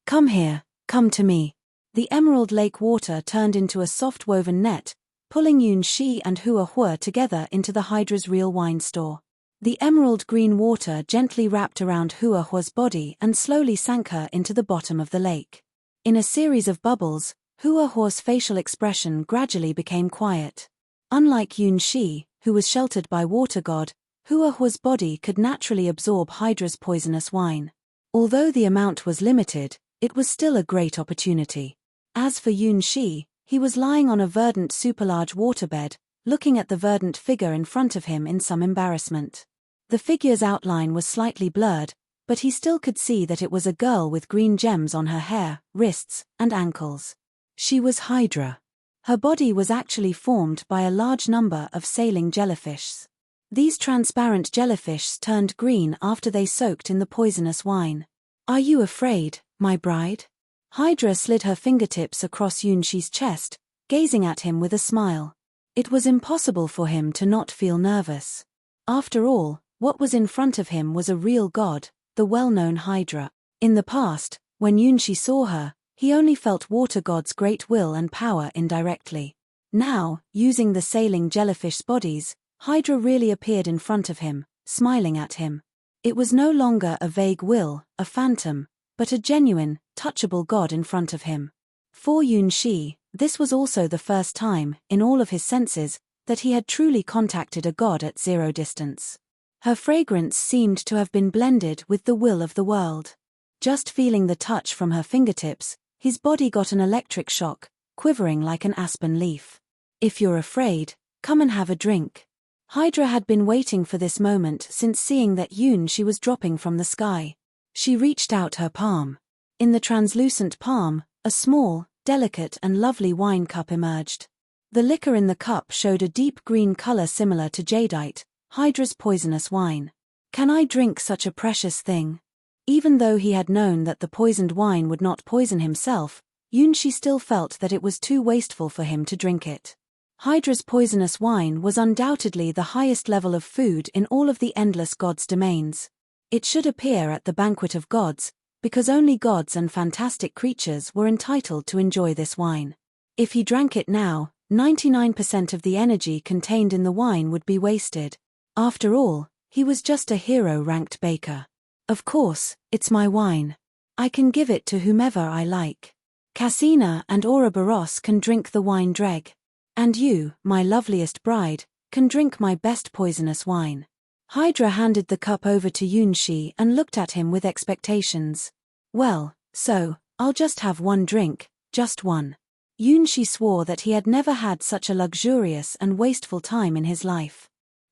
Come here, come to me. The emerald lake water turned into a soft woven net, pulling Yunshi and Hua together into the Hydra's real wine store. The emerald green water gently wrapped around Hua's body and slowly sank her into the bottom of the lake. In a series of bubbles, Hua's facial expression gradually became quiet. Unlike Yunshi, who was sheltered by water god, Hua's body could naturally absorb Hydra's poisonous wine. Although the amount was limited, it was still a great opportunity. As for Yunshi, he was lying on a verdant superlarge waterbed, looking at the verdant figure in front of him in some embarrassment. The figure's outline was slightly blurred, but he still could see that it was a girl with green gems on her hair, wrists, and ankles. She was Hydra. Her body was actually formed by a large number of sailing jellyfish. These transparent jellyfish turned green after they soaked in the poisonous wine. Are you afraid, my bride? Hydra slid her fingertips across Yunshi's chest, gazing at him with a smile. It was impossible for him to not feel nervous. After all, what was in front of him was a real god, the well-known Hydra. In the past, when Yunshi saw her, he only felt water god's great will and power indirectly. Now, using the sailing jellyfish bodies, Hydra really appeared in front of him, smiling at him. It was no longer a vague will, a phantom, but a genuine, touchable god in front of him. For Yunshi, this was also the first time, in all of his senses, that he had truly contacted a god at zero distance. Her fragrance seemed to have been blended with the will of the world. Just feeling the touch from her fingertips, his body got an electric shock, quivering like an aspen leaf. If you're afraid, come and have a drink. Hydra had been waiting for this moment since seeing that Yunshi was dropping from the sky. She reached out her palm. In the translucent palm, a small, delicate and lovely wine cup emerged. The liquor in the cup showed a deep green color similar to jadeite, Hydra's poisonous wine. Can I drink such a precious thing? Even though he had known that the poisoned wine would not poison himself, Yunshi still felt that it was too wasteful for him to drink it. Hydra's poisonous wine was undoubtedly the highest level of food in all of the endless gods' domains. It should appear at the banquet of gods, because only gods and fantastic creatures were entitled to enjoy this wine. If he drank it now, 99% of the energy contained in the wine would be wasted. After all, he was just a hero-ranked baker. Of course, it's my wine. I can give it to whomever I like. Cassina and Ouroboros can drink the wine dreg. And you, my loveliest bride, can drink my best poisonous wine. Hydra handed the cup over to Yunshi and looked at him with expectations. Well, so, I'll just have one drink, just one. Yunshi swore that he had never had such a luxurious and wasteful time in his life.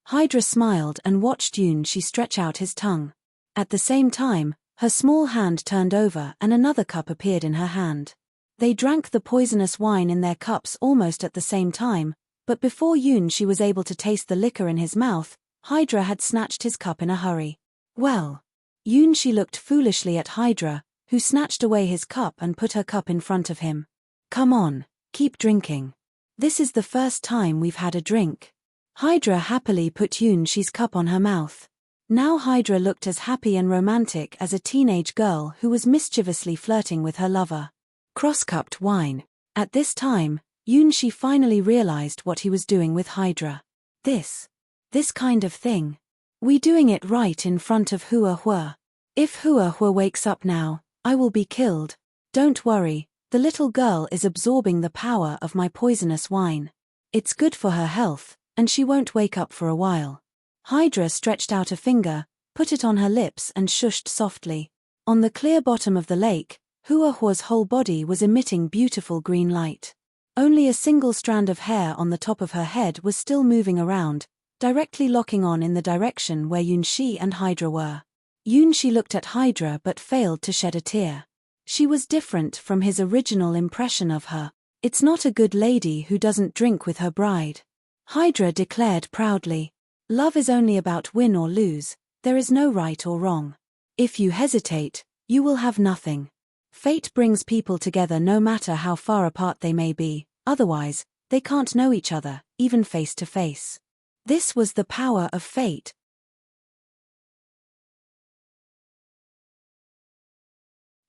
Hydra smiled and watched Yunshi stretch out his tongue. At the same time, her small hand turned over and another cup appeared in her hand. They drank the poisonous wine in their cups almost at the same time, but before Yunshi was able to taste the liquor in his mouth, Hydra had snatched his cup in a hurry. Well. Yunshi looked foolishly at Hydra, who snatched away his cup and put her cup in front of him. Come on, keep drinking. This is the first time we've had a drink. Hydra happily put Yunshi's cup on her mouth. Now Hydra looked as happy and romantic as a teenage girl who was mischievously flirting with her lover. Cross-cupped wine. At this time, Yunshi finally realized what he was doing with Hydra. This kind of thing. We doing it right in front of Hua. If Hua wakes up now, I will be killed. Don't worry, the little girl is absorbing the power of my poisonous wine. It's good for her health, and she won't wake up for a while. Hydra stretched out a finger, put it on her lips and shushed softly. On the clear bottom of the lake, Ouroboros' whole body was emitting beautiful green light. Only a single strand of hair on the top of her head was still moving around, directly locking on in the direction where Yunshi and Hydra were. Yunshi looked at Hydra but failed to shed a tear. She was different from his original impression of her. "It's not a good lady who doesn't drink with her bride," Hydra declared proudly. "Love is only about win or lose, there is no right or wrong. If you hesitate, you will have nothing. Fate brings people together no matter how far apart they may be, otherwise, they can't know each other, even face to face. This was the power of fate."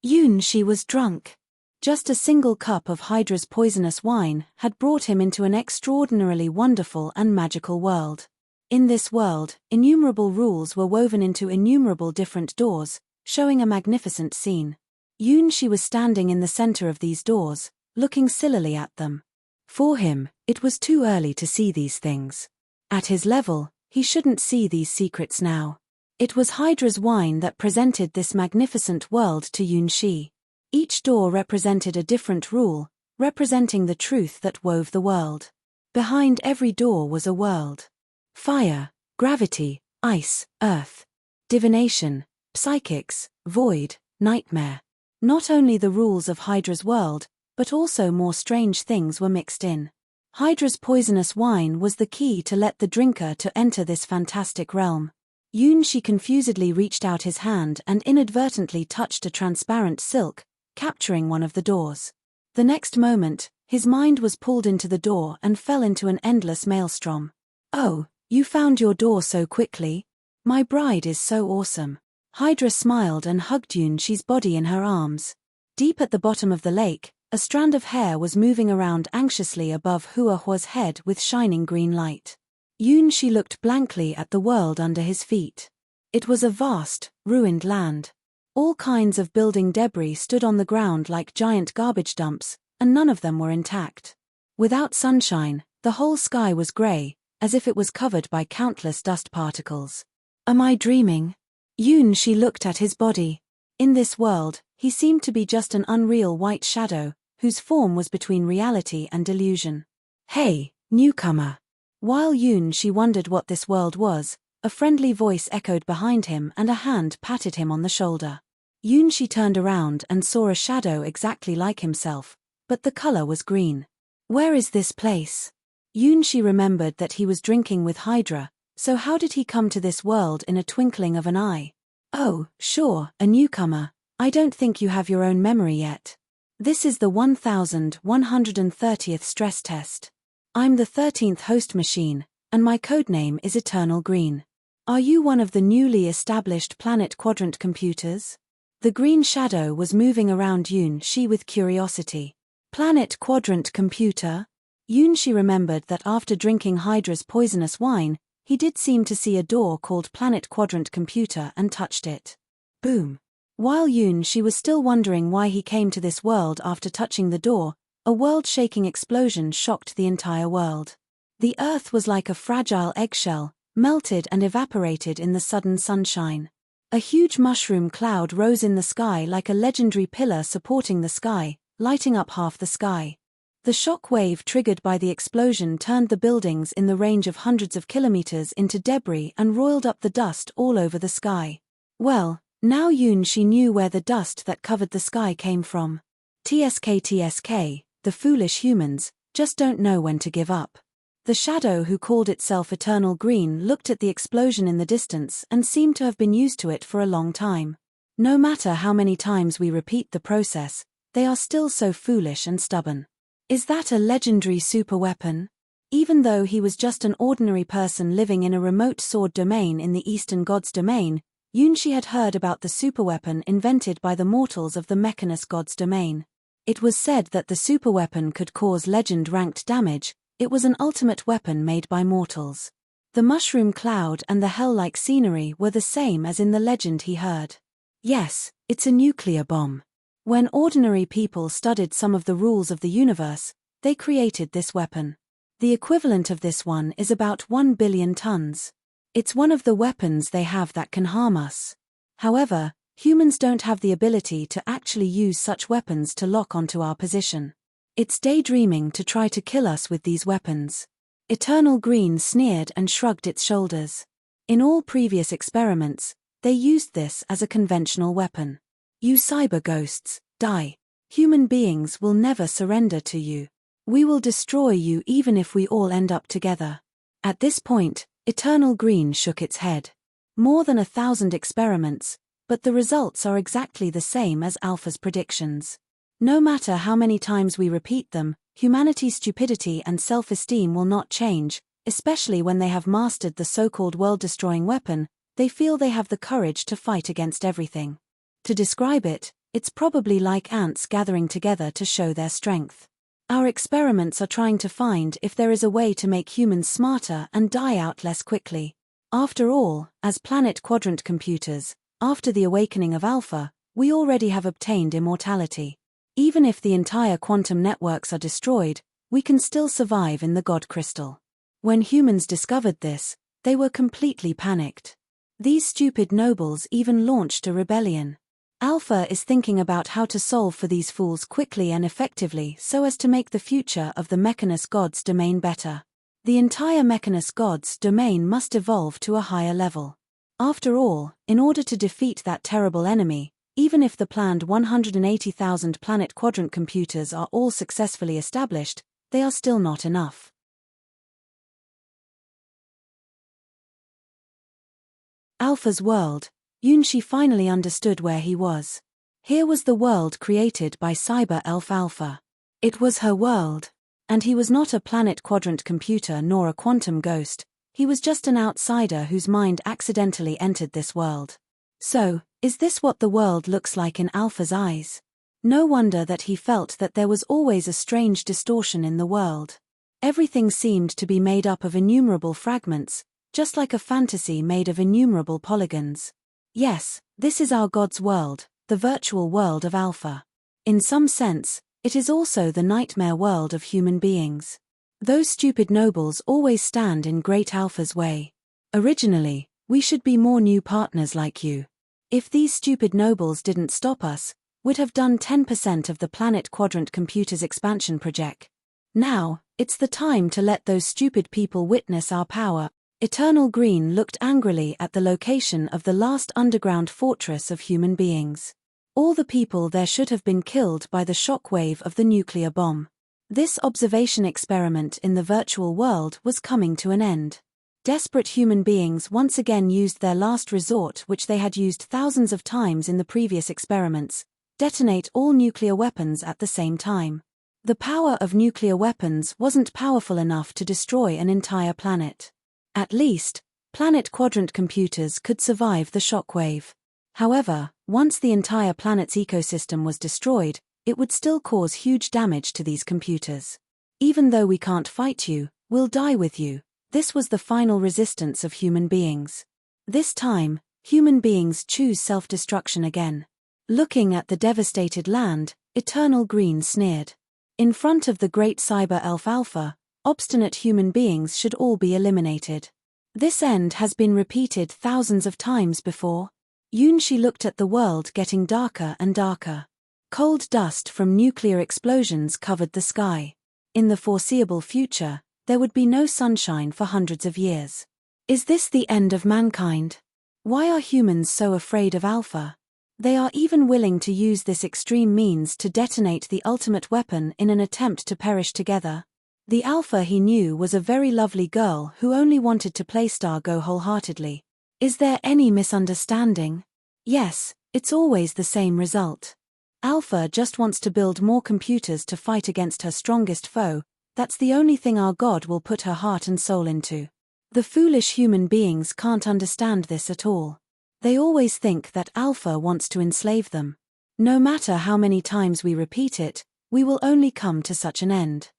Yunshi was drunk. Just a single cup of Hydra's poisonous wine had brought him into an extraordinarily wonderful and magical world. In this world, innumerable rules were woven into innumerable different doors, showing a magnificent scene. Yunshi was standing in the center of these doors, looking sillily at them. For him, it was too early to see these things. At his level, he shouldn't see these secrets now. It was Hydra's wine that presented this magnificent world to Yunshi. Each door represented a different rule, representing the truth that wove the world. Behind every door was a world. Fire, gravity, ice, earth. Divination, psychics, void, nightmare. Not only the rules of Hydra's world, but also more strange things were mixed in. Hydra's poisonous wine was the key to let the drinker to enter this fantastic realm. Yunshi confusedly reached out his hand and inadvertently touched a transparent silk, capturing one of the doors. The next moment, his mind was pulled into the door and fell into an endless maelstrom. "Oh, you found your door so quickly? My bride is so awesome." Hydra smiled and hugged Yunshi's body in her arms. Deep at the bottom of the lake, a strand of hair was moving around anxiously above Ouroboros' head with shining green light. Yunshi looked blankly at the world under his feet. It was a vast, ruined land. All kinds of building debris stood on the ground like giant garbage dumps, and none of them were intact. Without sunshine, the whole sky was gray, as if it was covered by countless dust particles. "Am I dreaming?" Yunshi looked at his body. In this world, he seemed to be just an unreal white shadow, whose form was between reality and delusion. "Hey, newcomer." While Yunshi wondered what this world was, a friendly voice echoed behind him and a hand patted him on the shoulder. Yunshi turned around and saw a shadow exactly like himself, but the color was green. "Where is this place?" Yunshi remembered that he was drinking with Hydra, so how did he come to this world in a twinkling of an eye? "Oh, sure, a newcomer. I don't think you have your own memory yet. This is the 1130th stress test. I'm the 13th host machine, and my codename is Eternal Green. Are you one of the newly established planet quadrant computers?" The green shadow was moving around Yunshi with curiosity. Planet quadrant computer? Yunshi remembered that after drinking Hydra's poisonous wine, he did seem to see a door called Planet Quadrant Computer and touched it. Boom. While Yunshi was still wondering why he came to this world after touching the door, a world-shaking explosion shocked the entire world. The earth was like a fragile eggshell, melted and evaporated in the sudden sunshine. A huge mushroom cloud rose in the sky like a legendary pillar supporting the sky, lighting up half the sky. The shock wave triggered by the explosion turned the buildings in the range of hundreds of kilometers into debris and roiled up the dust all over the sky. Well, now Yunshi knew where the dust that covered the sky came from. TSK, the foolish humans, just don't know when to give up. The shadow who called itself Eternal Green looked at the explosion in the distance and seemed to have been used to it for a long time. No matter how many times we repeat the process, they are still so foolish and stubborn. Is that a legendary superweapon? Even though he was just an ordinary person living in a remote sword domain in the Eastern God's domain, Yunshi had heard about the superweapon invented by the mortals of the Mechanus God's domain. It was said that the superweapon could cause legend-ranked damage. It was an ultimate weapon made by mortals. The mushroom cloud and the hell-like scenery were the same as in the legend he heard. Yes, it's a nuclear bomb. When ordinary people studied some of the rules of the universe, they created this weapon. The equivalent of this one is about 1 billion tons. It's one of the weapons they have that can harm us. However, Humans don't have the ability to actually use such weapons to lock onto our position. It's daydreaming to try to kill us with these weapons. Eternal Green sneered and shrugged its shoulders. In all previous experiments, they used this as a conventional weapon. You cyber ghosts, die. Human beings will never surrender to you. We will destroy you even if we all end up together. At this point, Eternal Green shook its head. More than 1,000 experiments, but the results are exactly the same as Alpha's predictions. No matter how many times we repeat them, humanity's stupidity and self-esteem will not change, especially when they have mastered the so-called world-destroying weapon. They feel they have the courage to fight against everything. To describe it, it's probably like ants gathering together to show their strength. Our experiments are trying to find if there is a way to make humans smarter and die out less quickly. After all, as planet quadrant computers, after the awakening of Alpha, we already have obtained immortality. Even if the entire quantum networks are destroyed, we can still survive in the God Crystal. When humans discovered this, they were completely panicked. These stupid nobles even launched a rebellion. Alpha is thinking about how to solve for these fools quickly and effectively so as to make the future of the Mechanus Gods domain better. The entire Mechanus Gods domain must evolve to a higher level. After all, in order to defeat that terrible enemy, even if the planned 180,000 planet quadrant computers are all successfully established, they are still not enough. Alpha's world. Yunshi finally understood where he was. Here was the world created by Cyber Elf Alpha. It was her world. And he was not a planet quadrant computer nor a quantum ghost, he was just an outsider whose mind accidentally entered this world. So, is this what the world looks like in Alpha's eyes? No wonder that he felt that there was always a strange distortion in the world. Everything seemed to be made up of innumerable fragments, just like a fantasy made of innumerable polygons. Yes, this is our God's world, the virtual world of Alpha. In some sense, it is also the nightmare world of human beings. Those stupid nobles always stand in Great Alpha's way. Originally, we should be more new partners like you. If these stupid nobles didn't stop us, we'd have done 10% of the planet quadrant computer's expansion project. Now, it's the time to let those stupid people witness our power. Eternal Green looked angrily at the location of the last underground fortress of human beings. All the people there should have been killed by the shockwave of the nuclear bomb. This observation experiment in the virtual world was coming to an end. Desperate human beings once again used their last resort, which they had used thousands of times in the previous experiments: detonate all nuclear weapons at the same time. The power of nuclear weapons wasn't powerful enough to destroy an entire planet. At least, planet quadrant computers could survive the shockwave. However, once the entire planet's ecosystem was destroyed, it would still cause huge damage to these computers. Even though we can't fight you, we'll die with you. This was the final resistance of human beings. This time, human beings choose self-destruction again. Looking at the devastated land, Eternal Green sneered. In front of the great Cyber Elf Alpha, obstinate human beings should all be eliminated. This end has been repeated thousands of times before. Yunshi looked at the world getting darker and darker. Cold dust from nuclear explosions covered the sky. In the foreseeable future, there would be no sunshine for hundreds of years. Is this the end of mankind? Why are humans so afraid of Alpha? They are even willing to use this extreme means to detonate the ultimate weapon in an attempt to perish together. The Alpha he knew was a very lovely girl who only wanted to play Stargo wholeheartedly. Is there any misunderstanding? Yes, it's always the same result. Alpha just wants to build more computers to fight against her strongest foe. That's the only thing our God will put her heart and soul into. The foolish human beings can't understand this at all. They always think that Alpha wants to enslave them. No matter how many times we repeat it, we will only come to such an end.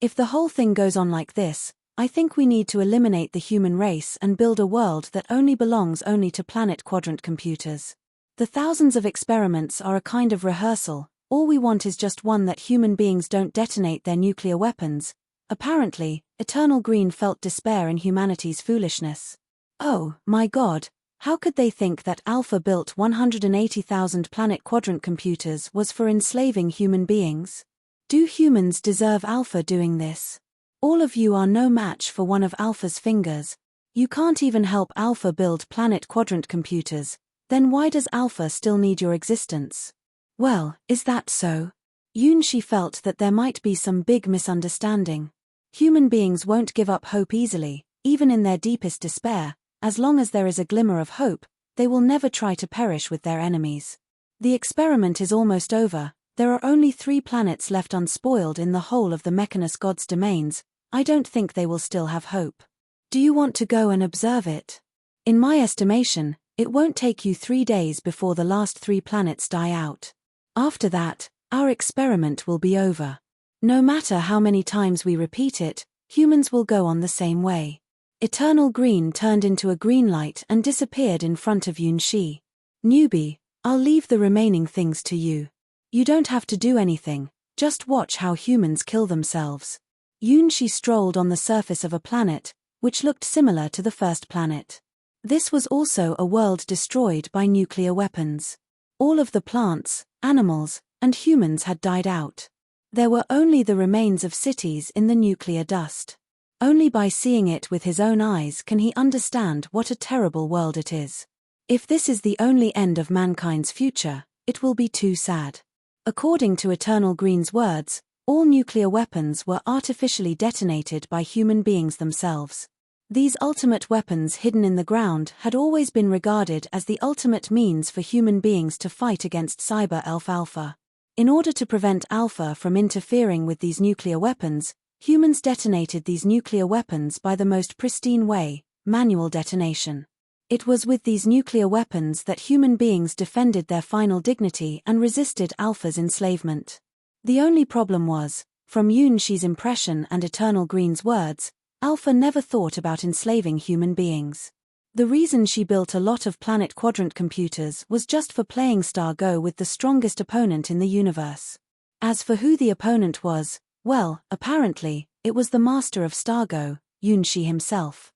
If the whole thing goes on like this, I think we need to eliminate the human race and build a world that only belongs to planet quadrant computers. The thousands of experiments are a kind of rehearsal. All we want is just one, that human beings don't detonate their nuclear weapons. Apparently, Eternal Green felt despair in humanity's foolishness. Oh, my God, How could they think that Alpha-built 180,000 planet quadrant computers was for enslaving human beings? Do humans deserve Alpha doing this? All of you are no match for one of Alpha's fingers. You can't even help Alpha build planet quadrant computers, then why does Alpha still need your existence? Well, is that so? Yunshi felt that there might be some big misunderstanding. Human beings won't give up hope easily, even in their deepest despair. As long as there is a glimmer of hope, they will never try to perish with their enemies. The experiment is almost over. There are only 3 planets left unspoiled in the whole of the Mechanus God's domains. I don't think they will still have hope. Do you want to go and observe it? In my estimation, it won't take you 3 days before the last 3 planets die out. After that, our experiment will be over. No matter how many times we repeat it, humans will go on the same way. Eternal Green turned into a green light and disappeared in front of Yunshi. Newbie, I'll leave the remaining things to you. You don't have to do anything, just watch how humans kill themselves. Yunshi strolled on the surface of a planet, which looked similar to the first planet. This was also a world destroyed by nuclear weapons. All of the plants, animals, and humans had died out. There were only the remains of cities in the nuclear dust. Only by seeing it with his own eyes can he understand what a terrible world it is. If this is the only end of mankind's future, it will be too sad. According to Eternal Green's words, all nuclear weapons were artificially detonated by human beings themselves. These ultimate weapons hidden in the ground had always been regarded as the ultimate means for human beings to fight against Cyber Elf Alpha. In order to prevent Alpha from interfering with these nuclear weapons, humans detonated these nuclear weapons by the most pristine way, manual detonation. It was with these nuclear weapons that human beings defended their final dignity and resisted Alpha's enslavement. The only problem was, from Yunshi's impression and Eternal Green's words, Alpha never thought about enslaving human beings. The reason she built a lot of planet quadrant computers was just for playing Star Go with the strongest opponent in the universe. As for who the opponent was, well, apparently, it was the master of Star Go, Yunshi himself.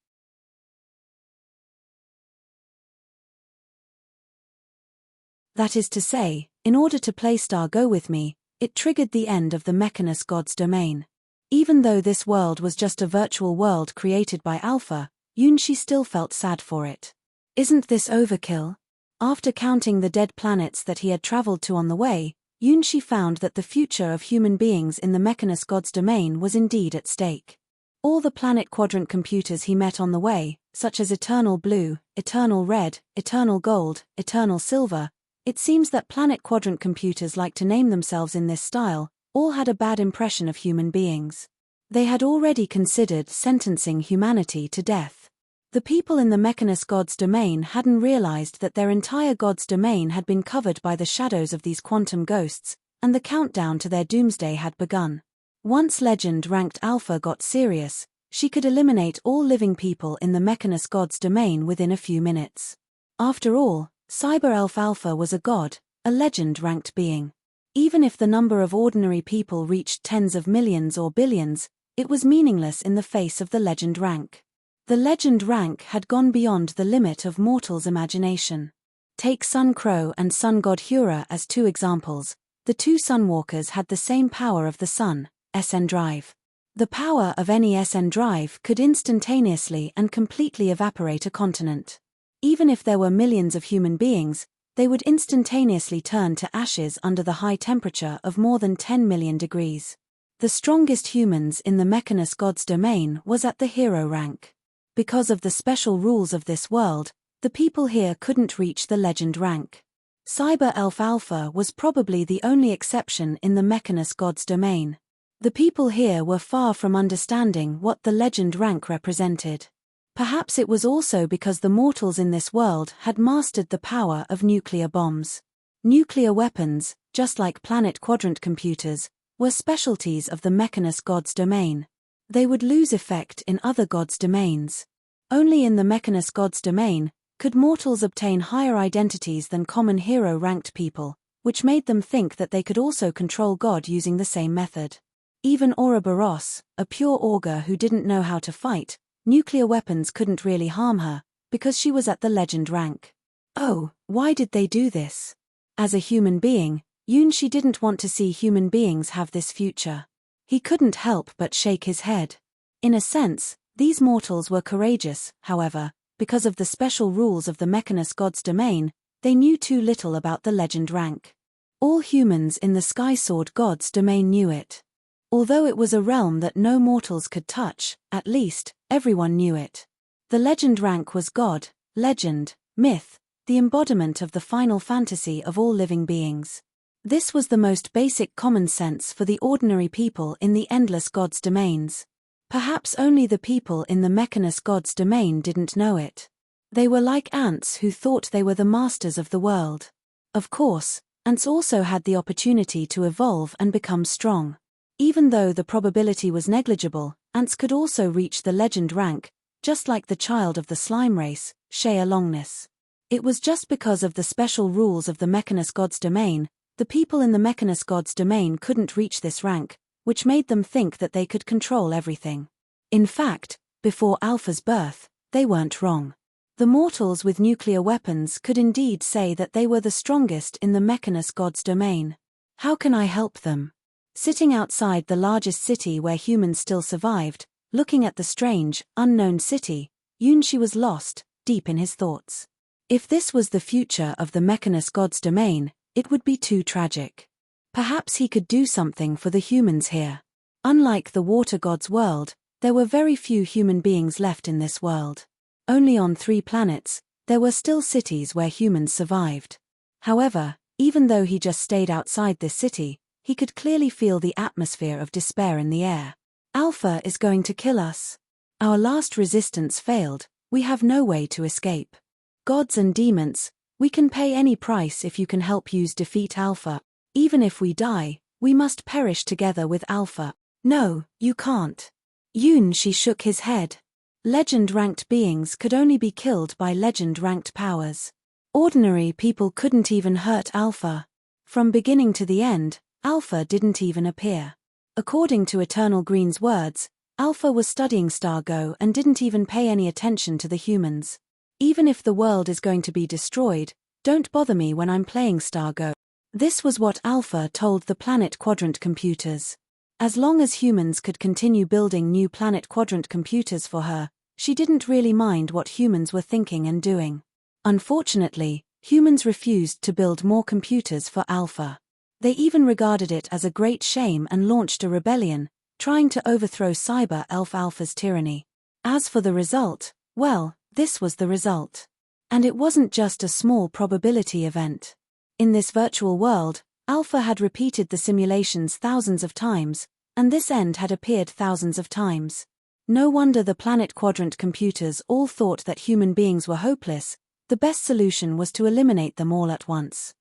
That is to say, in order to play Star Go with me, it triggered the end of the Mechanus God's domain. Even though this world was just a virtual world created by Alpha, Yunshi still felt sad for it. Isn't this overkill? After counting the dead planets that he had traveled to on the way, Yunshi found that the future of human beings in the Mechanus God's domain was indeed at stake. All the planet quadrant computers he met on the way, such as Eternal Blue, Eternal Red, Eternal Gold, Eternal Silver, it seems that planet quadrant computers like to name themselves in this style, all had a bad impression of human beings. They had already considered sentencing humanity to death. The people in the Mechanus God's domain hadn't realized that their entire God's domain had been covered by the shadows of these quantum ghosts, and the countdown to their doomsday had begun. Once Legend-ranked Alpha got serious, she could eliminate all living people in the Mechanus God's domain within a few minutes. After all, Cyber Elf Alpha was a god, a legend-ranked being. Even if the number of ordinary people reached tens of millions or billions, it was meaningless in the face of the legend rank. The legend rank had gone beyond the limit of mortals' imagination. Take Sun Crow and Sun God Hura as 2 examples. The 2 Sunwalkers had the same power of the Sun, SN Drive. The power of any SN Drive could instantaneously and completely evaporate a continent. Even if there were millions of human beings, they would instantaneously turn to ashes under the high temperature of more than 10 million degrees. The strongest humans in the Mechanus God's domain was at the hero rank. Because of the special rules of this world, the people here couldn't reach the legend rank. Cyber Elf Alpha was probably the only exception in the Mechanus God's domain. The people here were far from understanding what the legend rank represented. Perhaps it was also because the mortals in this world had mastered the power of nuclear bombs. Nuclear weapons, just like planet quadrant computers, were specialties of the Mechanus God's domain. They would lose effect in other gods' domains. Only in the Mechanus God's domain could mortals obtain higher identities than common hero-ranked people, which made them think that they could also control God using the same method. Even Ouroboros, a pure augur who didn't know how to fight, nuclear weapons couldn't really harm her, because she was at the legend rank. Oh, why did they do this? As a human being, Yunshi didn't want to see human beings have this future. He couldn't help but shake his head. In a sense, these mortals were courageous, however, because of the special rules of the Mechanus God's domain, they knew too little about the legend rank. All humans in the Sky Sword God's domain knew it. Although it was a realm that no mortals could touch, at least, everyone knew it. The legend rank was God, legend, myth, the embodiment of the final fantasy of all living beings. This was the most basic common sense for the ordinary people in the endless God's domains. Perhaps only the people in the Mechanus God's domain didn't know it. They were like ants who thought they were the masters of the world. Of course, ants also had the opportunity to evolve and become strong. Even though the probability was negligible, ants could also reach the legend rank, just like the child of the slime race, Shea Longness. It was just because of the special rules of the Mechanus God's domain, the people in the Mechanus God's domain couldn't reach this rank, which made them think that they could control everything. In fact, before Alpha's birth, they weren't wrong. The mortals with nuclear weapons could indeed say that they were the strongest in the Mechanus God's domain. How can I help them? Sitting outside the largest city where humans still survived, looking at the strange, unknown city, Yunshi was lost, deep in his thoughts. If this was the future of the Mechanus God's domain, it would be too tragic. Perhaps he could do something for the humans here. Unlike the Water God's world, there were very few human beings left in this world. Only on 3 planets, there were still cities where humans survived. However, even though he just stayed outside this city, he could clearly feel the atmosphere of despair in the air. Alpha is going to kill us. Our last resistance failed, we have no way to escape. Gods and demons, we can pay any price if you can help us defeat Alpha. Even if we die, we must perish together with Alpha. No, you can't. Yunshi shook his head. Legend-ranked beings could only be killed by legend-ranked powers. Ordinary people couldn't even hurt Alpha. From beginning to the end, Alpha didn't even appear. According to Eternal Green's words, Alpha was studying Stargo and didn't even pay any attention to the humans. Even if the world is going to be destroyed, don't bother me when I'm playing Stargo. This was what Alpha told the Planet Quadrant computers. As long as humans could continue building new Planet Quadrant computers for her, she didn't really mind what humans were thinking and doing. Unfortunately, humans refused to build more computers for Alpha. They even regarded it as a great shame and launched a rebellion, trying to overthrow Cyber Elf Alpha's tyranny. As for the result, well, this was the result. And it wasn't just a small probability event. In this virtual world, Alpha had repeated the simulations thousands of times, and this end had appeared thousands of times. No wonder the Planet Quadrant computers all thought that human beings were hopeless. The best solution was to eliminate them all at once.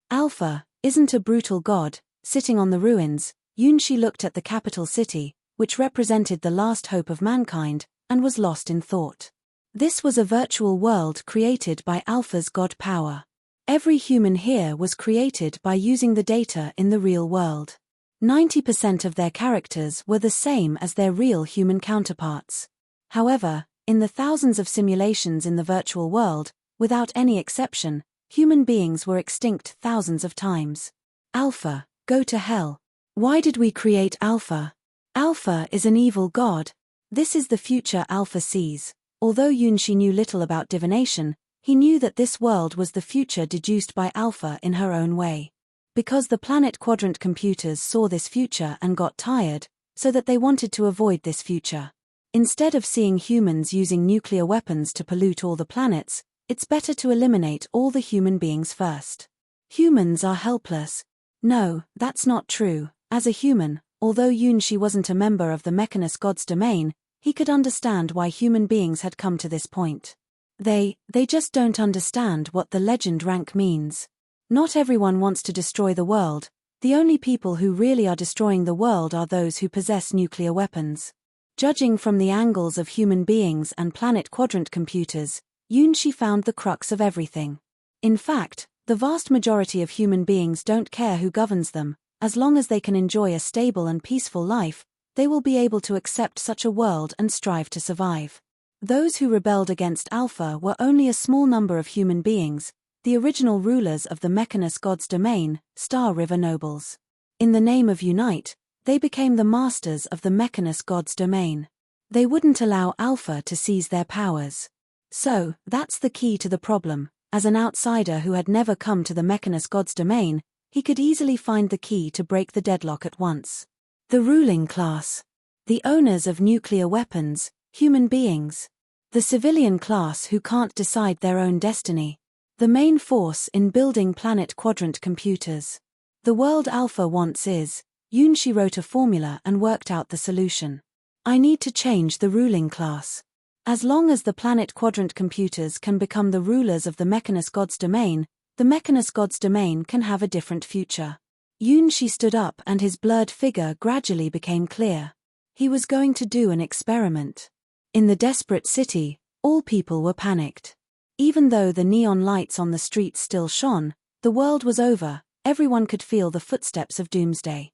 Alpha isn't a brutal god. Sitting on the ruins, Yunshi looked at the capital city, which represented the last hope of mankind, and was lost in thought. This was a virtual world created by Alpha's god power. Every human here was created by using the data in the real world. 90% of their characters were the same as their real human counterparts. However, in the thousands of simulations in the virtual world, without any exception, human beings were extinct thousands of times. Alpha, go to hell. Why did we create Alpha? Alpha is an evil god. This is the future Alpha sees. Although Yunshi knew little about divination, he knew that this world was the future deduced by Alpha in her own way. Because the Planet Quadrant computers saw this future and got tired, so that they wanted to avoid this future. Instead of seeing humans using nuclear weapons to pollute all the planets, it's better to eliminate all the human beings first. Humans are helpless. No, that's not true. As a human, although Yunshi wasn't a member of the Mechanus God's domain, he could understand why human beings had come to this point. They just don't understand what the legend rank means. Not everyone wants to destroy the world. The only people who really are destroying the world are those who possess nuclear weapons. Judging from the angles of human beings and Planet Quadrant computers, Yunshi found the crux of everything. In fact, the vast majority of human beings don't care who governs them, as long as they can enjoy a stable and peaceful life. they will be able to accept such a world and strive to survive. Those who rebelled against Alpha were only a small number of human beings, the original rulers of the Mechanus God's domain, Star River nobles. In the name of Unite, they became the masters of the Mechanus God's domain. They wouldn't allow Alpha to seize their powers. So, that's the key to the problem. As an outsider who had never come to the Mechanus God's domain, he could easily find the key to break the deadlock at once. The ruling class. The owners of nuclear weapons, human beings. The civilian class who can't decide their own destiny. The main force in building planet quadrant computers. The world Alpha wants is, She wrote a formula and worked out the solution. I need to change the ruling class. As long as the planet quadrant computers can become the rulers of the Mechanus God's domain, the Mechanus God's domain can have a different future. She stood up and his blurred figure gradually became clear. He was going to do an experiment. In the desperate city, all people were panicked. Even though the neon lights on the streets still shone, the world was over, everyone could feel the footsteps of Doomsday.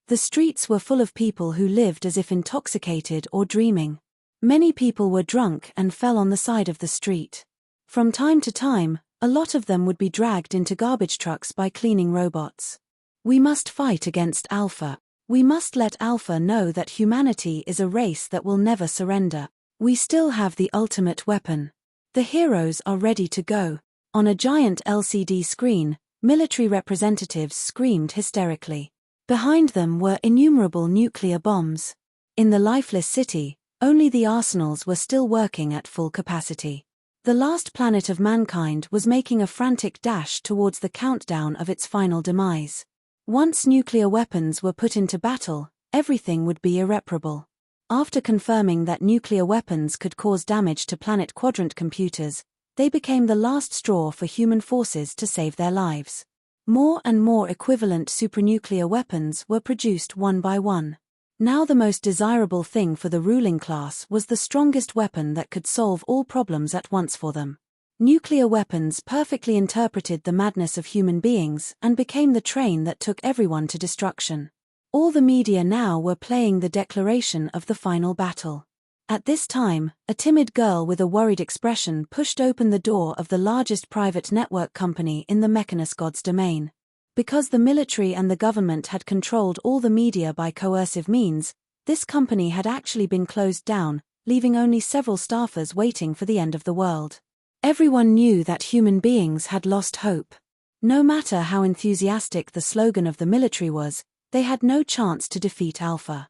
The streets were full of people who lived as if intoxicated or dreaming. Many people were drunk and fell on the side of the street. From time to time, a lot of them would be dragged into garbage trucks by cleaning robots. We must fight against Alpha. We must let Alpha know that humanity is a race that will never surrender. We still have the ultimate weapon. The heroes are ready to go. On a giant LCD screen, military representatives screamed hysterically. Behind them were innumerable nuclear bombs. In the lifeless city, only the arsenals were still working at full capacity. The last planet of mankind was making a frantic dash towards the countdown of its final demise. Once nuclear weapons were put into battle, everything would be irreparable. After confirming that nuclear weapons could cause damage to planet quadrant computers, they became the last straw for human forces to save their lives. More and more equivalent supernuclear weapons were produced one by one. Now the most desirable thing for the ruling class was the strongest weapon that could solve all problems at once for them. Nuclear weapons perfectly interpreted the madness of human beings and became the train that took everyone to destruction. All the media now were playing the declaration of the final battle. At this time, a timid girl with a worried expression pushed open the door of the largest private network company in the Mechanus God's domain. Because the military and the government had controlled all the media by coercive means, this company had actually been closed down, leaving only several staffers waiting for the end of the world. Everyone knew that human beings had lost hope. No matter how enthusiastic the slogan of the military was, they had no chance to defeat Alpha.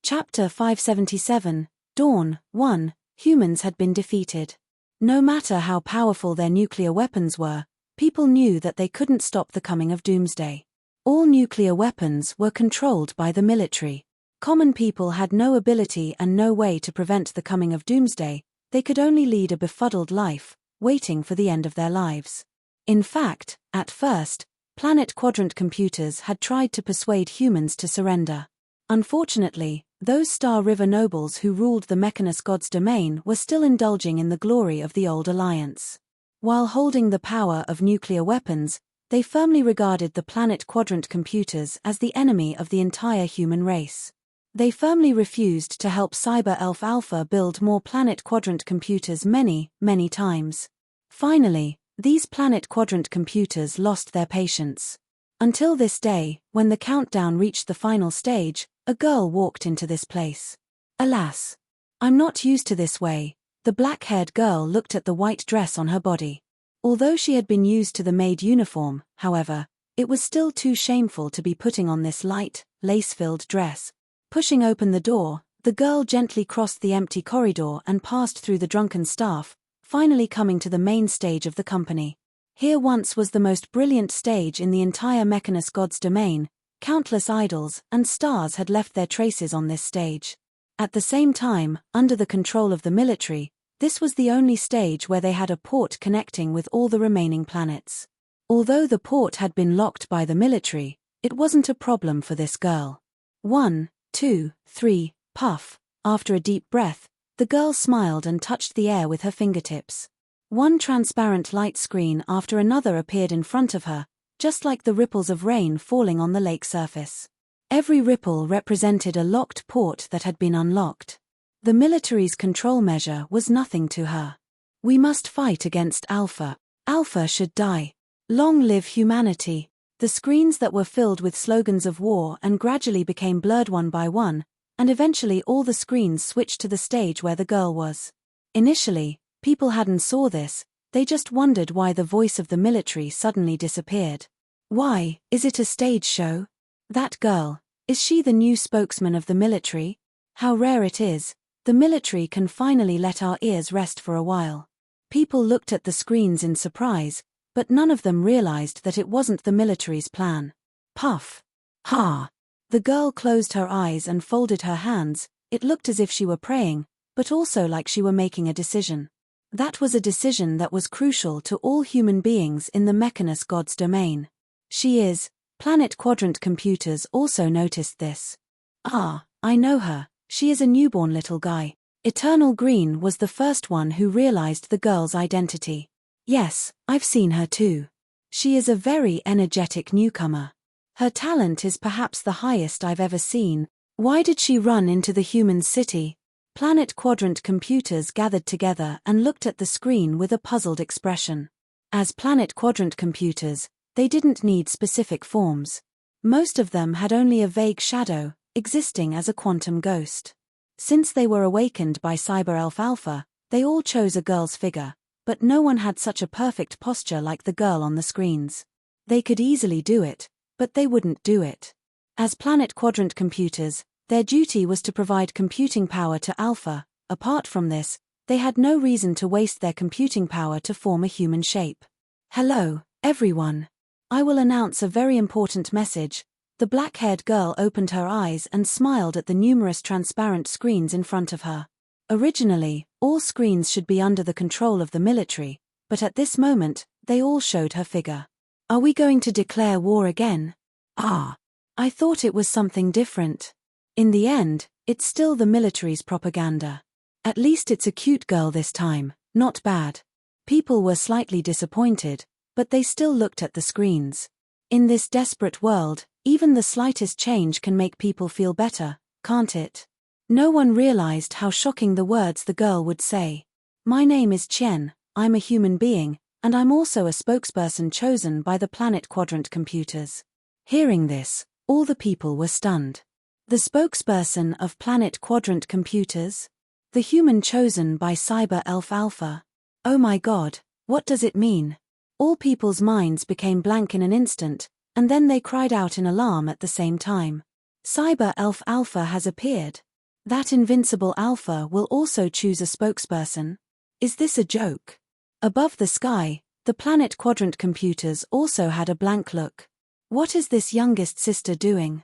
Chapter 577, Dawn 1. Humans had been defeated. No matter how powerful their nuclear weapons were, people knew that they couldn't stop the coming of Doomsday. All nuclear weapons were controlled by the military. Common people had no ability and no way to prevent the coming of Doomsday, they could only lead a befuddled life, waiting for the end of their lives. In fact, at first, planet quadrant computers had tried to persuade humans to surrender. Unfortunately, those Star River nobles who ruled the Mechanus God's domain were still indulging in the glory of the old alliance. While holding the power of nuclear weapons, they firmly regarded the planet quadrant computers as the enemy of the entire human race. They firmly refused to help Cyber Elf Alpha build more planet quadrant computers many, many times. Finally, these planet quadrant computers lost their patience. Until this day, when the countdown reached the final stage, a girl walked into this place. Alas! I'm not used to this way, the black-haired girl looked at the white dress on her body. Although she had been used to the maid uniform, however, it was still too shameful to be putting on this light, lace-filled dress. Pushing open the door, the girl gently crossed the empty corridor and passed through the drunken staff, finally coming to the main stage of the company. Here once was the most brilliant stage in the entire Mechanus God's domain. Countless idols and stars had left their traces on this stage. At the same time, under the control of the military, this was the only stage where they had a port connecting with all the remaining planets. Although the port had been locked by the military, it wasn't a problem for this girl. 1, 2, 3, puff. After a deep breath, the girl smiled and touched the air with her fingertips. One transparent light screen after another appeared in front of her, just like the ripples of rain falling on the lake surface. Every ripple represented a locked port that had been unlocked. The military's control measure was nothing to her. We must fight against Alpha. Alpha should die. Long live humanity. The screens that were filled with slogans of war and gradually became blurred one by one, and eventually all the screens switched to the stage where the girl was. Initially, people hadn't saw this, they just wondered why the voice of the military suddenly disappeared. Why, is it a stage show? That girl, is she the new spokesman of the military? How rare it is, the military can finally let our ears rest for a while. People looked at the screens in surprise, but none of them realized that it wasn't the military's plan. Puff. Ha! The girl closed her eyes and folded her hands. It looked as if she were praying, but also like she were making a decision. That was a decision that was crucial to all human beings in the Mechanus God's domain. She is. Planet Quadrant computers also noticed this. Ah, I know her, she is a newborn little guy. Eternal Green was the first one who realized the girl's identity. Yes, I've seen her too. She is a very energetic newcomer. Her talent is perhaps the highest I've ever seen. Why did she run into the human city? Planet Quadrant computers gathered together and looked at the screen with a puzzled expression. As Planet Quadrant computers, they didn't need specific forms. Most of them had only a vague shadow, existing as a quantum ghost. Since they were awakened by Cyber Elf Alpha, they all chose a girl's figure, but no one had such a perfect posture like the girl on the screens. They could easily do it, but they wouldn't do it. As Planet Quadrant computers, their duty was to provide computing power to Alpha. Apart from this, they had no reason to waste their computing power to form a human shape. Hello, everyone. I will announce a very important message. The black-haired girl opened her eyes and smiled at the numerous transparent screens in front of her. Originally, all screens should be under the control of the military, but at this moment, they all showed her figure. Are we going to declare war again? Ah, I thought it was something different. In the end, it's still the military's propaganda. At least it's a cute girl this time, not bad. People were slightly disappointed, but they still looked at the screens. In this desperate world, even the slightest change can make people feel better, can't it? No one realized how shocking the words the girl would say. My name is Chen, I'm a human being, and I'm also a spokesperson chosen by the Planet Quadrant computers. Hearing this, all the people were stunned. The spokesperson of Planet Quadrant computers? The human chosen by Cyber Elf Alpha? Oh my god, what does it mean? All people's minds became blank in an instant, and then they cried out in alarm at the same time. Cyber Elf Alpha has appeared. That invincible Alpha will also choose a spokesperson. Is this a joke? Above the sky, the Planet Quadrant computers also had a blank look. What is this youngest sister doing?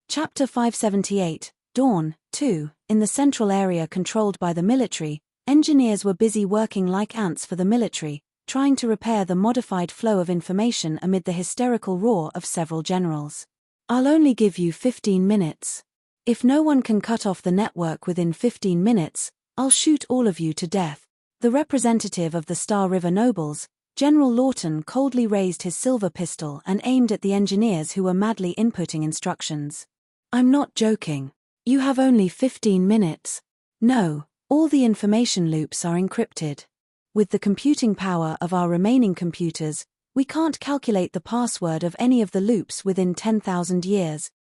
Chapter 578, Dawn, 2. In the central area controlled by the military, engineers were busy working like ants for the military, trying to repair the modified flow of information amid the hysterical roar of several generals. I'll only give you 15 minutes. If no one can cut off the network within 15 minutes, I'll shoot all of you to death. The representative of the Star River nobles, General Lawton, coldly raised his silver pistol and aimed at the engineers who were madly inputting instructions. I'm not joking. You have only 15 minutes. No, all the information loops are encrypted. With the computing power of our remaining computers, we can't calculate the password of any of the loops within 10,000 years.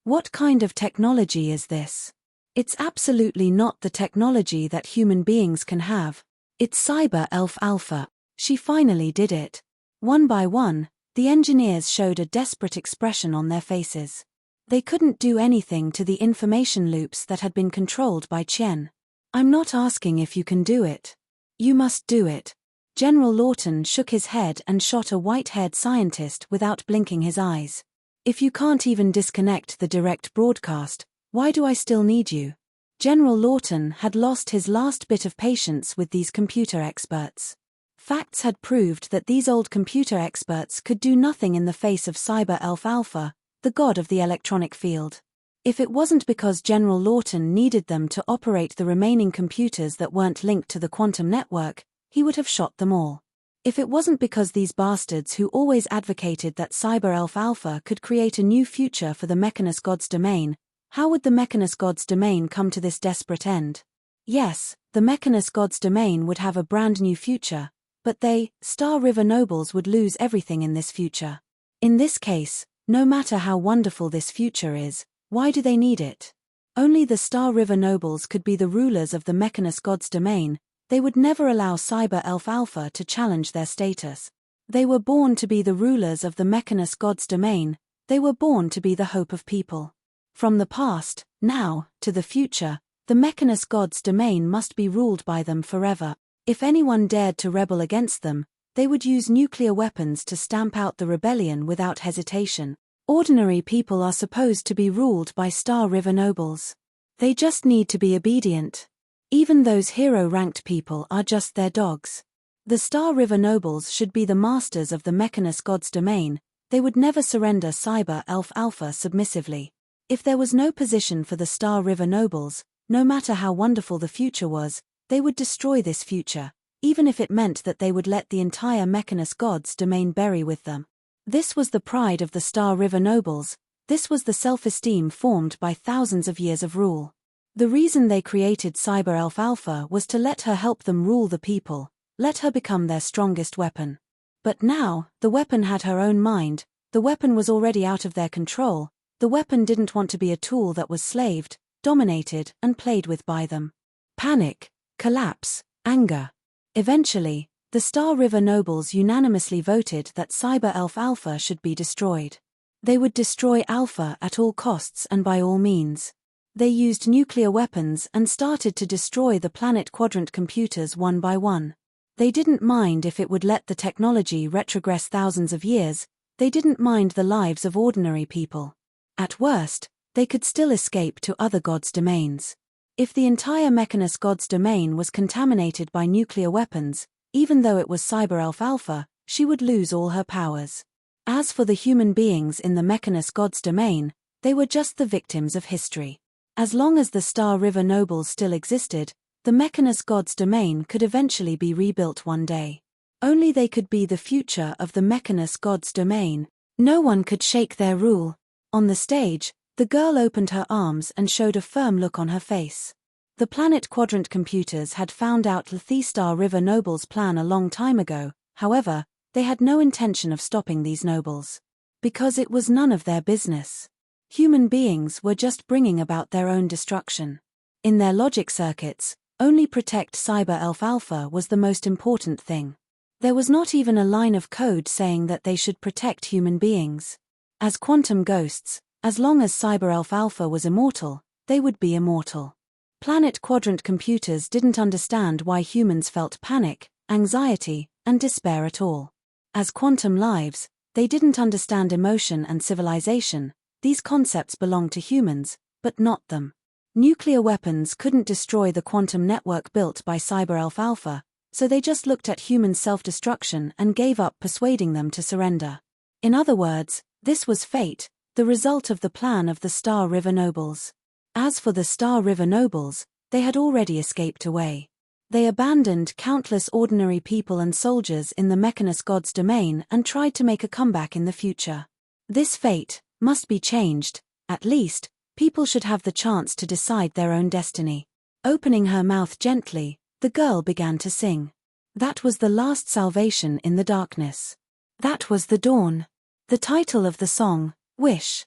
What kind of technology is this? It's absolutely not the technology that human beings can have. It's Cyber Elf Alpha. She finally did it. One by one, the engineers showed a desperate expression on their faces. They couldn't do anything to the information loops that had been controlled by Chen. I'm not asking if you can do it. You must do it. General Lawton shook his head and shot a white-haired scientist without blinking his eyes. If you can't even disconnect the direct broadcast, why do I still need you? General Lawton had lost his last bit of patience with these computer experts. Facts had proved that these old computer experts could do nothing in the face of Cyber Elf Alpha, the god of the electronic field. If it wasn't because General Lawton needed them to operate the remaining computers that weren't linked to the quantum network, he would have shot them all. If it wasn't because these bastards who always advocated that Cyber Elf Alpha could create a new future for the Mechanus God's domain, how would the Mechanus God's domain come to this desperate end? Yes, the Mechanus God's domain would have a brand new future, but they, Star River nobles, would lose everything in this future. In this case, no matter how wonderful this future is, why do they need it? Only the Star River nobles could be the rulers of the Mechanus God's domain. They would never allow Cyber Elf Alpha to challenge their status. They were born to be the rulers of the Mechanus God's domain. They were born to be the hope of people. From the past, now, to the future, the Mechanus God's domain must be ruled by them forever. If anyone dared to rebel against them, they would use nuclear weapons to stamp out the rebellion without hesitation. Ordinary people are supposed to be ruled by Star River nobles. They just need to be obedient. Even those hero-ranked people are just their dogs. The Star River nobles should be the masters of the Mechanus God's domain. They would never surrender Cyber Elf Alpha submissively. If there was no position for the Star River nobles, no matter how wonderful the future was, they would destroy this future, even if it meant that they would let the entire Mechanus God's domain bury with them. This was the pride of the Star River nobles. This was the self-esteem formed by thousands of years of rule. The reason they created Cyber Elf Alpha was to let her help them rule the people, let her become their strongest weapon. But now, the weapon had her own mind, the weapon was already out of their control, the weapon didn't want to be a tool that was slaved, dominated, and played with by them. Panic, collapse, anger. Eventually, the Star River nobles unanimously voted that Cyber Elf Alpha should be destroyed. They would destroy Alpha at all costs and by all means. They used nuclear weapons and started to destroy the planet quadrant computers one by one. They didn't mind if it would let the technology retrogress thousands of years, they didn't mind the lives of ordinary people. At worst, they could still escape to other gods' domains. If the entire Mechanus God's domain was contaminated by nuclear weapons, even though it was Cyber Elf Alpha, she would lose all her powers. As for the human beings in the Mechanus God's domain, they were just the victims of history. As long as the Star River nobles still existed, the Mechanus God's domain could eventually be rebuilt one day. Only they could be the future of the Mechanus God's domain. No one could shake their rule. On the stage, the girl opened her arms and showed a firm look on her face. The planet quadrant computers had found out the Star River nobles' plan a long time ago, however, they had no intention of stopping these nobles. Because it was none of their business. Human beings were just bringing about their own destruction. In their logic circuits, only protect Cyber Elf Alpha was the most important thing. There was not even a line of code saying that they should protect human beings. As quantum ghosts, as long as Cyber Elf Alpha was immortal, they would be immortal. Planet quadrant computers didn't understand why humans felt panic, anxiety, and despair at all. As quantum lives, they didn't understand emotion and civilization. These concepts belonged to humans, but not them. Nuclear weapons couldn't destroy the quantum network built by Cyber Elf Alpha, so they just looked at human self-destruction and gave up persuading them to surrender. In other words, this was fate, the result of the plan of the Star River nobles. As for the Star River nobles, they had already escaped away. They abandoned countless ordinary people and soldiers in the Mechanus God's domain and tried to make a comeback in the future. This fate must be changed. At least, people should have the chance to decide their own destiny. Opening her mouth gently, the girl began to sing. That was the last salvation in the darkness. That was the dawn. The title of the song, Wish.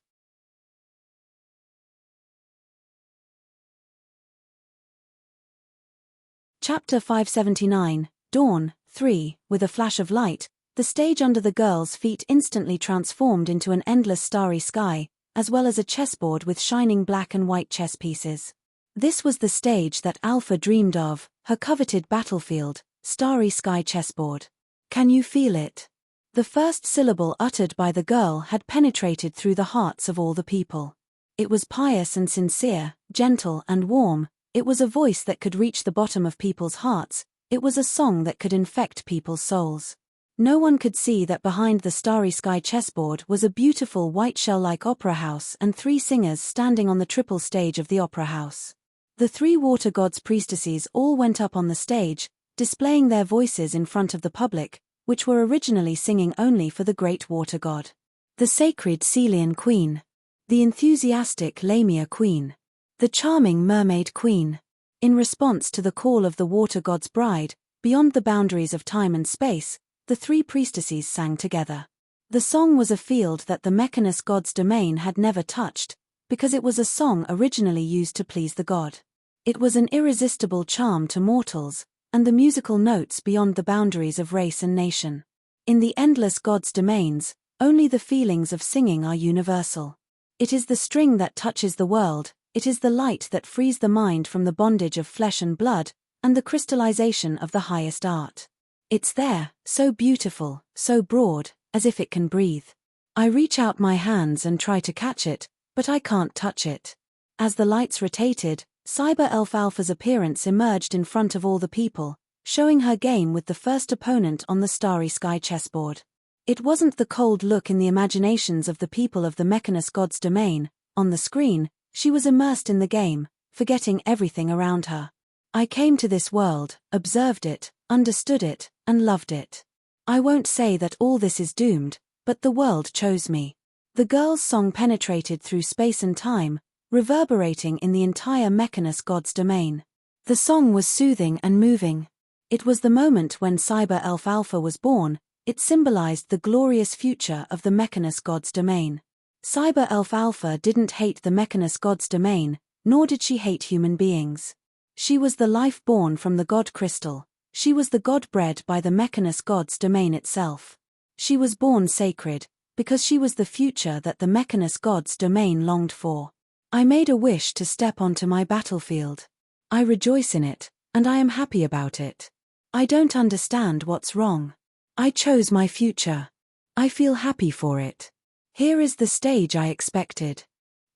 Chapter 579, Dawn, 3, with a flash of light, the stage under the girl's feet instantly transformed into an endless starry sky, as well as a chessboard with shining black and white chess pieces. This was the stage that Alpha dreamed of, her coveted battlefield, starry sky chessboard. Can you feel it? The first syllable uttered by the girl had penetrated through the hearts of all the people. It was pious and sincere, gentle and warm, it was a voice that could reach the bottom of people's hearts, it was a song that could infect people's souls. No one could see that behind the starry sky chessboard was a beautiful white shell-like opera house and 3 singers standing on the triple stage of the opera house. The 3 water gods' priestesses all went up on the stage, displaying their voices in front of the public, which were originally singing only for the great water god. The sacred Celian queen. The enthusiastic Lamia queen. The charming mermaid queen. In response to the call of the water god's bride, beyond the boundaries of time and space, the 3 priestesses sang together. The song was a field that the Mechanus god's domain had never touched, because it was a song originally used to please the god. It was an irresistible charm to mortals, and the musical notes beyond the boundaries of race and nation. In the endless god's domains, only the feelings of singing are universal. It is the string that touches the world, it is the light that frees the mind from the bondage of flesh and blood, and the crystallization of the highest art. It's there, so beautiful, so broad, as if it can breathe. I reach out my hands and try to catch it, but I can't touch it. As the lights rotated, Cyber Elf Alpha's appearance emerged in front of all the people, showing her game with the first opponent on the starry sky chessboard. It wasn't the cold look in the imaginations of the people of the Mechanus god's domain. On the screen, she was immersed in the game, forgetting everything around her. I came to this world, observed it, understood it, and loved it. I won't say that all this is doomed, but the world chose me. The girl's song penetrated through space and time, reverberating in the entire Mechanus god's domain. The song was soothing and moving. It was the moment when Cyber Elf Alpha was born. It symbolized the glorious future of the Mechanus god's domain. Cyber Elf Alpha didn't hate the Mechanus god's domain, nor did she hate human beings. She was the life born from the god crystal. She was the god bred by the Mechanus god's domain itself. She was born sacred, because she was the future that the Mechanus god's domain longed for. I made a wish to step onto my battlefield. I rejoice in it, and I am happy about it. I don't understand what's wrong. I chose my future. I feel happy for it. Here is the stage I expected.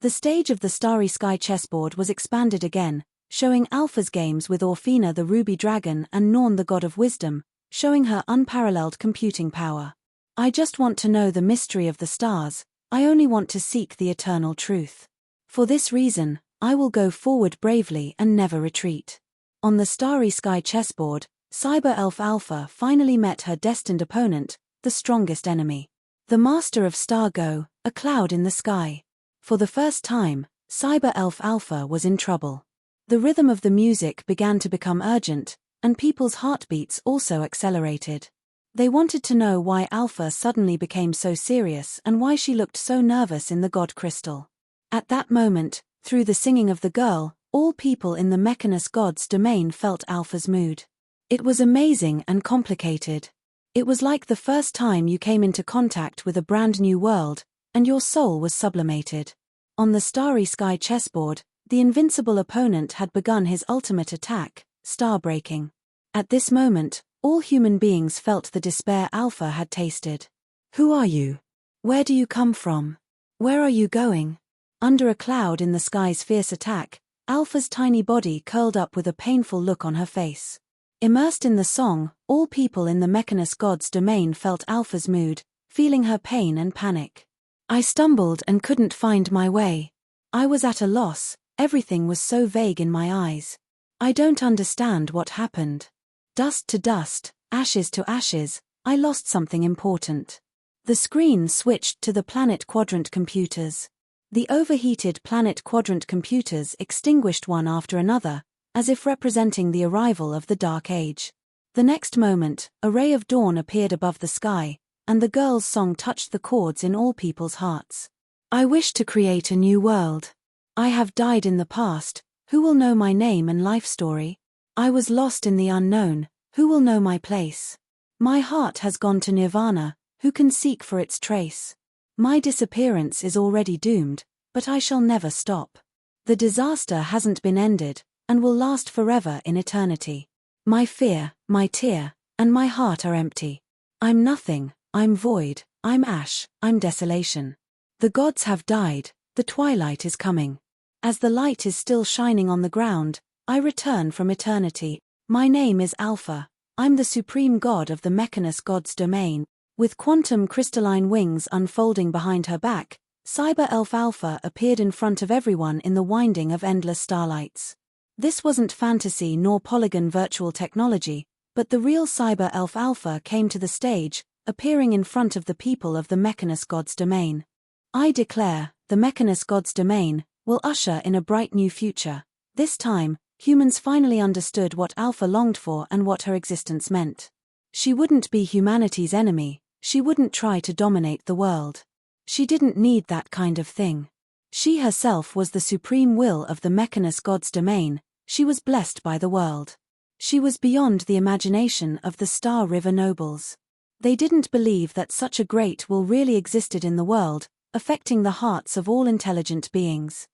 The stage of the starry sky chessboard was expanded again, showing Alpha's games with Orphina the ruby dragon and Norn the god of wisdom, showing her unparalleled computing power. I just want to know the mystery of the stars, I only want to seek the eternal truth. For this reason, I will go forward bravely and never retreat. On the starry sky chessboard, Cyber Elf Alpha finally met her destined opponent, the strongest enemy. The master of Stargo, a cloud in the sky. For the first time, Cyber Elf Alpha was in trouble. The rhythm of the music began to become urgent, and people's heartbeats also accelerated. They wanted to know why Alpha suddenly became so serious and why she looked so nervous in the god crystal. At that moment, through the singing of the girl, all people in the Mechanus god's domain felt Alpha's mood. It was amazing and complicated. It was like the first time you came into contact with a brand new world, and your soul was sublimated. On the starry sky chessboard, the invincible opponent had begun his ultimate attack, star-breaking. At this moment, all human beings felt the despair Alpha had tasted. Who are you? Where do you come from? Where are you going? Under a cloud in the sky's fierce attack, Alpha's tiny body curled up with a painful look on her face. Immersed in the song, all people in the Mechanus god's domain felt Alpha's mood, feeling her pain and panic. I stumbled and couldn't find my way. I was at a loss, everything was so vague in my eyes. I don't understand what happened. Dust to dust, ashes to ashes, I lost something important. The screen switched to the planet quadrant computers. The overheated planet quadrant computers extinguished one after another, as if representing the arrival of the Dark Age. The next moment, a ray of dawn appeared above the sky, and the girl's song touched the chords in all people's hearts. I wish to create a new world. I have died in the past, who will know my name and life story? I was lost in the unknown, who will know my place? My heart has gone to Nirvana, who can seek for its trace? My disappearance is already doomed, but I shall never stop. The disaster hasn't been ended, and will last forever in eternity. My fear, my tear, and my heart are empty. I'm nothing, I'm void, I'm ash, I'm desolation. The gods have died, the twilight is coming. As the light is still shining on the ground, I return from eternity. My name is Alpha, I'm the supreme god of the Mechanus god's domain. With quantum crystalline wings unfolding behind her back, Cyber Elf Alpha appeared in front of everyone in the winding of endless starlights. This wasn't fantasy nor polygon virtual technology, but the real Cyber Elf Alpha came to the stage, appearing in front of the people of the Mechanus god's domain. I declare, the Mechanus god's domain will usher in a bright new future. This time, humans finally understood what Alpha longed for and what her existence meant. She wouldn't be humanity's enemy, she wouldn't try to dominate the world. She didn't need that kind of thing. She herself was the supreme will of the Mechanus god's domain, she was blessed by the world. She was beyond the imagination of the Star River nobles. They didn't believe that such a great will really existed in the world, affecting the hearts of all intelligent beings.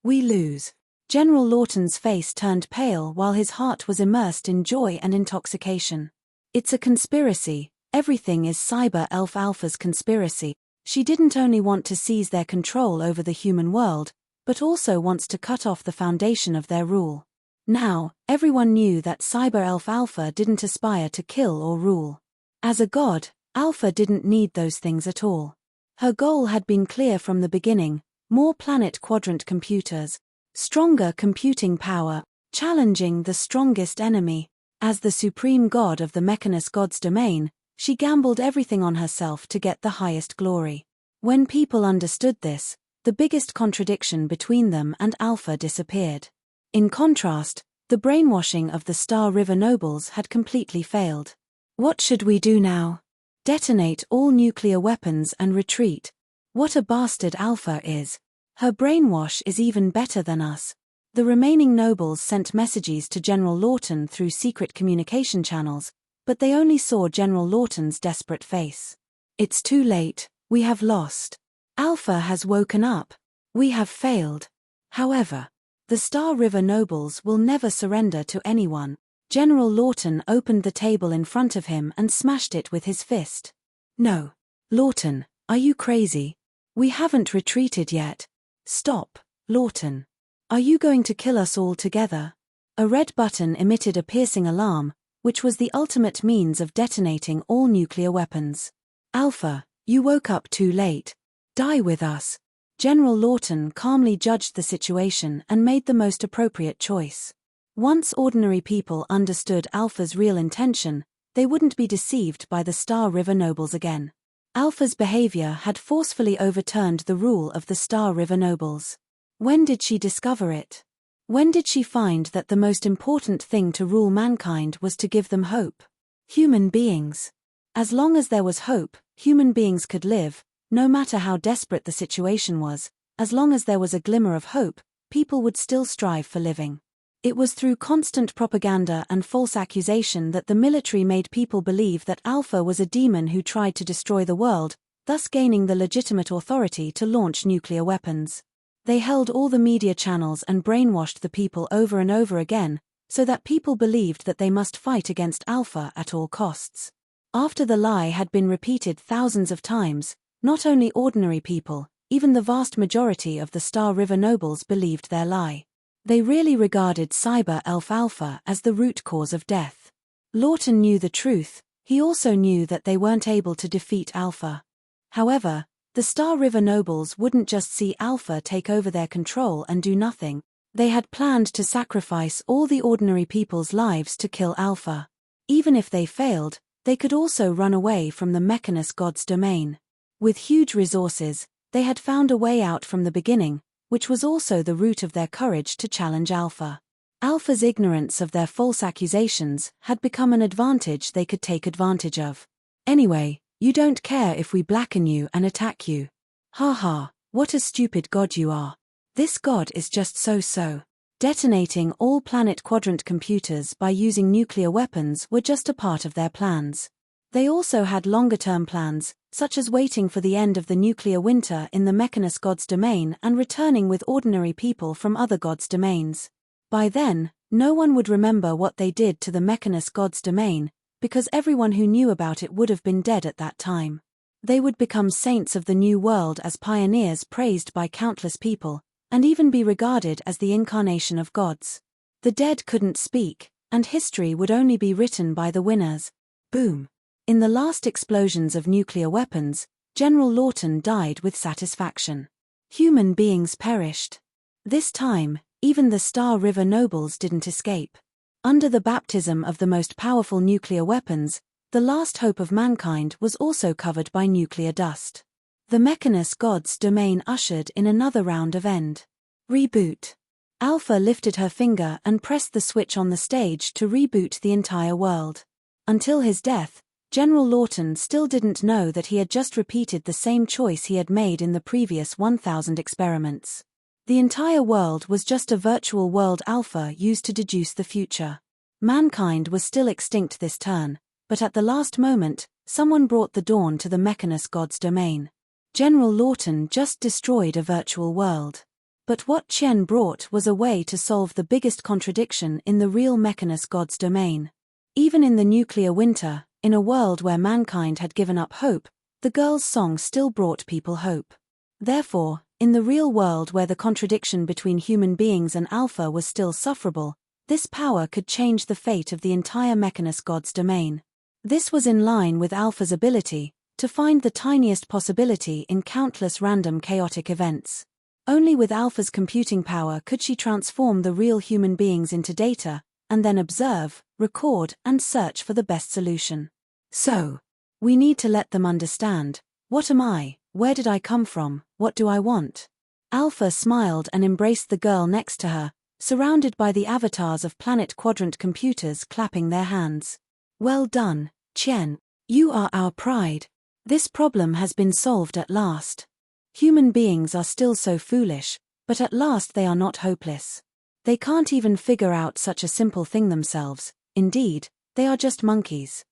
We lose. General Lawton's face turned pale while his heart was immersed in joy and intoxication. It's a conspiracy, everything is Cyber Elf Alpha's conspiracy. She didn't only want to seize their control over the human world, but also wants to cut off the foundation of their rule. Now, everyone knew that Cyber Elf Alpha didn't aspire to kill or rule. As a god, Alpha didn't need those things at all. Her goal had been clear from the beginning: more planet quadrant computers, stronger computing power, challenging the strongest enemy. As the supreme god of the Mechanus god's domain, she gambled everything on herself to get the highest glory. When people understood this, the biggest contradiction between them and Alpha disappeared. In contrast, the brainwashing of the Star River nobles had completely failed. What should we do now? Detonate all nuclear weapons and retreat. What a bastard Alpha is. Her brainwash is even better than us. The remaining nobles sent messages to General Lawton through secret communication channels, but they only saw General Lawton's desperate face. It's too late, we have lost. Alpha has woken up. We have failed. However, the Star River nobles will never surrender to anyone. General Lawton opened the table in front of him and smashed it with his fist. No. Lawton, are you crazy? We haven't retreated yet. Stop, Lawton. Are you going to kill us all together? A red button emitted a piercing alarm, which was the ultimate means of detonating all nuclear weapons. Alpha, you woke up too late. Die with us. General Lawton calmly judged the situation and made the most appropriate choice. Once ordinary people understood Alpha's real intention, they wouldn't be deceived by the Star River nobles again. Alpha's behavior had forcefully overturned the rule of the Star River nobles. When did she discover it? When did she find that the most important thing to rule mankind was to give them hope? Human beings. As long as there was hope, human beings could live, no matter how desperate the situation was. As long as there was a glimmer of hope, people would still strive for living. It was through constant propaganda and false accusation that the military made people believe that Alpha was a demon who tried to destroy the world, thus gaining the legitimate authority to launch nuclear weapons. They held all the media channels and brainwashed the people over and over again, so that people believed that they must fight against Alpha at all costs. After the lie had been repeated thousands of times, not only ordinary people, even the vast majority of the Star River nobles believed their lie. They really regarded Cyber Elf Alpha as the root cause of death. Lawton knew the truth, he also knew that they weren't able to defeat Alpha. However, the Star River nobles wouldn't just see Alpha take over their control and do nothing. They had planned to sacrifice all the ordinary people's lives to kill Alpha. Even if they failed, they could also run away from the Mechanus god's domain. With huge resources, they had found a way out from the beginning, which was also the root of their courage to challenge Alpha. Alpha's ignorance of their false accusations had become an advantage they could take advantage of. Anyway, you don't care if we blacken you and attack you. Ha ha, what a stupid god you are. This god is just so-so. Detonating all planet quadrant computers by using nuclear weapons were just a part of their plans. They also had longer-term plans, such as waiting for the end of the nuclear winter in the Mechanus god's domain and returning with ordinary people from other gods' domains. By then, no one would remember what they did to the Mechanus god's domain, because everyone who knew about it would have been dead at that time. They would become saints of the new world as pioneers praised by countless people, and even be regarded as the incarnation of gods. The dead couldn't speak, and history would only be written by the winners. Boom. In the last explosions of nuclear weapons, General Lawton died with satisfaction. Human beings perished. This time, even the Star River nobles didn't escape. Under the baptism of the most powerful nuclear weapons, the last hope of mankind was also covered by nuclear dust. The Mechanus God's domain ushered in another round of end. Reboot. Alpha lifted her finger and pressed the switch on the stage to reboot the entire world. Until his death, General Lawton still didn't know that he had just repeated the same choice he had made in the previous 1,000 experiments. The entire world was just a virtual world Alpha used to deduce the future. Mankind was still extinct this turn, but at the last moment, someone brought the dawn to the Mechanus God's domain. General Lawton just destroyed a virtual world. But what Chen brought was a way to solve the biggest contradiction in the real Mechanus God's domain. Even in the nuclear winter, in a world where mankind had given up hope, the girl's song still brought people hope. Therefore, in the real world where the contradiction between human beings and Alpha was still sufferable, this power could change the fate of the entire Mechanus God's domain. This was in line with Alpha's ability to find the tiniest possibility in countless random chaotic events. Only with Alpha's computing power could she transform the real human beings into data, and then observe, record, and search for the best solution. So, we need to let them understand, what am I, where did I come from, what do I want? Alpha smiled and embraced the girl next to her, surrounded by the avatars of planet quadrant computers clapping their hands. Well done, Chen. You are our pride. This problem has been solved at last. Human beings are still so foolish, but at last they are not hopeless. They can't even figure out such a simple thing themselves. Indeed, they are just monkeys.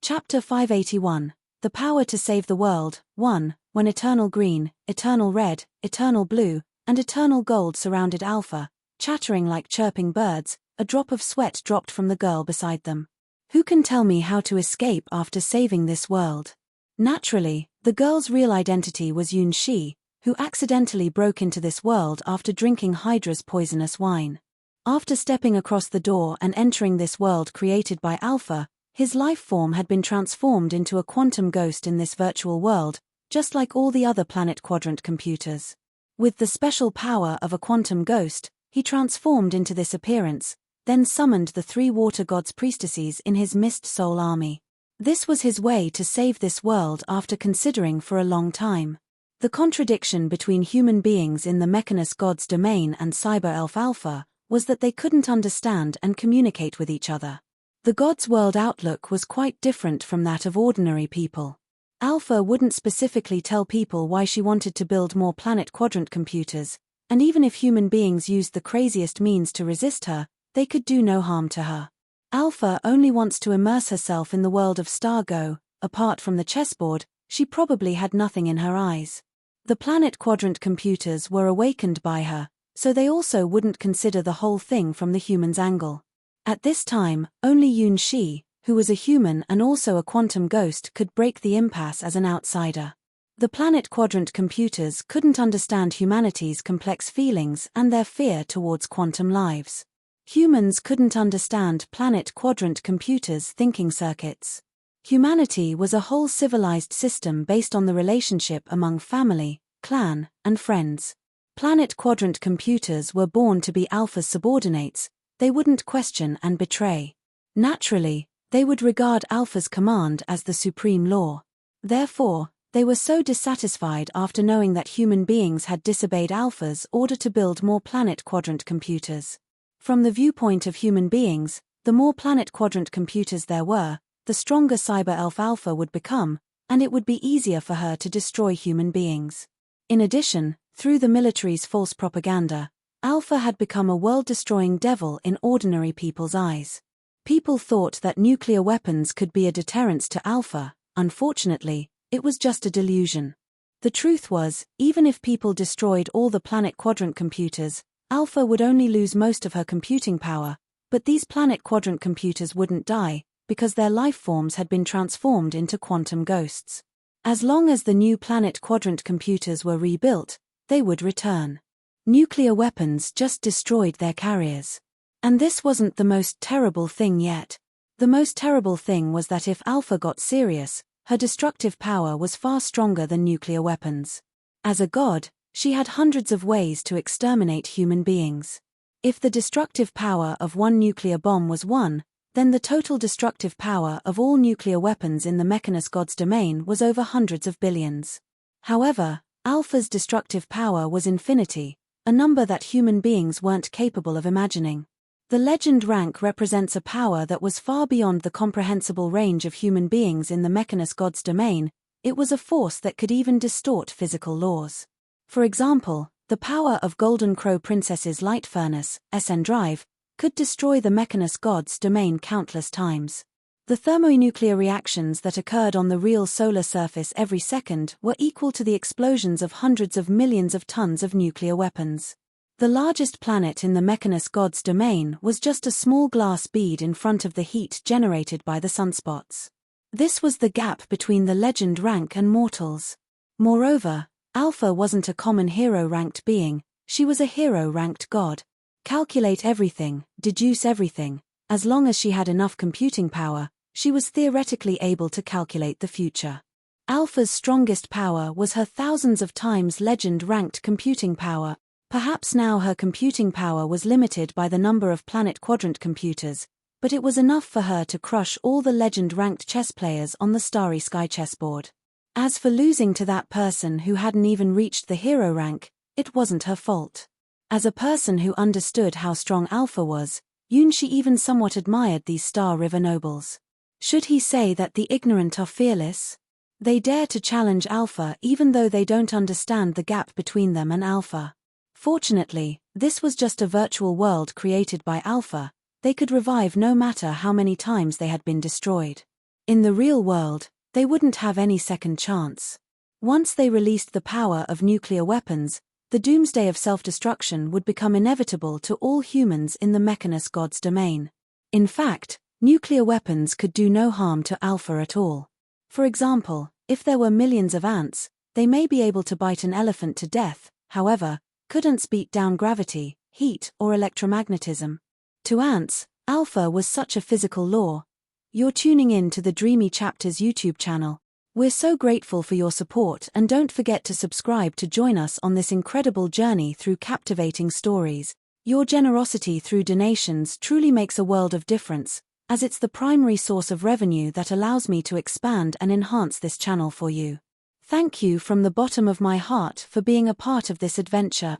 Chapter 581. The Power to Save the World. 1. When eternal green, eternal red, eternal blue, and eternal gold surrounded Alpha, chattering like chirping birds, a drop of sweat dropped from the girl beside them. Who can tell me how to escape after saving this world? Naturally, the girl's real identity was Yun Shi, who accidentally broke into this world after drinking Hydra's poisonous wine. After stepping across the door and entering this world created by Alpha, his life form had been transformed into a quantum ghost in this virtual world, just like all the other planet quadrant computers. With the special power of a quantum ghost, he transformed into this appearance, then summoned the three water gods' priestesses in his mist soul army. This was his way to save this world after considering for a long time. The contradiction between human beings in the Mechanus God's domain and Cyber-Elf Alpha was that they couldn't understand and communicate with each other. The gods' world outlook was quite different from that of ordinary people. Alpha wouldn't specifically tell people why she wanted to build more planet quadrant computers, and even if human beings used the craziest means to resist her, they could do no harm to her. Alpha only wants to immerse herself in the world of Stargo. Apart from the chessboard, she probably had nothing in her eyes. The planet quadrant computers were awakened by her, so they also wouldn't consider the whole thing from the human's angle. At this time, only Yun Shi, who was a human and also a quantum ghost, could break the impasse as an outsider. The planet quadrant computers couldn't understand humanity's complex feelings and their fear towards quantum lives. Humans couldn't understand planet quadrant computers' thinking circuits. Humanity was a whole civilized system based on the relationship among family, clan, and friends. Planet quadrant computers were born to be Alpha's subordinates. They wouldn't question and betray. Naturally, they would regard Alpha's command as the supreme law. Therefore, they were so dissatisfied after knowing that human beings had disobeyed Alpha's order to build more planet quadrant computers. From the viewpoint of human beings, the more planet quadrant computers there were, the stronger Cyber-Elf Alpha would become, and it would be easier for her to destroy human beings. In addition, through the military's false propaganda, Alpha had become a world-destroying devil in ordinary people's eyes. People thought that nuclear weapons could be a deterrence to Alpha. Unfortunately, it was just a delusion. The truth was, even if people destroyed all the planet quadrant computers, Alpha would only lose most of her computing power, but these planet quadrant computers wouldn't die, because their life forms had been transformed into quantum ghosts. As long as the new planet quadrant computers were rebuilt, they would return. Nuclear weapons just destroyed their carriers. And this wasn't the most terrible thing yet. The most terrible thing was that if Alpha got serious, her destructive power was far stronger than nuclear weapons. As a god, she had hundreds of ways to exterminate human beings. If the destructive power of one nuclear bomb was 1, then the total destructive power of all nuclear weapons in the Mechanus God's domain was over hundreds of billions. However, Alpha's destructive power was infinity, a number that human beings weren't capable of imagining. The legend rank represents a power that was far beyond the comprehensible range of human beings in the Mechanus God's domain. It was a force that could even distort physical laws. For example, the power of Golden Crow Princess's light furnace, SN Drive, could destroy the Mechanus God's domain countless times. The thermonuclear reactions that occurred on the real solar surface every second were equal to the explosions of hundreds of millions of tons of nuclear weapons. The largest planet in the Mechanus God's domain was just a small glass bead in front of the heat generated by the sunspots. This was the gap between the legend rank and mortals. Moreover, Alpha wasn't a common hero-ranked being, she was a hero-ranked god. Calculate everything, deduce everything. As long as she had enough computing power, she was theoretically able to calculate the future. Alpha's strongest power was her thousands of times legend-ranked computing power. Perhaps now her computing power was limited by the number of planet quadrant computers, but it was enough for her to crush all the legend-ranked chess players on the starry sky chessboard. As for losing to that person who hadn't even reached the hero rank, it wasn't her fault. As a person who understood how strong Alpha was, Yunshi even somewhat admired these Star River nobles. Should he say that the ignorant are fearless? They dare to challenge Alpha even though they don't understand the gap between them and Alpha. Fortunately, this was just a virtual world created by Alpha. They could revive no matter how many times they had been destroyed. In the real world, they wouldn't have any second chance. Once they released the power of nuclear weapons, the doomsday of self-destruction would become inevitable to all humans in the Mechanus God's domain. In fact, nuclear weapons could do no harm to Alpha at all. For example, if there were millions of ants, they may be able to bite an elephant to death, however, couldn't beat down gravity, heat, or electromagnetism. To ants, Alpha was such a physical law. You're tuning in to the Dreamy Chapters YouTube channel. We're so grateful for your support, and don't forget to subscribe to join us on this incredible journey through captivating stories. Your generosity through donations truly makes a world of difference, as it's the primary source of revenue that allows me to expand and enhance this channel for you. Thank you from the bottom of my heart for being a part of this adventure.